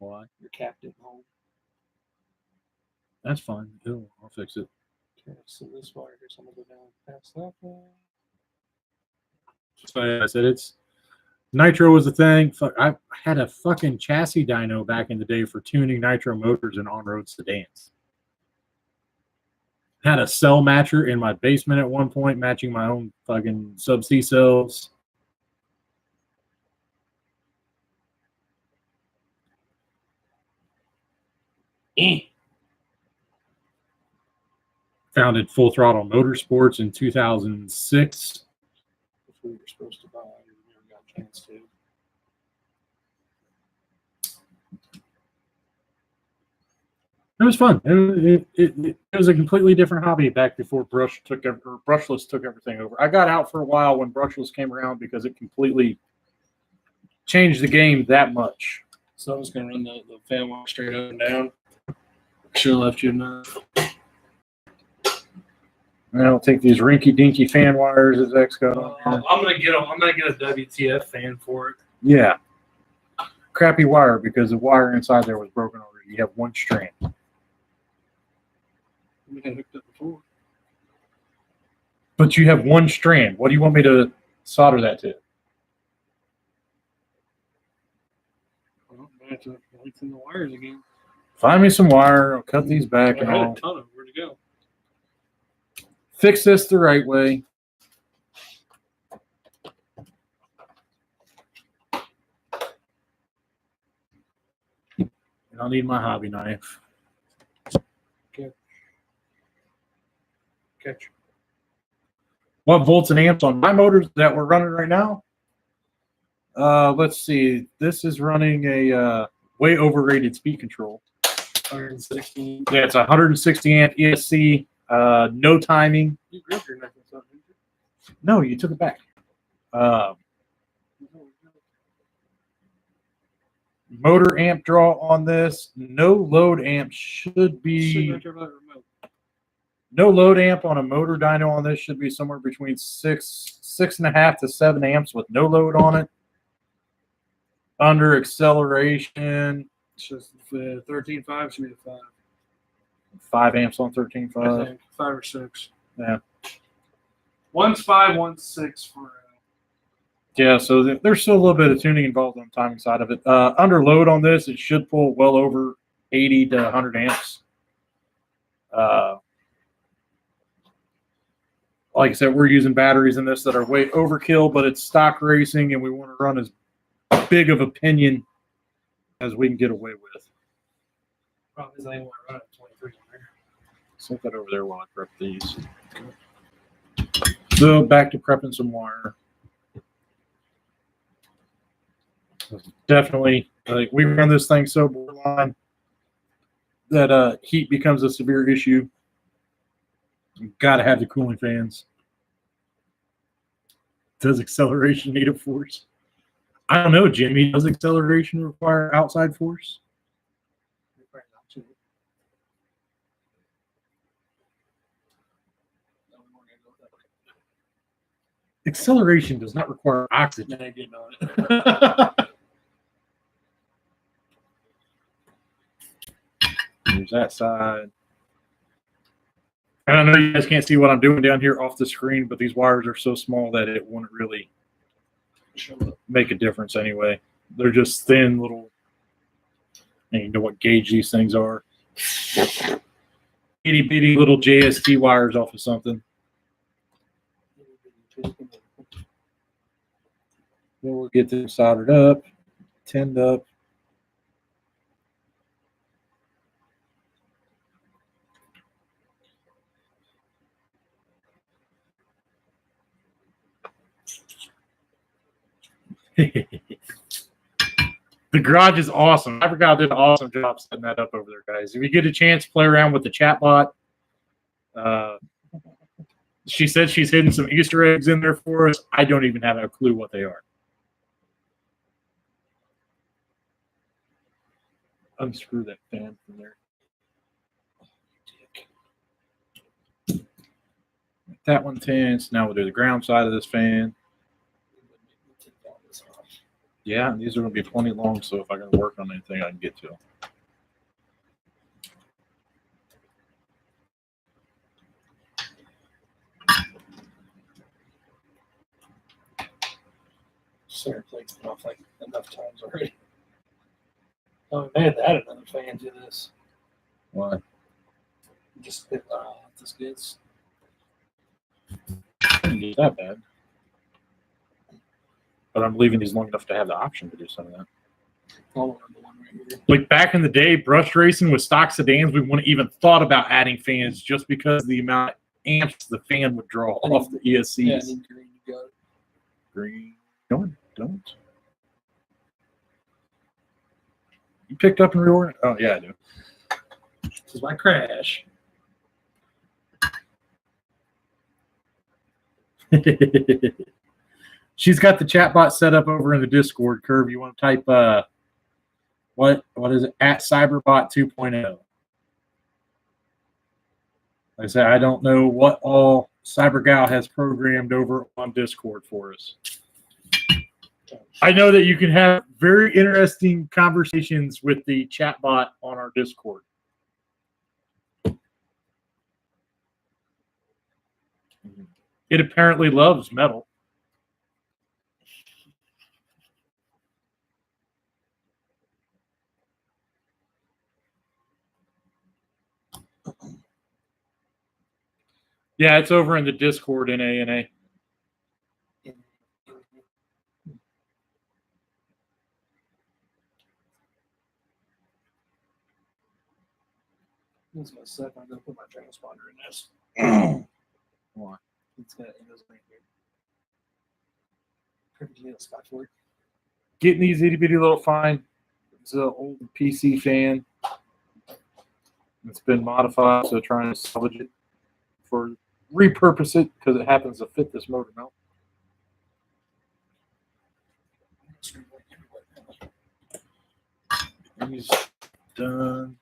Why? Your cap didn't hold. That's fine. I'll fix it. Okay, so this wire here, so I'm gonna go down past that one. So I said Nitro was a thing. Fuck, I had a fucking chassis dyno back in the day for tuning Nitro motors and on-road sedans. Had a cell matcher in my basement at one point, matching my own fucking sub-C cells. Founded Full Throttle Motorsports in 2006. Before you're supposed to buy, you never got a chance to. It was fun. It was a completely different hobby back before brushless took everything over. I got out for a while when brushless came around because it completely changed the game that much. So I was going to run the fan wash straight up and down. Should have left you enough. I don't think these rinky-dinky fan wires that Zach's got on here. I'm gonna get a WTF fan for it. Yeah. Crappy wire because the wire inside there was broken already. You have one strand. We had hooked up before. But you have one strand. What do you want me to solder that to? Well, I have to lengthen the wires again. Find me some wire. I'll cut these back I and had I'll a ton of where to go. fix this the right way. And I'll need my hobby knife. Catch. What volts and amps on my motors that we're running right now? Let's see. This is running a way overrated speed control. 116. Yeah, it's a 160 amp ESC. No timing. You gripped your knife and stuff, didn't you? No, you took it back. Motor amp draw on this. No load amp should be. Sitting right there by the remote. No load amp on a motor dyno on this should be somewhere between 6.5 to 7 amps with no load on it. Under acceleration, It's just 13.5 should be the 5. 5 amps on I 13.5. think 5 or 6. Yeah. One's 5, one's 6 for. Yeah, so there's still a little bit of tuning involved on the timing side of it. Under load on this, it should pull well over 80 to 100 amps. Like I said, we're using batteries in this that are way overkill, but it's stock racing, and we want to run as big of a pinion as we can get away with. Problem is I ain't want to run at 23 in there. Set that over there while I prep these. So back to prepping some wire. Definitely, we run this thing so borderline that heat becomes a severe issue. You've got to have the cooling fans. Does acceleration need a force? I don't know, Jimmy. Does acceleration require outside force? Acceleration does not require oxygen. Now you're getting on it. There's that side. And I know you guys can't see what I'm doing down here off the screen, but these wires are so small that it wouldn't really make a difference anyway. They're just thin little, and you know what gauge these things are. Itty bitty little JST wires off of something. Then we'll get them soldered up, tinned up. The garage is awesome. I forgot I did an awesome job setting that up over there, guys. If you get a chance, play around with the chat bot. She said she's hidden some Easter eggs in there for us. I don't even have a clue what they are. Unscrew that fan from there. That one tense. Now we'll do the ground side of this fan. Yeah, these are going to be plenty long, so if I can work on anything, I can get to them. Center plate's been off like enough times already. Oh, they had to add another fan to this. Why? Just this gets. Didn't get that bad. But I'm leaving these long enough to have the option to do some of that. All over the one right Like back in the day, brush racing with stock sedans, we wouldn't even thought about adding fans just because of the amount of amps the fan would draw off the ESCs. Yeah, I need green. You got it. Green. Don't. You picked up and reordered? Oh, yeah, I do. This is my crash. She's got the chat bot set up over in the Discord. Curve, you want to type what is it? At Cyberbot 2.0. Like I said, I don't know what all CyberGal has programmed over on Discord for us. I know that you can have very interesting conversations with the chat bot on our Discord. It apparently loves metal. Yeah, it's over in the Discord in ANA. It's gonna suck. I'm gonna put my transponder in this. Why? It's got it goes right here. Perfect little spot for it. Getting these itty bitty little fine. It's an old PC fan. It's been modified, so trying to salvage it for repurpose it because it happens to fit this motor mount. He's done.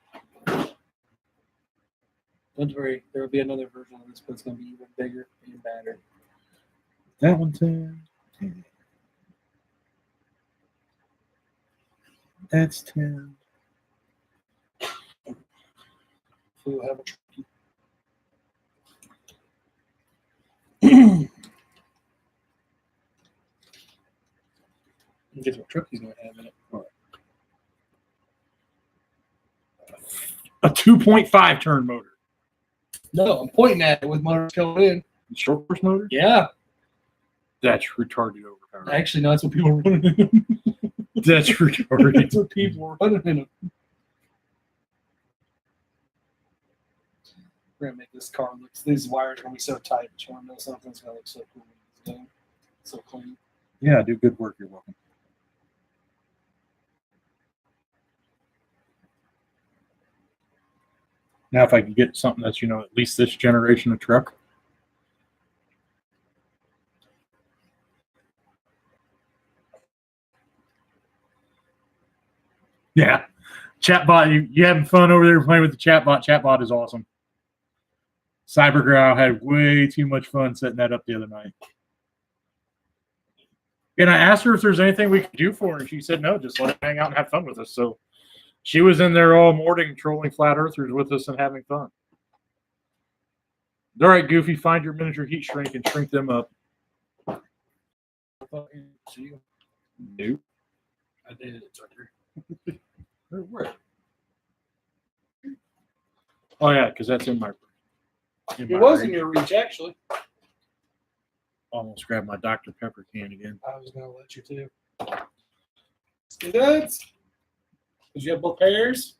Don't worry, there will be another version of this, but it's gonna be even bigger and badder. That one 10. That's 10. We'll have a guess what truck he's gonna have in it. A 2.5 turn motor. No, I'm pointing at it with motors coming in. Short force motor? Yeah. That's retarded overpower. Actually, no, that's what people are running in them. That's retarded. That's what people are running in them. We're gonna make this car look. These wires are gonna be so tight, but you wanna know something's gonna look so cool when it's done. So clean. Yeah, do good work. You're welcome. Now, if I can get something that's, at least this generation of truck. Yeah. Chatbot, you having fun over there playing with the chatbot? Chatbot is awesome. CyberGrow had way too much fun setting that up the other night. And I asked her if there's anything we could do for her, and she said no, just let her hang out and have fun with us. So she was in there all morning trolling flat earthers with us and having fun. All right, Goofy, find your miniature heat shrink and shrink them up. I thought you see you. Nope. I did. It's right there. Where? Oh, yeah, because that's in my It was in range. your reach, actually. Almost grabbed my Dr. Pepper can again. I was gonna let you too. See that? Did you have both pairs?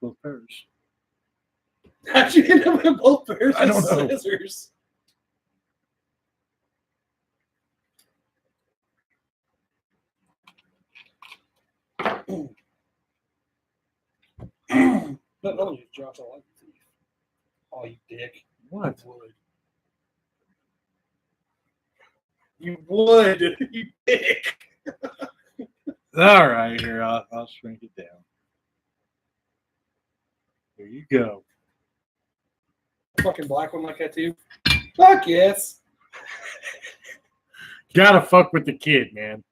Both pairs. How'd you end up with both pairs I don't of know. scissors? No, you dropped all like thief. Oh, you dick. What? You would. You would. You dick. All right, here, I'll shrink it down. There you go. Fucking black one like that too. Fuck yes. Gotta fuck with the kid, man.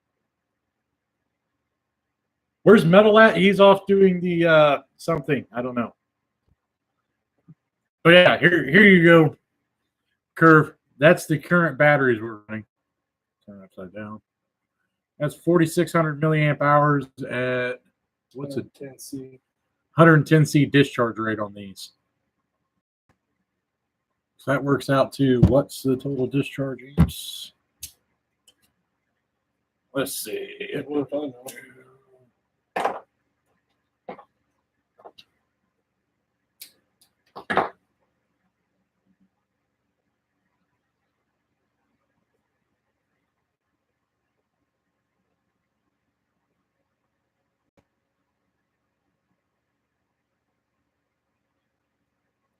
Where's Metal at? He's off doing the something. I don't know. But yeah, here you go. Curve. That's the current batteries we're running. Turn it upside down. That's 4,600 milliamp hours at what's it? 10C. 110C discharge rate on these. So that works out to what's the total discharge amps? Let's see. What if I know?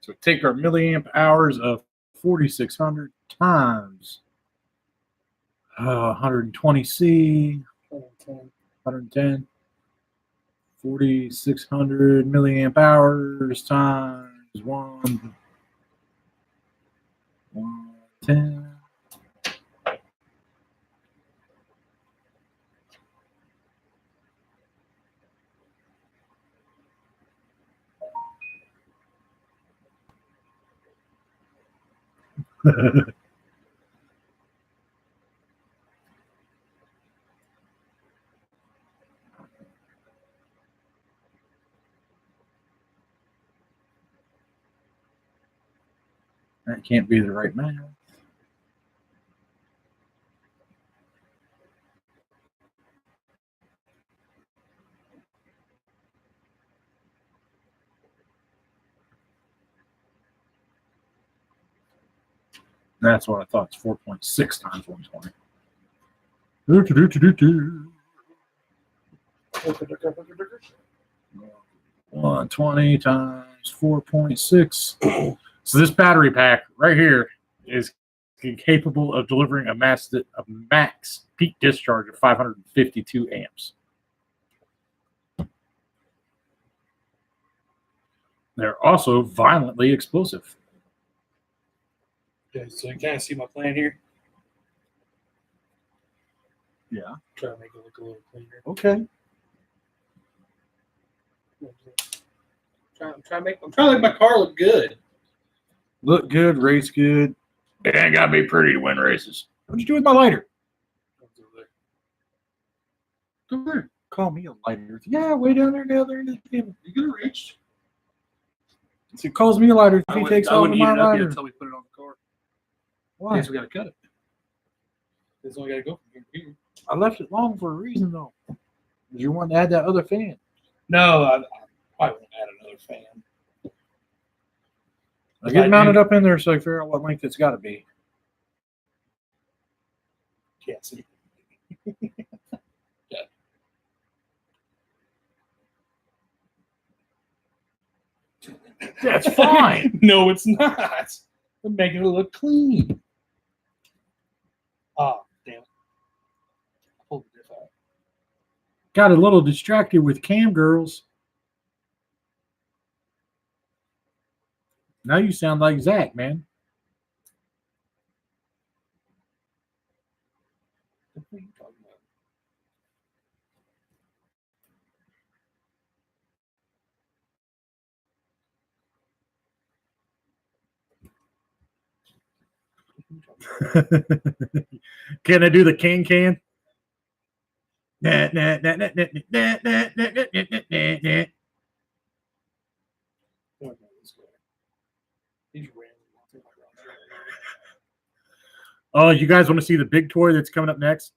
So take our milliamp hours of 4,600 times 120C, 110, 4,600 milliamp hours times 110. That can't be the right math. That's what I thought. It's 4.6 times 120. 120 times 4.6. So this battery pack right here is capable of delivering a max peak discharge of 552 amps. They're also violently explosive. Okay, so you kind of see my plan here. Yeah. Try to make it look a little cleaner. Okay. I'm trying to make my car look good. Look good, race good. And gotta be pretty to win races. What'd you do with my lighter? Go there. Call me a lighter. Yeah, way down there, down there in the table. You could have reached. So he calls me a lighter. He takes I all of wouldn't eat my it up yet lighter. until we put it on the car. Why? Guess we got to cut it. It's only got to go from here to here. I left it long for a reason, though. You wanted to add that other fan. No, I probably won't add another fan. I get it mounted up in there so I figure out what length it's got to be. Can't see. That's fine. No, it's not. We're making it look clean. Oh, damn it. I pulled the diff out. Got a little distracted with cam girls. Now you sound like Zach, man. What are you talking about? Can I do the can? Nah, nah, nah, nah, nah, nah, nah, nah, nah, nah, nah, nah. Oh, you guys want to see the big toy that's coming up next?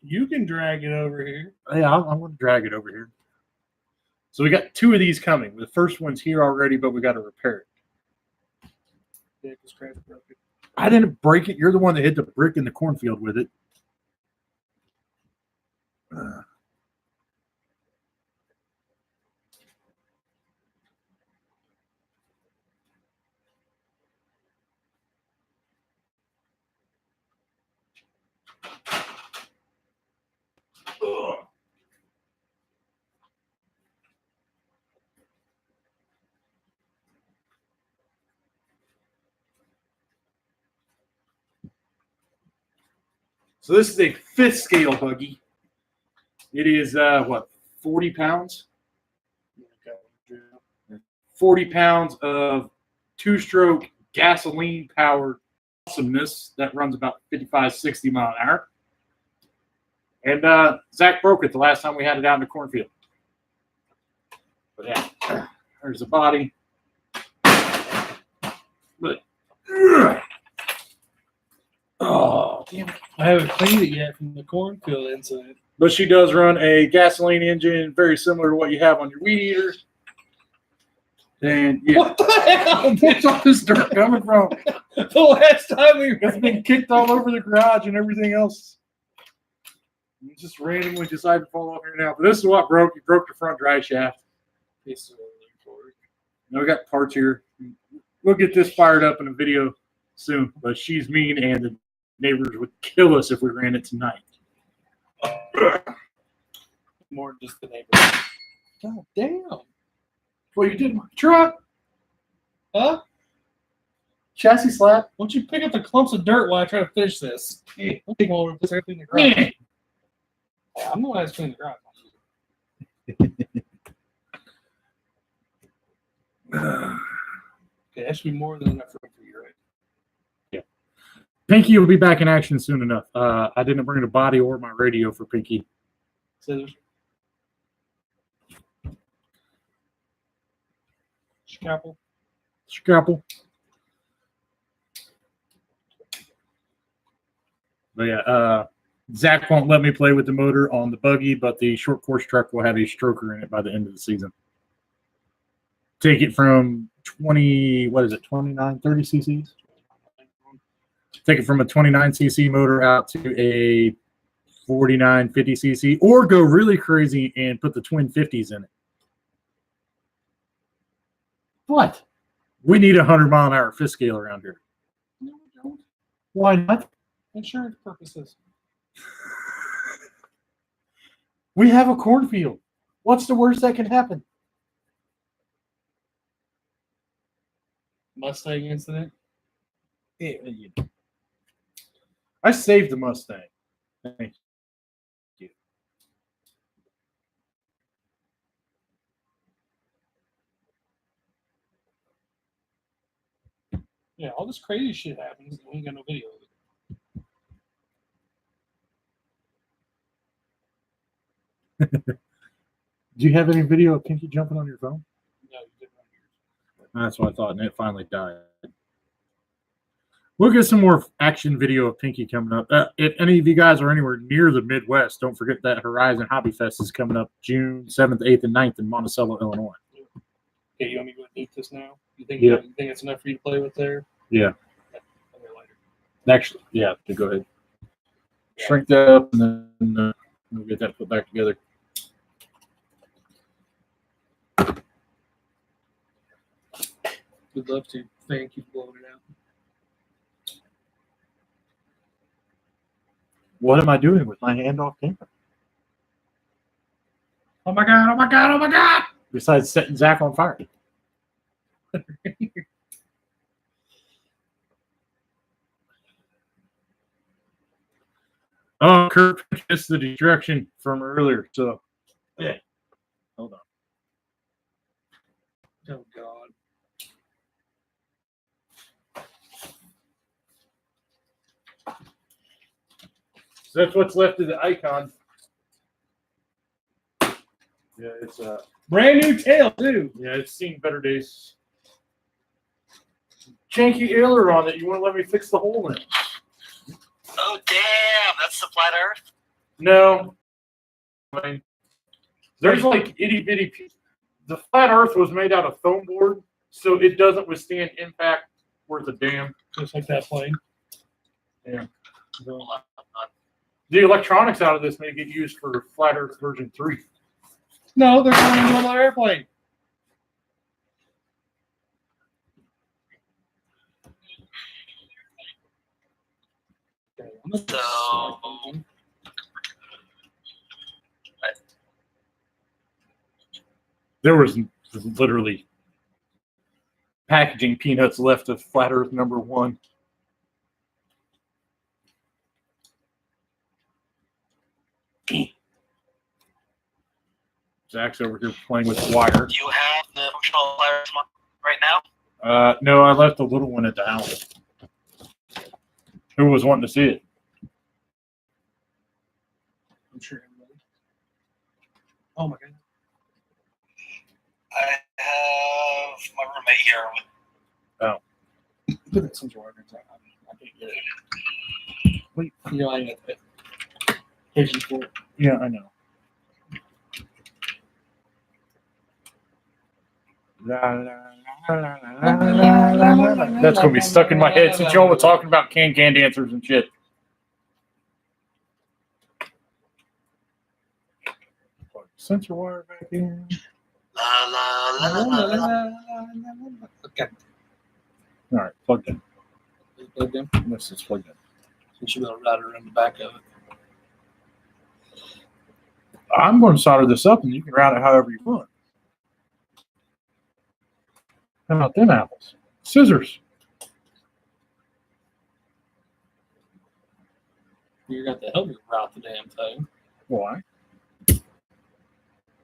You can drag it over here. Yeah, I'm going to drag it over here. So we got two of these coming. The first one's here already, but we got to repair it. Yeah, because Crab's broke it. I didn't break it. You're the one that hit the brick in the cornfield with it. So this is a 5th scale buggy. It is, 40 pounds? 40 pounds of 2-stroke gasoline-powered awesomeness that runs about 55, 60 mile an hour. And Zach broke it the last time we had it out in the cornfield. But yeah, there's the body. But, oh, damn it. I haven't cleaned it yet from the cornfield inside. But she does run a gasoline engine very similar to what you have on your weed eater. And yeah. What the hell? Where's all this dirt coming from? The last time we It's been kicked all over the garage and everything else. You just randomly decided to fall off here now. But this is what broke. You broke the front drive shaft. Piece of Now we got parts here. We'll get this fired up in a video soon, but she's mean and the neighbors would kill us if we ran it tonight. More than just the neighbor. God damn. Well, you did my truck. Huh? Chassis slap. Why don't you pick up the clumps of dirt while I try to finish this? Don't take over and put everything in the garage. Yeah. Yeah, I'm the one that's cleaning the garage. Okay, that should be more than enough room for you, right? Yeah. Pinky will be back in action soon enough. I didn't bring the body or my radio for Pinky. Scissors. Scalpel. Scalpel. But yeah, Zach won't let me play with the motor on the buggy, but the short course truck will have a stroker in it by the end of the season. Take it from 29, 30 cc's? Take it from a 29 cc motor out to a 49, 50 cc, or go really crazy and put the twin 50s in it. What? We need 100-mile-an-hour fifth scale around here. No, we don't. Why not? Insurance purposes. We have a cornfield. What's the worst that can happen? Mustang incident. Yeah. I saved the Mustang. Thank you. Yeah, all this crazy shit happens and we ain't got no video of it. Do you have any video of Pinky jumping on your phone? No, you didn't have yours. That's what I thought, and it finally died. We'll get some more action video of Pinky coming up. If any of you guys are anywhere near the Midwest, don't forget that Horizon Hobby Fest is coming up June 7th, 8th, and 9th in Monticello, Illinois. Okay, you want me to go and nuke this now? You think Yeah. you think it's enough for you to play with there? Yeah. Okay, later. Actually, yeah, go ahead. Shrink that up, and then we'll get that put back together. We'd love to. Thank you for blowing it out. What am I doing with my hand off camera? Oh my god, oh my god, oh my god! Besides setting Zach on fire. Oh, Kurt missed the destruction from earlier, so yeah. Hold on. Oh god. So that's what's left of the icon. Yeah, it's Brand new tail too. yeah, it's seen better days. Janky aileron that you won't let me fix the hole in. Oh damn, that's the flat Earth. No. I mean, there's like itty bitty pieces. The flat Earth was made out of foam board, so it doesn't withstand impact worth a damn. Just like that plane. Yeah. Hold on. The electronics out of this may get used for flat Earth version 3. No, they're going into another airplane. Okay, I'm gonna So- There was literally packaging peanuts left of flat Earth number 1. Zach's over here playing with wire. Do you have the functional flat Earth right now? No, I left the little one at the house. Who was wanting to see it? I'm sure everybody. Oh my god. I have my roommate here with Put that sensor wire inside. I can't get it. Wait, you know I got that. Patient for it. Yeah, I know. That's gonna be stuck in my head since y'all were talking about can dancers and shit. Sensor wire back in. La la la la la la. Okay. All right, plugged in. Is it plugged in? Yes, it's plugged in. You should be able to route it around the back of it. I'm going to solder this up, and you can route it however you want. How about them apples? Scissors. You're going to have to help me route the damn thing. Why?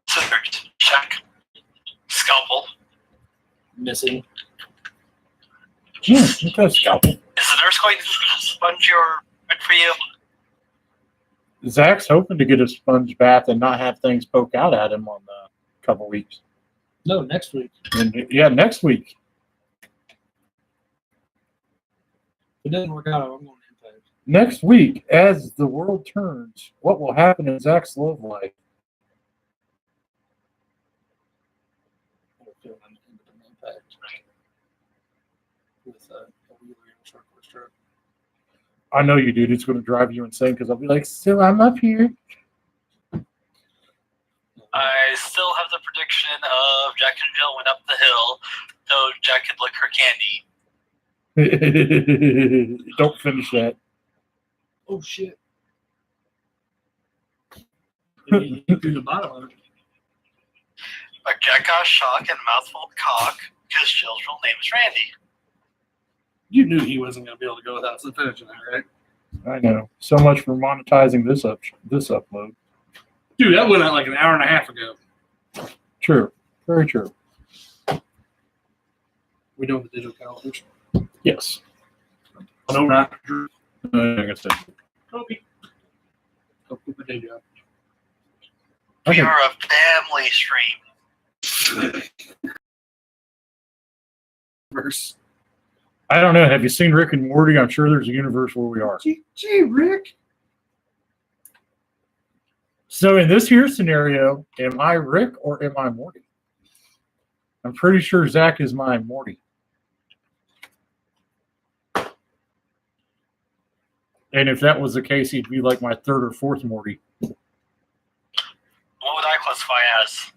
Scissors. Check. Scalpel. Missing. Yeah, look at that scalpel. Is the nurse going to sponge your bed for you? Zach's hoping to get a sponge bath and not have things poke out at him on a couple weeks. No, next week. And yeah, next week. If it doesn't work out, I'm going to impact. Next week, as the world turns, what will happen in Zach's love life? I'll feel an independent impact. With a wheeler and a short course truck. I know you, dude. It's going to drive you insane because I'll be like, so I'm up here. I still have the prediction of Jack and Jill went up the hill so Jack could lick her candy. Don't finish that. Oh, shit. He threw the bottom of it. But Jack got a shock and a mouthful of cock because Jill's real name is Randy. You knew he wasn't going to be able to go without some finishing that, right? I know. So much for monetizing this upload. Dude, that went out like an hour and a half ago. True. Very true. We know the digital calendars. Yes. No, not Like I said. Kobe. Go quit my day job. We Okay. are a family stream. Verse. I don't know. Have you seen Rick and Morty? I'm sure there's a universe where we are. Gee, Rick. So in this here scenario, am I Rick or am I Morty? I'm pretty sure Zach is my Morty. And if that was the case, he'd be like my third or fourth Morty. What would I classify as?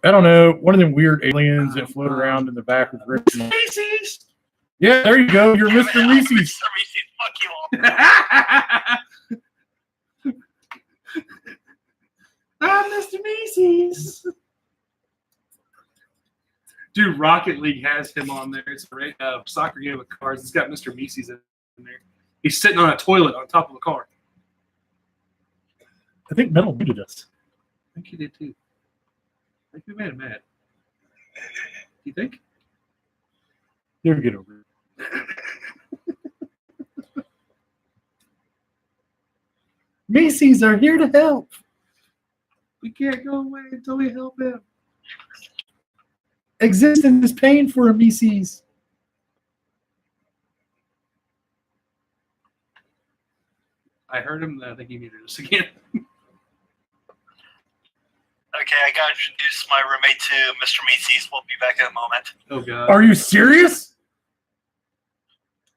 I don't know. One of them weird aliens that float around in the back with Rick. Macy's. Yeah, there you go. You're Damn it, Mr. I'm Reese's. Mr. Reese's. Fuck you all. I'm Mr. Macy's. Dude, Rocket League has him on there. It's a soccer game with cars. It's got Mr. Macy's in there. He's sitting on a toilet on top of a car. I think Metal muted us. I think he did too. I think we made him mad. You think? There, get over it. Macy's are here to help. We can't go away until we help him. Existence is paying for a Macy's. I heard him. I think he muted us again. Okay, I gotta introduce my roommate to Mr. Macy's. We'll be back in a moment. Oh, God. Are you serious?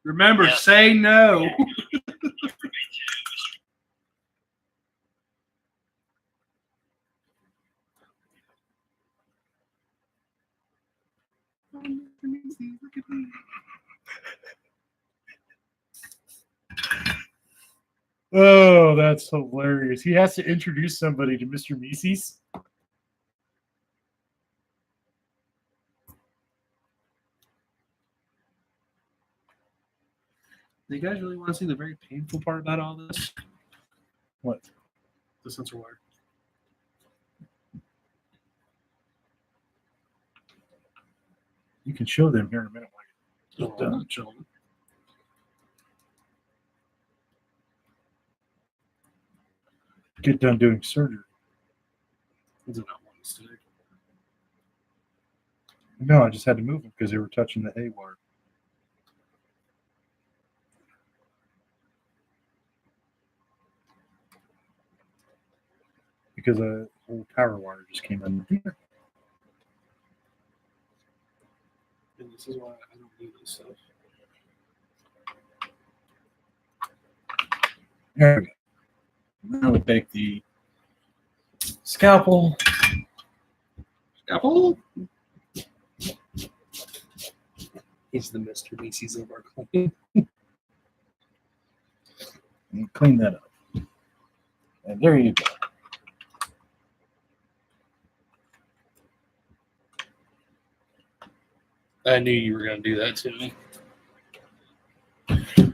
Remember, Yes. say no. Oh, that's hilarious. He has to introduce somebody to Mr. Macy's. Do you guys really want to see the very painful part about all this? What? The sensor wire. You can show them here in a minute. Oh, I'm not chilling. Get done doing surgery. Is it not one stick? No, I just had to move them because they were touching the A wire. Because a whole power wire just came in here. And this is why I don't do this stuff. There we go. Now we take the scalpel. Apple? He's the Mr. Macy's of our clan. And clean that up. And there you go. I knew you were going to do that to me.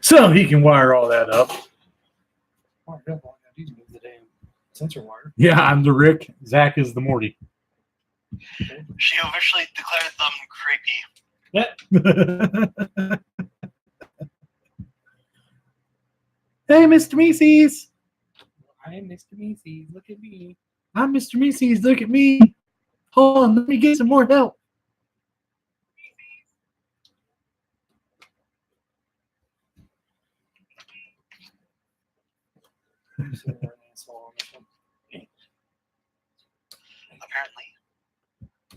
So he can wire all that up. All I got to do is move the damn sensor wire. Yeah, I'm the Rick. Zach is the Morty. She officially declared them creepy. Hey, Mr. Macy's. I am Mr. Macy's. Look at me. I'm Mr. Macy's. Look at me. Hold on, let me get some more help. Apparently.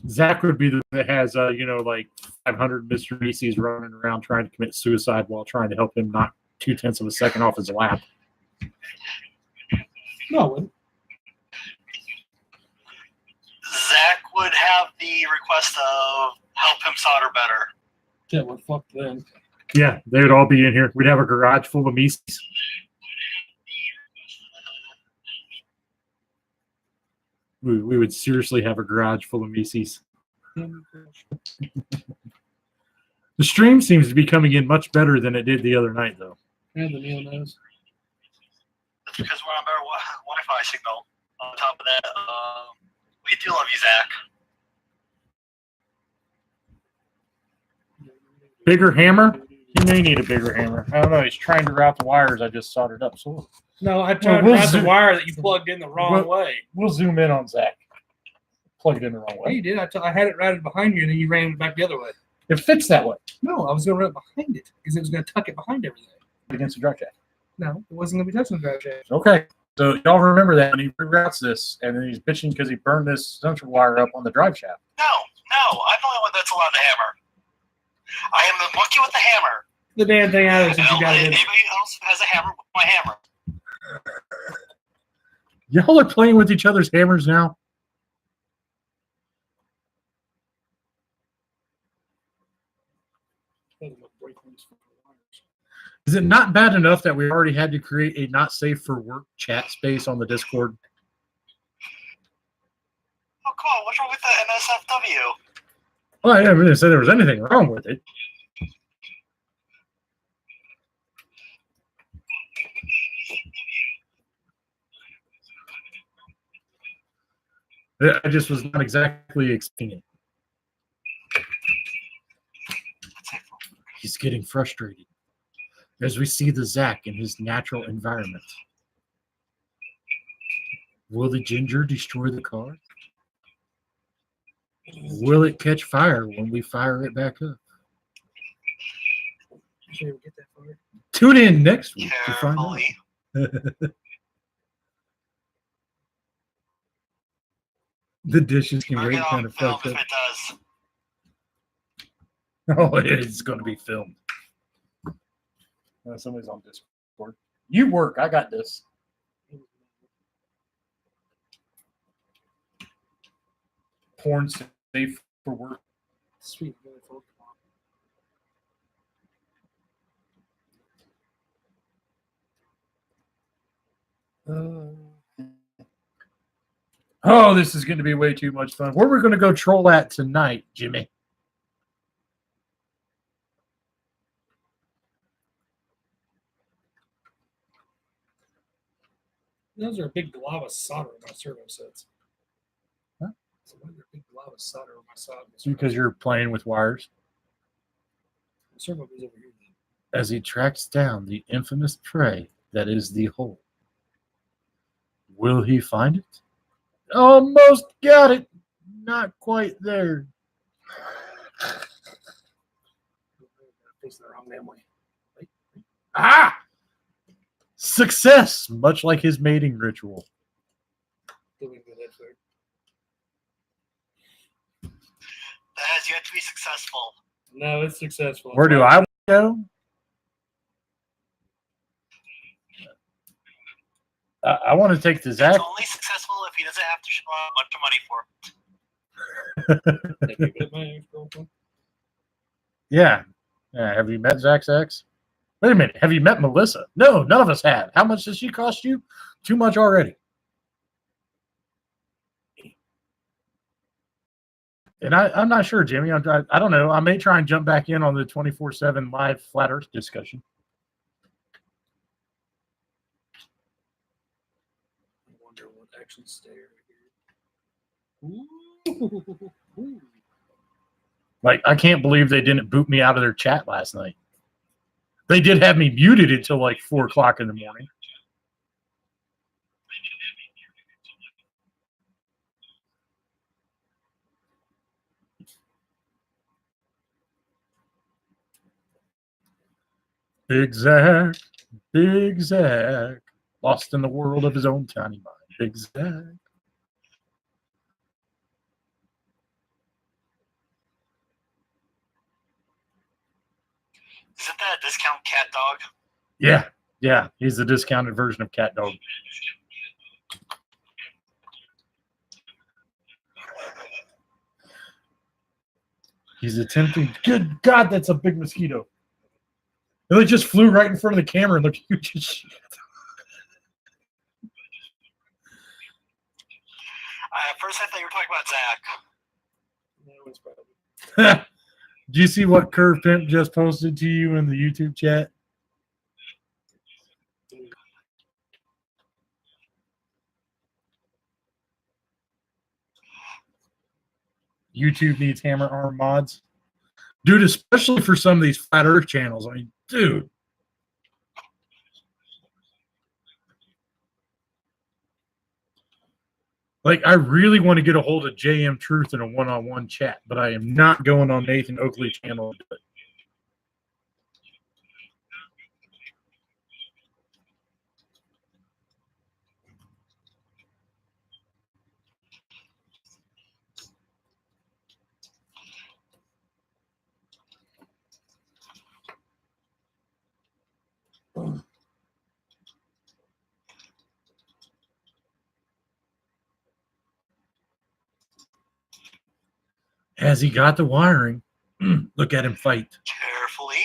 Zach would be the that has, like 500 Mr. Macy's running around trying to commit suicide while trying to help him knock 0.2 of a second off his lap. No, I wouldn't. Zach would have the request of help him solder better. Yeah, well, fuck them. Yeah, they would all be in here. We'd have a garage full of Macy's. We would seriously have a garage full of Macy's. The stream seems to be coming in much better than it did the other night, though. And the Neil knows. That's because we're on better Wi-Fi signal. On top of that, we do love you, Zach. Bigger hammer? You may need a bigger hammer. I don't know. He's trying to route the wires. I just soldered up. So No, I tried we'll to ride the zoom- wire that you plugged in the wrong we'll- way. we'll zoom in on Zach. Plug it in the wrong Yeah, way. you did. I had it routed behind you, and then you ran it back the other way. It fits that way No, I was going to run it behind it because it was going to tuck it behind everything. against the drive shaft. No, it wasn't going to be touching the drive shaft. Okay. So y'all remember that when he reroutes this, and then he's bitching because he burned this central wire up on the drive shaft. No, I'm the only one that's allowed to hammer. I am the monkey with the hammer. The damn thing out of it since you And got it in. anybody else has a hammer with my hammer. Y'all are playing with each other's hammers now. Is it not bad enough that we already had to create a not safe for work chat space on the Discord? Oh, come on. What's wrong with the NSFW? Well, I didn't really say there was anything wrong with it. I just was not exactly expecting it. He's getting frustrated as we see the Zach in his natural environment. Will the ginger destroy the car? Will it catch fire when we fire it back up? Sure we get that far. Tune in next week to find out. Carefully. The dishes can Mark wait it kind on of film fucked if up. it does. Oh, it's going to be filmed. Somebody's on Discord. You work. I got this. Porn safe for work. Sweet. Very full. Oh, this is going to be way too much fun. Where are we going to go troll at tonight, Jimmy? Those are a big glob of solder in my servo sets. Huh? So why are there a big glob of solder in my solder? Because you're playing with wires. The servo goes over here. As he tracks down the infamous prey that is the hole. Will he find it? Almost got it. Not quite there. Facing the wrong damn way. Ah! Success, much like his mating ritual. Doing good at third. That has yet to be successful. No, it's successful. Where do I go? I want to take the Zach. It's only successful if he doesn't have to show out a bunch of money for it. Have you met my ex-girlfriend? Yeah. Yeah. Have you met Zach's ex? Wait a minute. Have you met Melissa? No, none of us have. How much does she cost you? Too much already. And I'm not sure, Jimmy. I don't know. I may try and jump back in on the 24/7 live flat Earth discussion. I wonder what actually stare here. Ooh. Like, I can't believe they didn't boot me out of their chat last night. They did have me muted until like 4 o'clock in the morning. Big Zach, lost in the world of his own tiny mind. Big Zach. Isn't that a discount cat dog? Yeah, he's the discounted version of Cat Dog. He's attempting. Good God, that's a big mosquito. And it just flew right in front of the camera and looked huge as shit. At first, I thought you were talking about Zach. No, it's probably. Do you see what Curve Pimp just posted to you in the YouTube chat? YouTube needs hammer arm mods. Dude, especially for some of these flat earth channels. I mean, dude. Like, I really want to get a hold of JM Truth in a one-on-one chat, but I am not going on Nathan Oakley channel to do it. As he got the wiring, look at him fight. Carefully.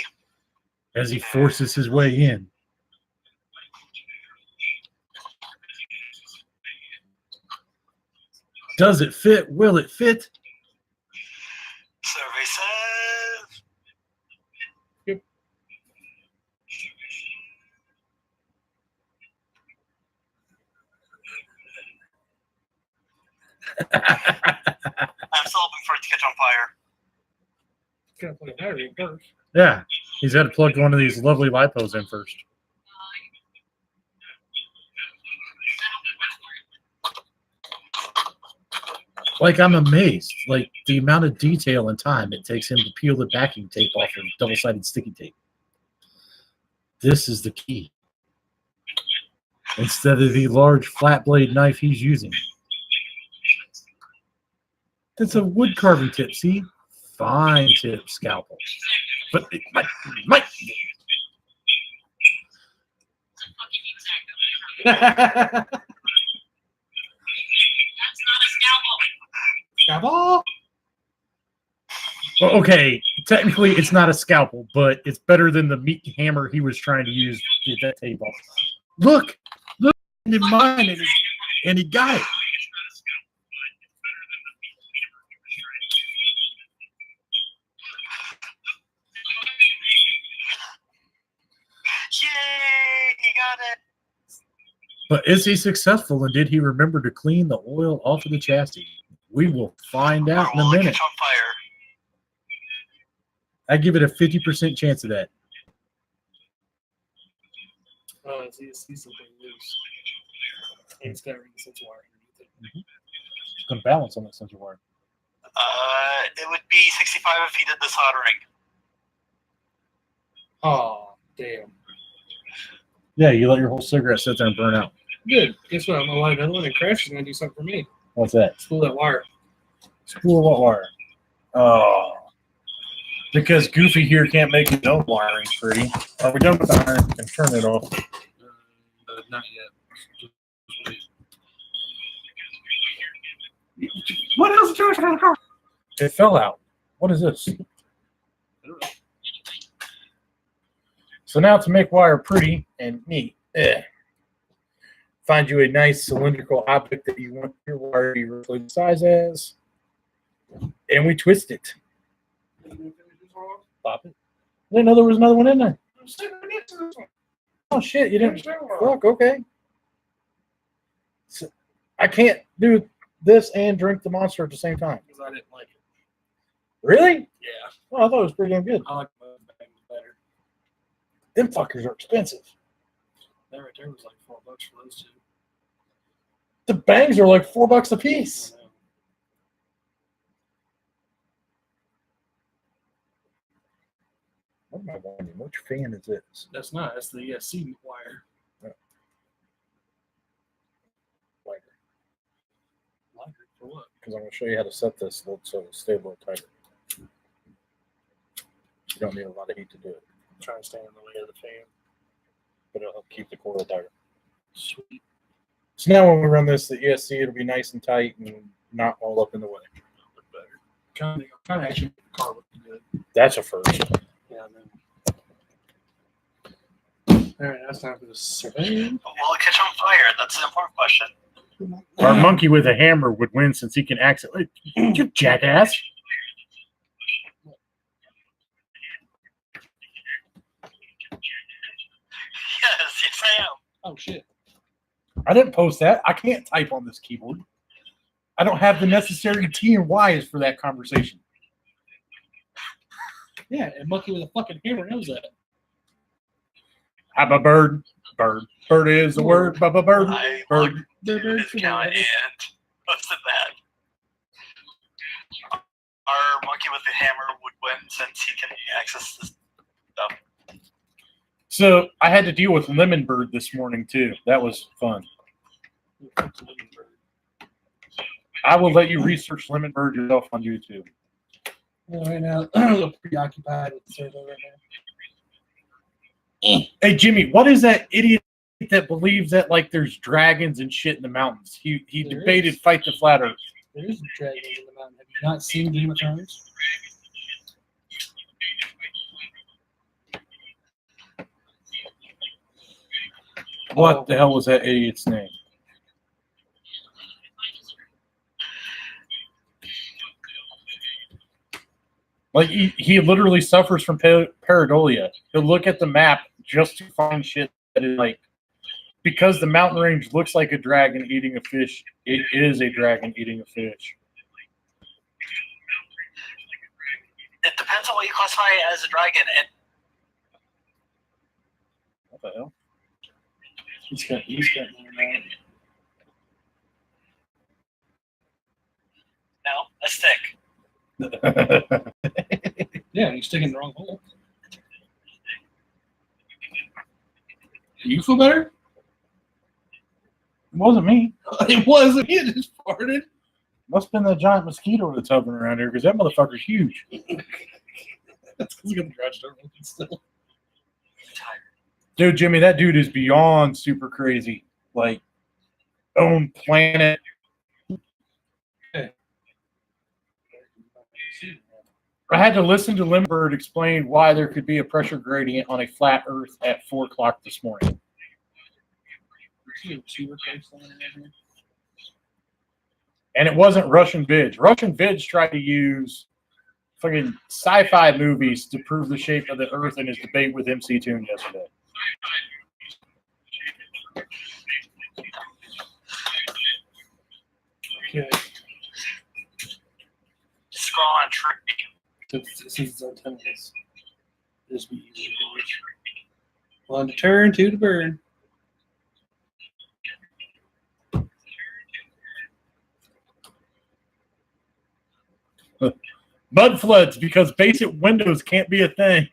As he forces his way in. Does it fit? Will it fit? Survey says. Yep. I'm still hoping for it to catch on fire. Gotta play battery first. Yeah, he's got to plug one of these lovely lipos in first. Like, I'm amazed, like, the amount of detail and time it takes him to peel the backing tape off of double-sided sticky tape. This is the key. Instead of the large flat blade knife he's using. It's a wood carving tip, see? Fine tip scalpel. But it might. Scalpel. Well, okay, technically it's not a scalpel, but it's better than the meat hammer he was trying to use to get that tape off. Look in mine, and he got it. Yay! He got it. But is he successful, and did he remember to clean the oil off of the chassis? We will find out in a Will it minute. catch on fire? I give it a 50% chance of that. Oh, I see something loose. It's got ring sensor wire underneath it. It's going to balance on that sensor wire. It would be 65 if he did the soldering. Oh, damn. Yeah, you let your whole cigarette sit there and burn out. Good. Guess what? I'm gonna light another one and crash is gonna do something for me. What's that? Spool that wire. Spool what wire? Oh. Because Goofy here can't make his own wiring free. Are we done with the iron? Can turn it off. Not yet. What else is George going to It fell out. What is this? So now to make wire pretty and neat, find you a nice cylindrical object that you want your wire to be roughly the size as, and we twist it. Pop it. I didn't know there was another one in there. Oh shit, you didn't. Fuck, okay. So, I can't do this and drink the Monster at the same time. Because I didn't like it. Really? Yeah. Oh, I thought it was pretty damn good. I like the bag better. Them fuckers are expensive. That right there was like $4 for those two. The bangs are like $4 a piece. What am I wondering? Which fan is this? That's not. That's the ESC wire. Lighter. Lighter for what? Because I'm going to show you how to set this so it'll stay a little tighter. You don't need a lot of heat to do it. I'm trying to stand in the way of the fan. But it'll help keep the coil tighter. Sweet. So now when we run this, the ESC, it'll be nice and tight and not all up in the way. Look better. Kind of actually make the car look good. That's a first. Yeah, man. All right, now it's time for the survey. Will it catch on fire? That's an important question. Our monkey with a hammer would win since he can accidentally. You jackass. Yes, I am. Oh, shit. I didn't post that. I can't type on this keyboard. I don't have the necessary T and Y's for that conversation. Yeah, and monkey with a fucking hammer knows that. I'm a bird. Bird. Bird is the word. Bird. I Bird. looked at his account and posted that. Our monkey with the hammer would win since he can access this stuff. So I had to deal with Lemon Bird this morning too. That was fun. I will let you research Lemon Bird yourself on YouTube. Well, right now, I'm a little preoccupied with the survey right now. Hey Jimmy, what is that idiot that believes that like there's dragons and shit in the mountains? He There debated is. Fight the Flat Earth. There is a dragon in the mountain. Have you not seen Game of Thrones? What the hell was that idiot's name? Like he literally suffers from pareidolia. He'll look at the map just to find shit that is like, because the mountain range looks like a dragon eating a fish. It is a dragon eating a fish. It depends on what you classify as a dragon. And What the hell? He's got one now. no, a stick. Yeah, he's sticking in the wrong hole. Do you feel better? It wasn't me. It wasn't. He just farted. Must have been that giant mosquito that's hovering around here because that motherfucker's huge. That's because he got the garage door open still. Dude, Jimmy, that dude is beyond super crazy. Like, own planet. I had to listen to Limbird explain why there could be a pressure gradient on a flat Earth at 4 o'clock this morning. And it wasn't Russian Vidge. Russian Vidge tried to use fucking sci-fi movies to prove the shape of the Earth in his debate with MC Toon yesterday. Okay. Scroll on tree. Since it's on 10 minutes, this will be easy to reach. One to turn, two to burn. Mud floods because basic windows can't be a thing.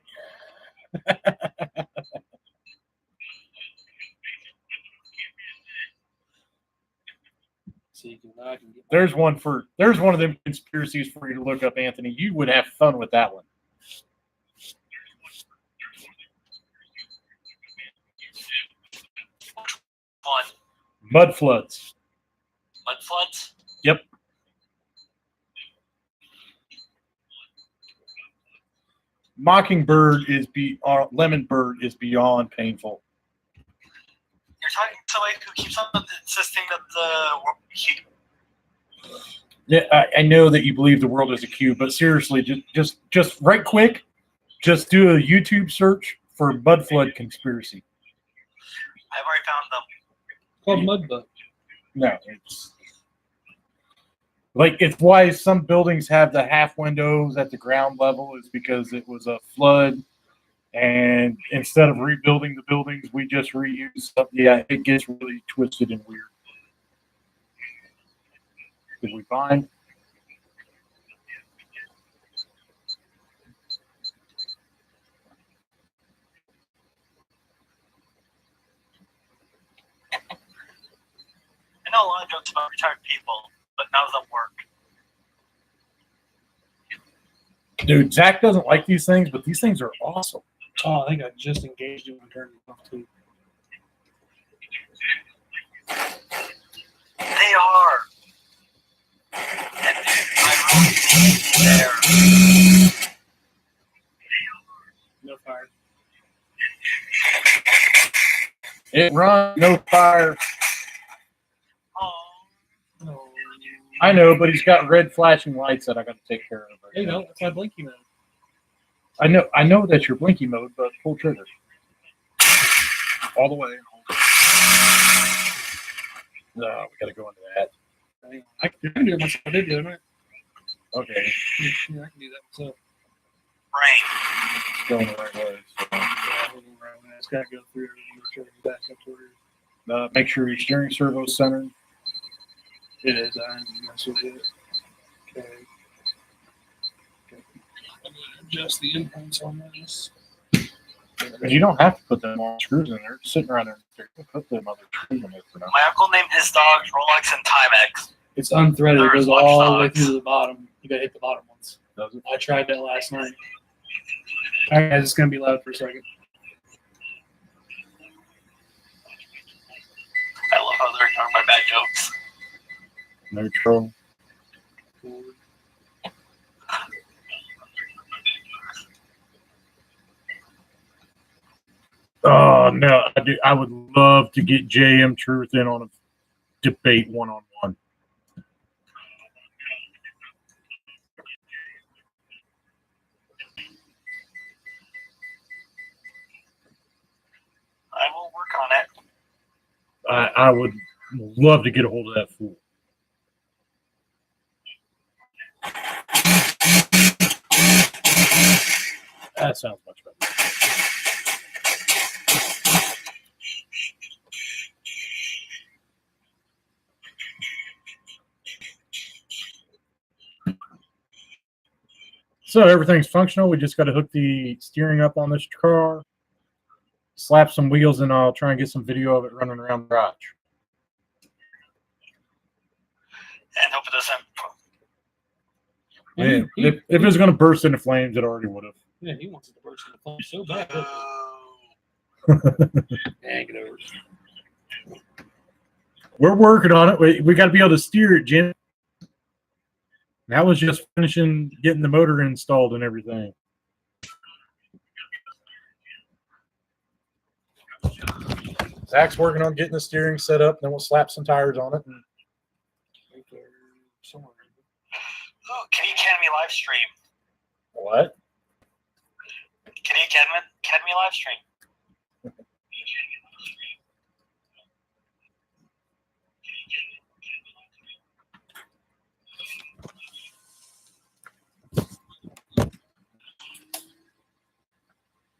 So you can, I can get There's one of them conspiracies for you to look up, Anthony. You would have fun with that one. One. Mud floods. Mud floods. Yep. Mockingbird is Lemon Bird is beyond painful. You're talking to somebody who keeps on insisting that the world be cube. Yeah, I know that you believe the world is a cube, but seriously, just right quick, just do a YouTube search for Mud Flood conspiracy. I've already found them. Called Mudbug. No, it's why some buildings have the half windows at the ground level is because it was a flood, and instead of rebuilding the buildings, we just reuse stuff. Yeah, it gets really twisted and weird. Did we find? I know a lot of jokes about retired people, but none of them work. Dude, Zach doesn't like these things, but these things are awesome. Oh, I think I just engaged him and turned it off too. They are. And I really need there. No fire. It runs, no fire. Oh. No. I know, but he's got red flashing lights that I got to take care of. There you go. That's my blinky mode. I know that's your blinky mode, but pull trigger. All the way. No, we got to go into that. I can do it myself. I did do it, right? Okay, Yeah, I can do that myself. Rain. it's going the right way. So, Yeah, I was around that. It's got to go through everything. Make sure it's back up to where make sure your steering servo's centered. it is. I didn't mess with it. Okay. I'm going to adjust the impulse on this. Because you don't have to put them all screws in there. Just sitting around there. Put them other screws in there for now. My uncle named his dogs Rolex and Timex. It's unthreaded. It There's goes all the way watchdogs. through to the bottom. You got to hit the bottom ones. Does it? I tried that last night. All right, guys, it's going to be loud for a second. I love how they're ignoring my bad jokes. Neutral. Oh no, I would love to get JM Truth in on a debate one-on-one. I will work on it. I would love to get a hold of that fool. That sounds much better. So everything's functional. We just got to hook the steering up on this car, slap some wheels, and I'll try and get some video of it running around the garage. And hope it doesn't. Yeah, if it was going to burst into flames, it already would have. Yeah, he wants it to burst into flames so bad. Yeah, get over it. We're working on it. We got to be able to steer it, Jim. That was just finishing getting the motor installed and everything. Zach's working on getting the steering set up. Then we'll slap some tires on it. And Right there, somewhere. Ooh, can you Academy live stream? what? Can you Academy live stream?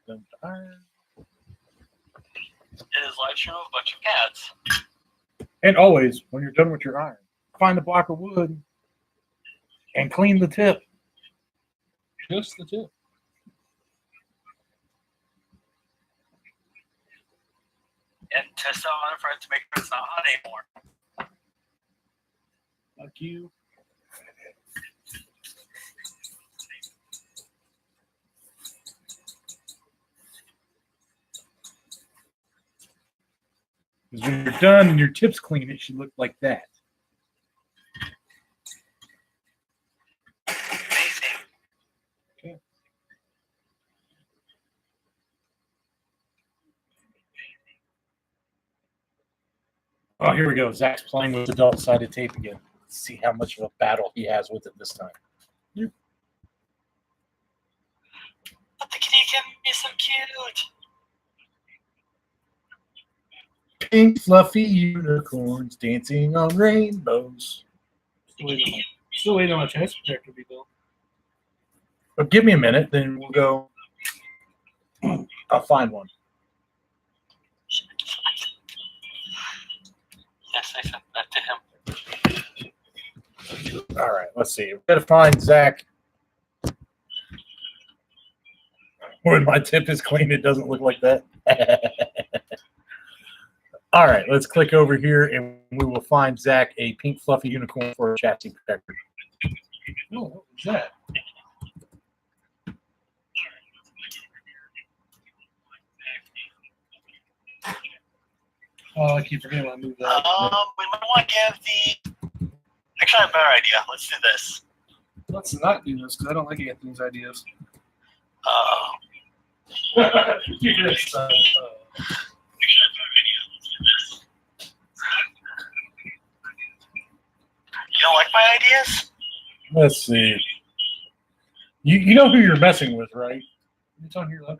Them tires. It is live stream of a bunch of cats. And always, when you're done with your iron, find the block of wood and clean the tip. Just the tip. And test out on it for it to make sure it's not hot anymore. Fuck you. Because when you're done and your tip's clean, it should look like that. Amazing. Oh, here we go. Zach's playing with adult-sided tape again. Let's see how much of a battle he has with it this time. But the kitty can be so cute. Pink fluffy unicorns dancing on rainbows. Still waiting on my chest protector to be built. But give me a minute, then we'll go. I'll find one. Yes, I sent that to him. All right, let's see. We've got to find Zach. When my tip is clean, it doesn't look like that. All right, let's click over here and we will find Zach a pink fluffy unicorn for a chassis protector. Oh, what was that? Oh, I keep forgetting I moved that. We might want to give the. Actually, I have a better idea. Let's do this. Let's not do this because I don't like to get these ideas. You don't like my ideas? Let's see. You know who you're messing with, right? It's on here. Look,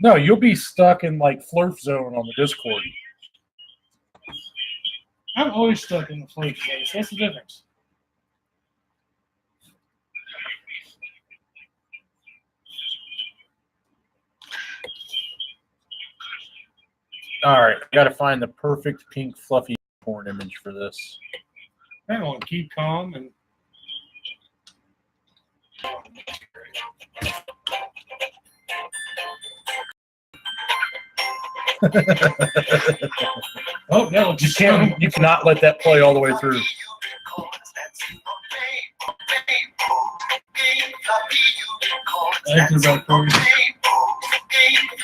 No, you'll be stuck in like Flurf zone on the Discord. I'm always stuck in the float today. So what's the difference? All right, got to find the perfect pink fluffy unicorn image for this. I want to keep calm and. Oh, that looks You cannot let that play all the way through. I think about 40.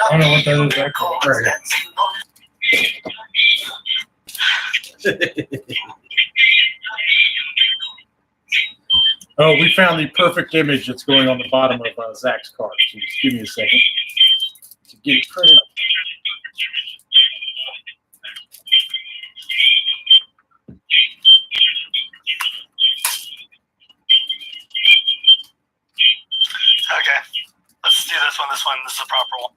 I don't know what that is. That called. Oh, we found the perfect image that's going on the bottom of Zach's card. So just give me a second to get it printed. Okay. Let's do this one. This is the proper one.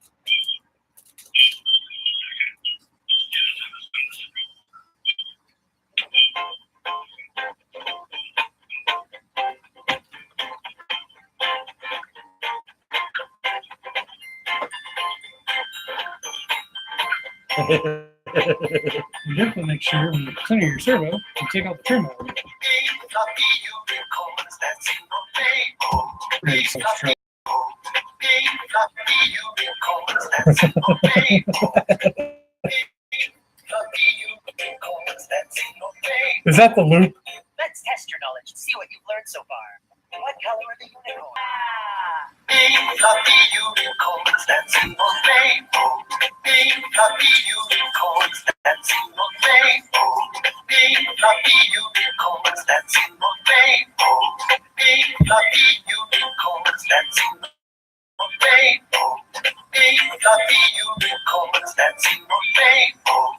You definitely make sure when you clear your servo, you take out the trim out of it. Create some trouble. Is that the loop? Let's test your knowledge and see what you've learned so far. What color are the unicorns? Big fluffy unicorns dancing on rainbow. Big fluffy unicorns dancing on rainbow. Big fluffy unicorns dancing on rainbow. Big fluffy unicorns dancing on rainbow. Big fluffy unicorns dancing on rainbow.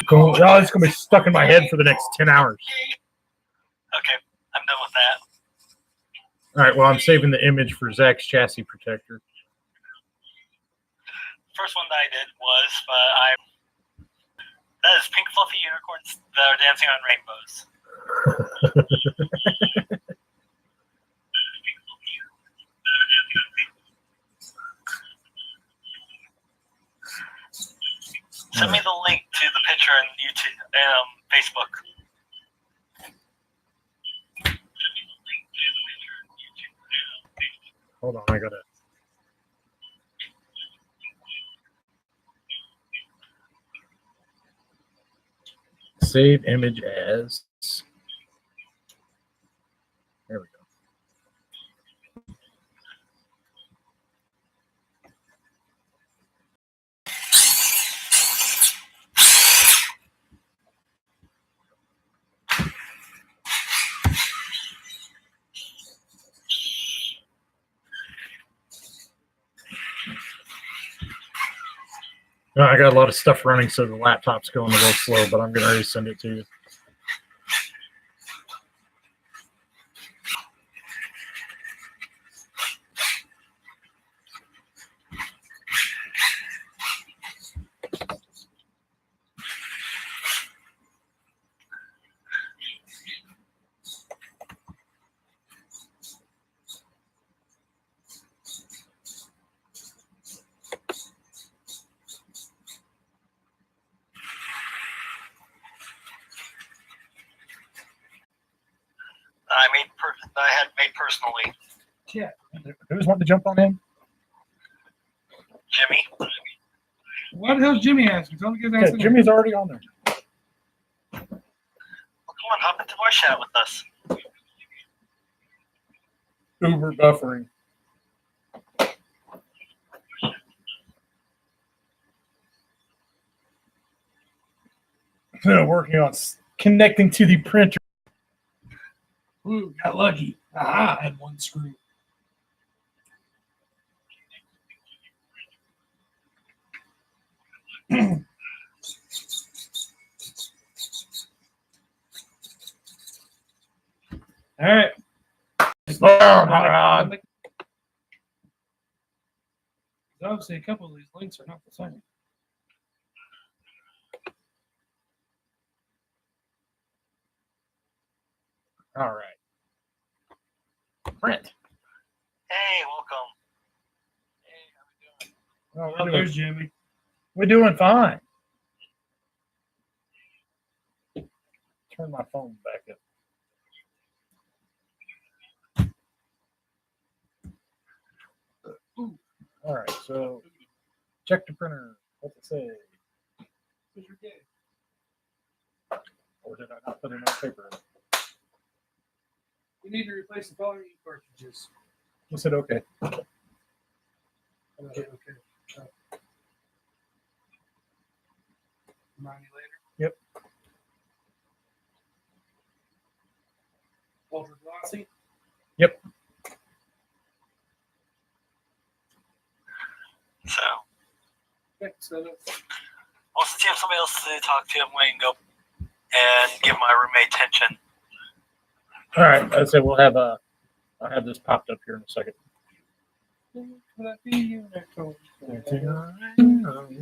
Cool. Oh, it's gonna be stuck in my head for the next 10 hours. Okay, I'm done with that. All right. Well, I'm saving the image for Zach's chassis protector. First one that I did was, that is pink fluffy unicorns that are dancing on rainbows. Send me the link to the picture on YouTube, Facebook. Hold on, I gotta. Save image as. There we go. I got a lot of stuff running, so the laptop's going a little slow, but I'm getting ready to send it to you. I had made personally. Yeah. Who's wanting to jump on in? Jimmy. What the hell's Jimmy asking? Tell him to get his ass Okay, in Jimmy's already on there. Well, come on, hop into voice chat with us. Uber buffering. Working on connecting to the printer. Ooh, got lucky. Aha, I had one screw. All right. Oh my God. Obviously, a couple of these links are not the same. All right. Print. Hey, welcome. Oh, Oh, there's Jimmy. we're doing fine. Turn my phone back up. All right, so check the printer. What's it say? Or did I not put enough paper in it? We need to replace the power ink cartridges. I said okay. Okay. Remind me later. Yep. Ultra glossy. Yep. So, Okay, so that's well, since you have somebody else to talk to, I'm going to go and give my roommate attention. All right, I said we'll have I'll have this popped up here in a second.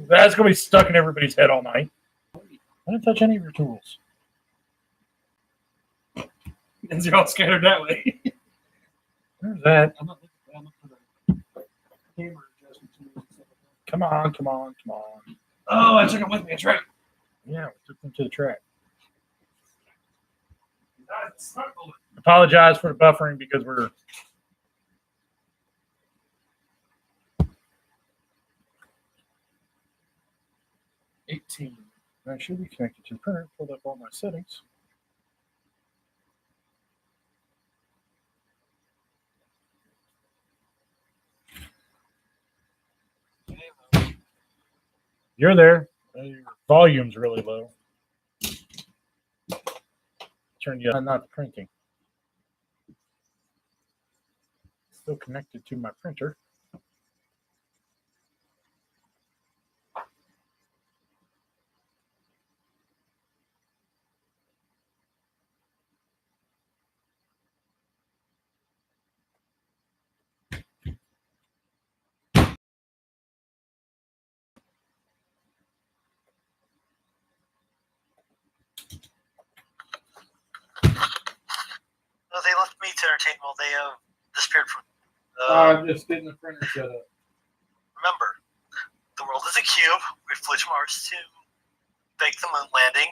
That's gonna be stuck in everybody's head all night. I didn't touch any of your tools. And they're all scattered that way. There's that. I'm not looking for that. I'm looking for the camera adjustment tools and stuff like Come on, come on, come on. Oh, I took them with me. That's right. Yeah, we took them to the track. That's smart bullet. Apologize for the buffering because we're I should be connected to the printer. Pulled up all my settings. You're there. Your volume's really low. Turn you on, not printing. Still connected to my printer. No, they left me to entertain while they disappeared from. I'm just getting the printer set up. Remember, the world is a cube. We flew to Mars to fake the moon landing,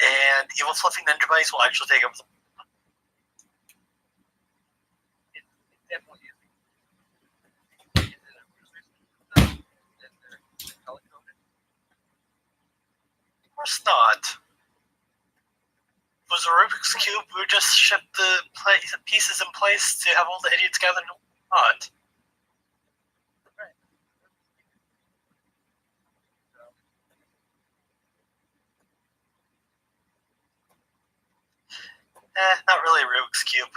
and evil fluffy ninja bunnies will actually take over. Definitely Of course not. If it was a Rubik's Cube, we would just ship the pieces in place to have all the idiots gathered in one spot. Not really a Rubik's Cube.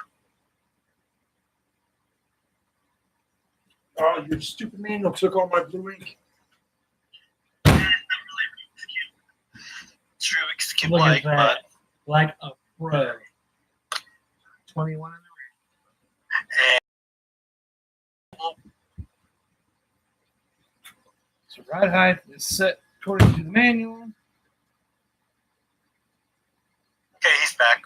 Oh, your stupid manual took all my blue ink. you'd Look like, at that. Like a pro. 21 in the but So ride height is set according to the manual. okay, he's back.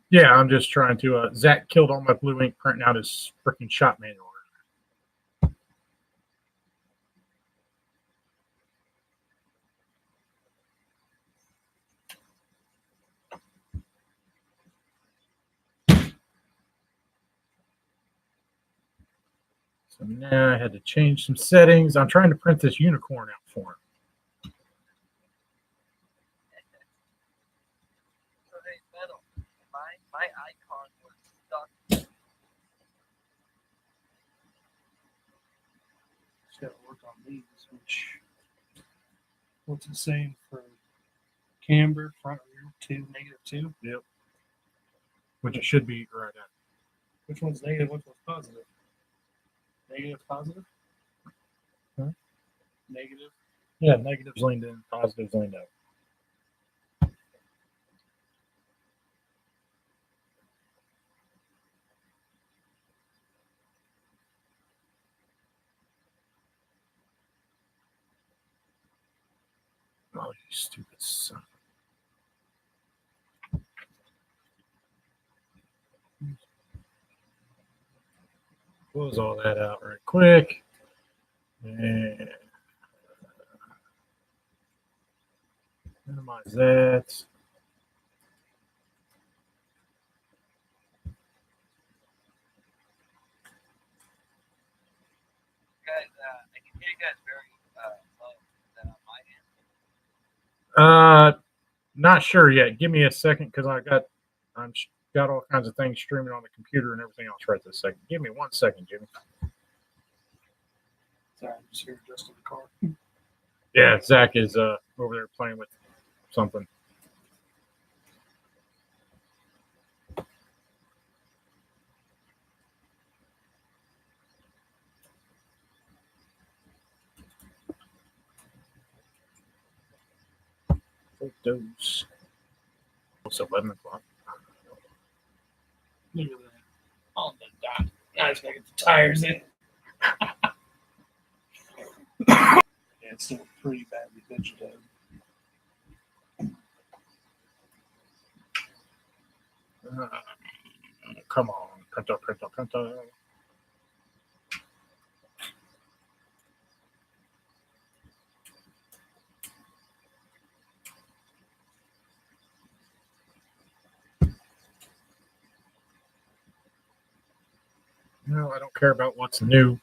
Yeah, I'm just trying to. Zach killed all my blue ink printing out his freaking shop manual. So now I had to change some settings. I'm trying to print this unicorn out for him. So hey, Metal, my icon was stuck. Just got to work on these. What's it saying for camber, front rear, 2, -2? Which it should be right at. Which one's negative? Which one's positive? Negative, positive? Huh? Negative. Yeah, negatives leaned in, positives leaned out. Oh, you stupid son. Close all that out right quick. And minimize that. Guys, I can hear you guys very low. Is that on my end? Not sure yet. Give me a second because I'm got all kinds of things streaming on the computer and everything else right this second. Give me 1 second, Jimmy. Sorry, I'm just here adjusting the car. Yeah, Zach is over there playing with something. Photos. It's 11 o'clock. Look at that. On the dot. Now I just gotta get the tires in. Yeah, it's still pretty badly vegetated. Come on, print out. No, I don't care about what's new.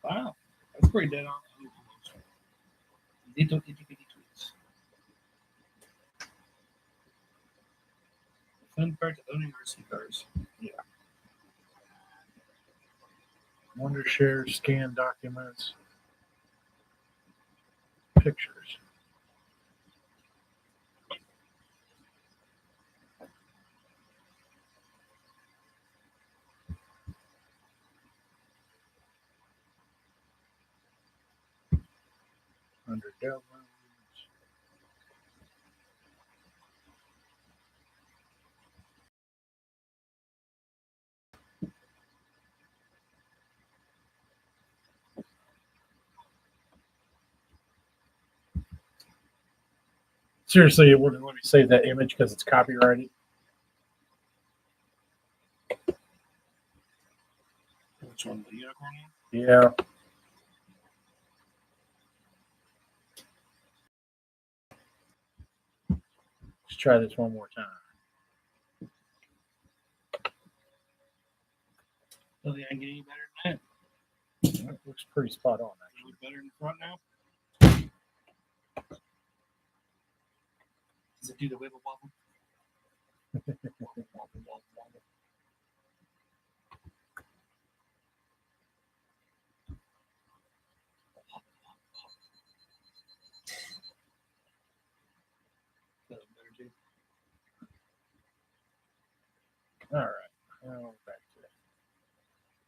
Wow. That's pretty dead on. Little itty bitty tweets. Fun part of owning RC cars. Wondershare, scan documents, pictures. Under downloads. Seriously, it wouldn't let me save that image because it's copyrighted. Which one? The unicorn one? Yeah. Let's try this one more time. Does it get any better than That looks pretty spot on, that? Look better in the front now? Does it do the wibble wobble?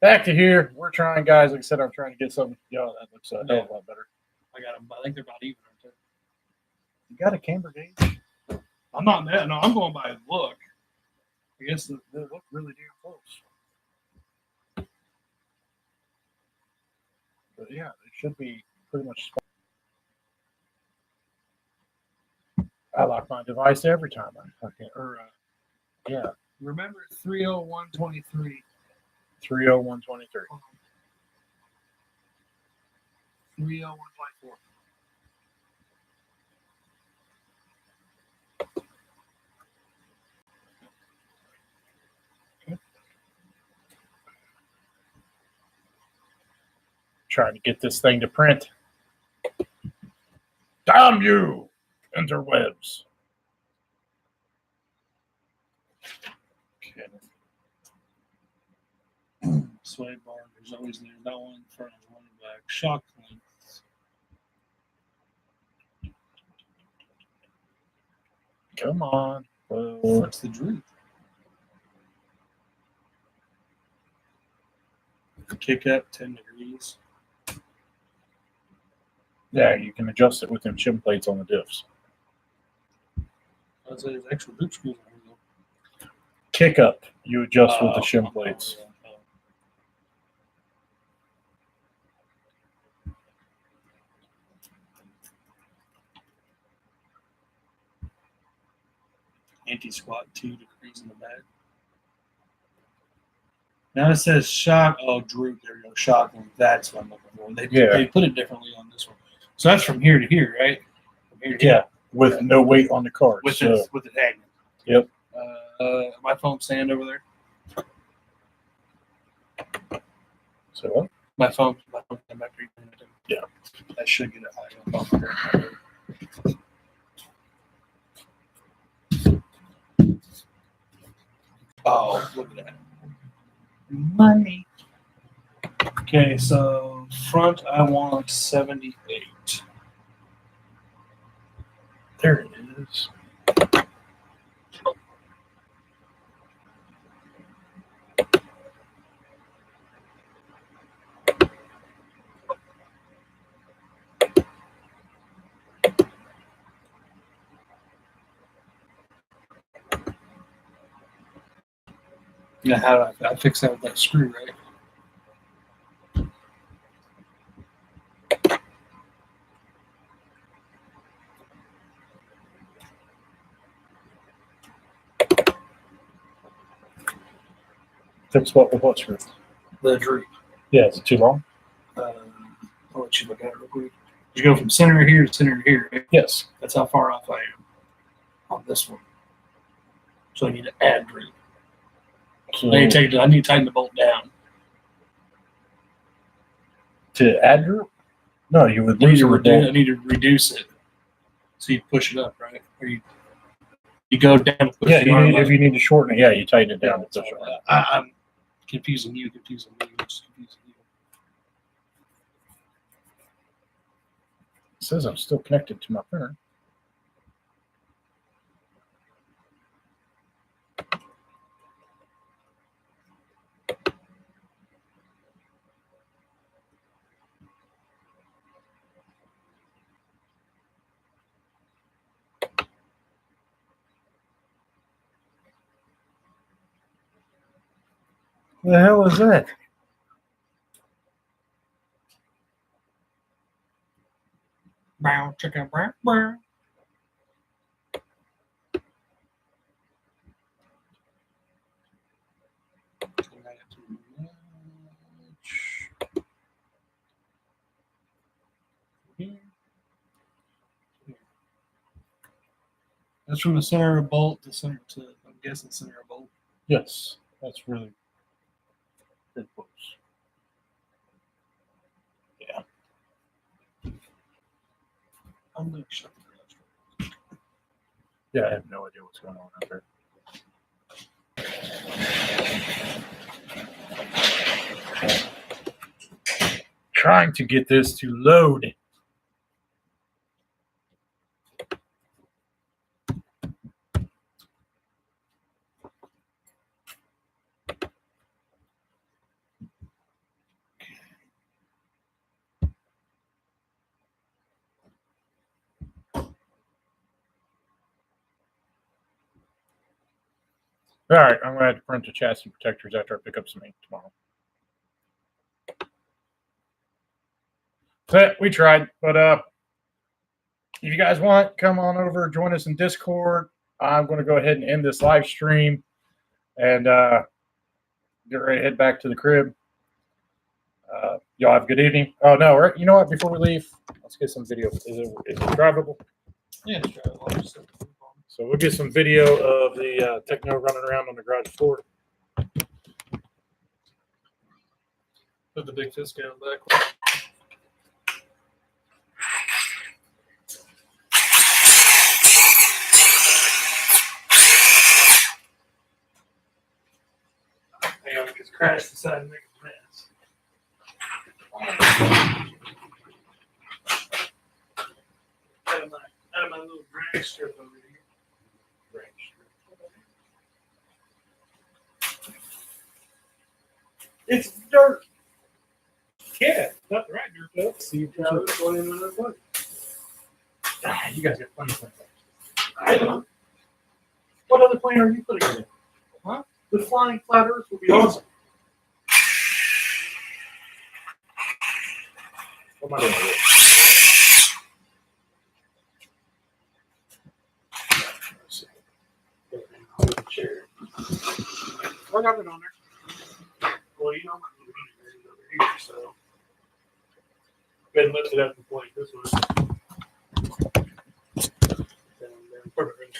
back to here. We're trying, guys. Like I said, I'm trying to get something. Yeah, that looks a hell of a lot better. I got them. I think they're about even. Aren't You got a camber gauge? they? I'm not that. No, I'm going by look. I guess They look really damn close. But yeah, it should be pretty much. I lock my device every time I fucking. Yeah, remember 30123. 30123. 30124. Trying to get this thing to print. Damn you, interwebs. Sway bar. There's always that one in front of one back. Shock length. Come on. Whoa. What's the droop? Kick up 10 degrees. Yeah, you can adjust it with them shim plates on the diffs. I'd say there's extra droop screws on here, though. Kick up, you adjust with the shim plates. Anti-squat 2 degrees in the back. Now it says shock. Oh, droop. There you go. Shock length. That's what I'm looking for. They put it differently on this one. So that's from here to here, right? From here to Yeah, with no weight on the card. With so, it hanging. Yep. My phone stand over there. So what? My phone stand back there. Yeah. I should get it high. Oh, look at that. Money. Okay, so front I want 78. There it is. Yeah, how do I fix that with that screw, right? Fix what with what screw? The droop. Yeah, is it too long? I'll let you look at it real quick. You go from center here to center here. Right? Yes. That's how far off I am on this one. So I need to add droop. So I need to tighten the bolt down. to add droop? No, you would I need lose to the reduce. bolt. I need to reduce it. So you push it up, right? Or you go down. And push Yeah, the arm if up. you need to shorten it, yeah, you tighten it down and push it up. I'm confusing you. Just confusing you. It says I'm still connected to my printer. The hell is that? Brown chicken, brown, brown. That's from the center of bolt to center to, I'm guessing, center of bolt. Yes, that's really good close. Yeah. I'm going to shut the garage. Yeah, I have no idea what's going on out there. Trying to get this to load. All right, I'm gonna have to print the chassis protectors after I pick up some ink tomorrow. So we tried, but if you guys want, come on over, join us in Discord. I'm going to go ahead and end this live stream and get ready to head back to the crib. Y'all have a good evening. Oh no, right? You know what? Before we leave, let's get some video. Is it drivable? Yeah, it's drivable. So we'll get some video of the Techno running around on the garage floor. Put the big fist down back. Hang on, because Crash decided to make a mess. Out of my little drag strip over here. Drag strip. It's dirt. Yeah, not the right dirt though. See, you guys got plenty of things. I don't. What other plane are you putting in? Huh? The flying flat Earth would be awesome. What am I doing with it? Let's see. Hold the chair. I got it on there. Well, you know, I'm not moving it over here, so. Go ahead and lift it up and point this way. Perfect.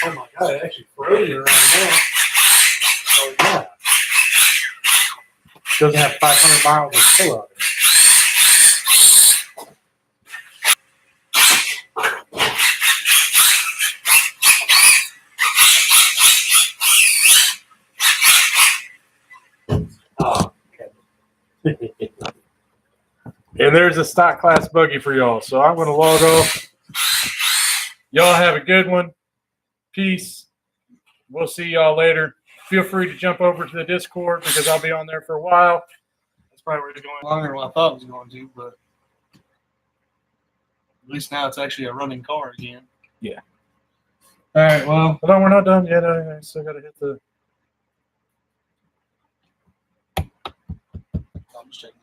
Oh my god, it actually froze around there. Oh yeah. Doesn't have 500 miles of pull out. Oh, okay. And there's a stock class buggy for y'all. So I'm going to log off. Y'all have a good one. Peace. We'll see y'all later. Feel free to jump over to the Discord because I'll be on there for a while. That's probably where it's going longer than what I thought it was going to, but at least now it's actually a running car again. Yeah. All right, well. Hold on, we're not done yet. I still got to hit the. I'm just checking.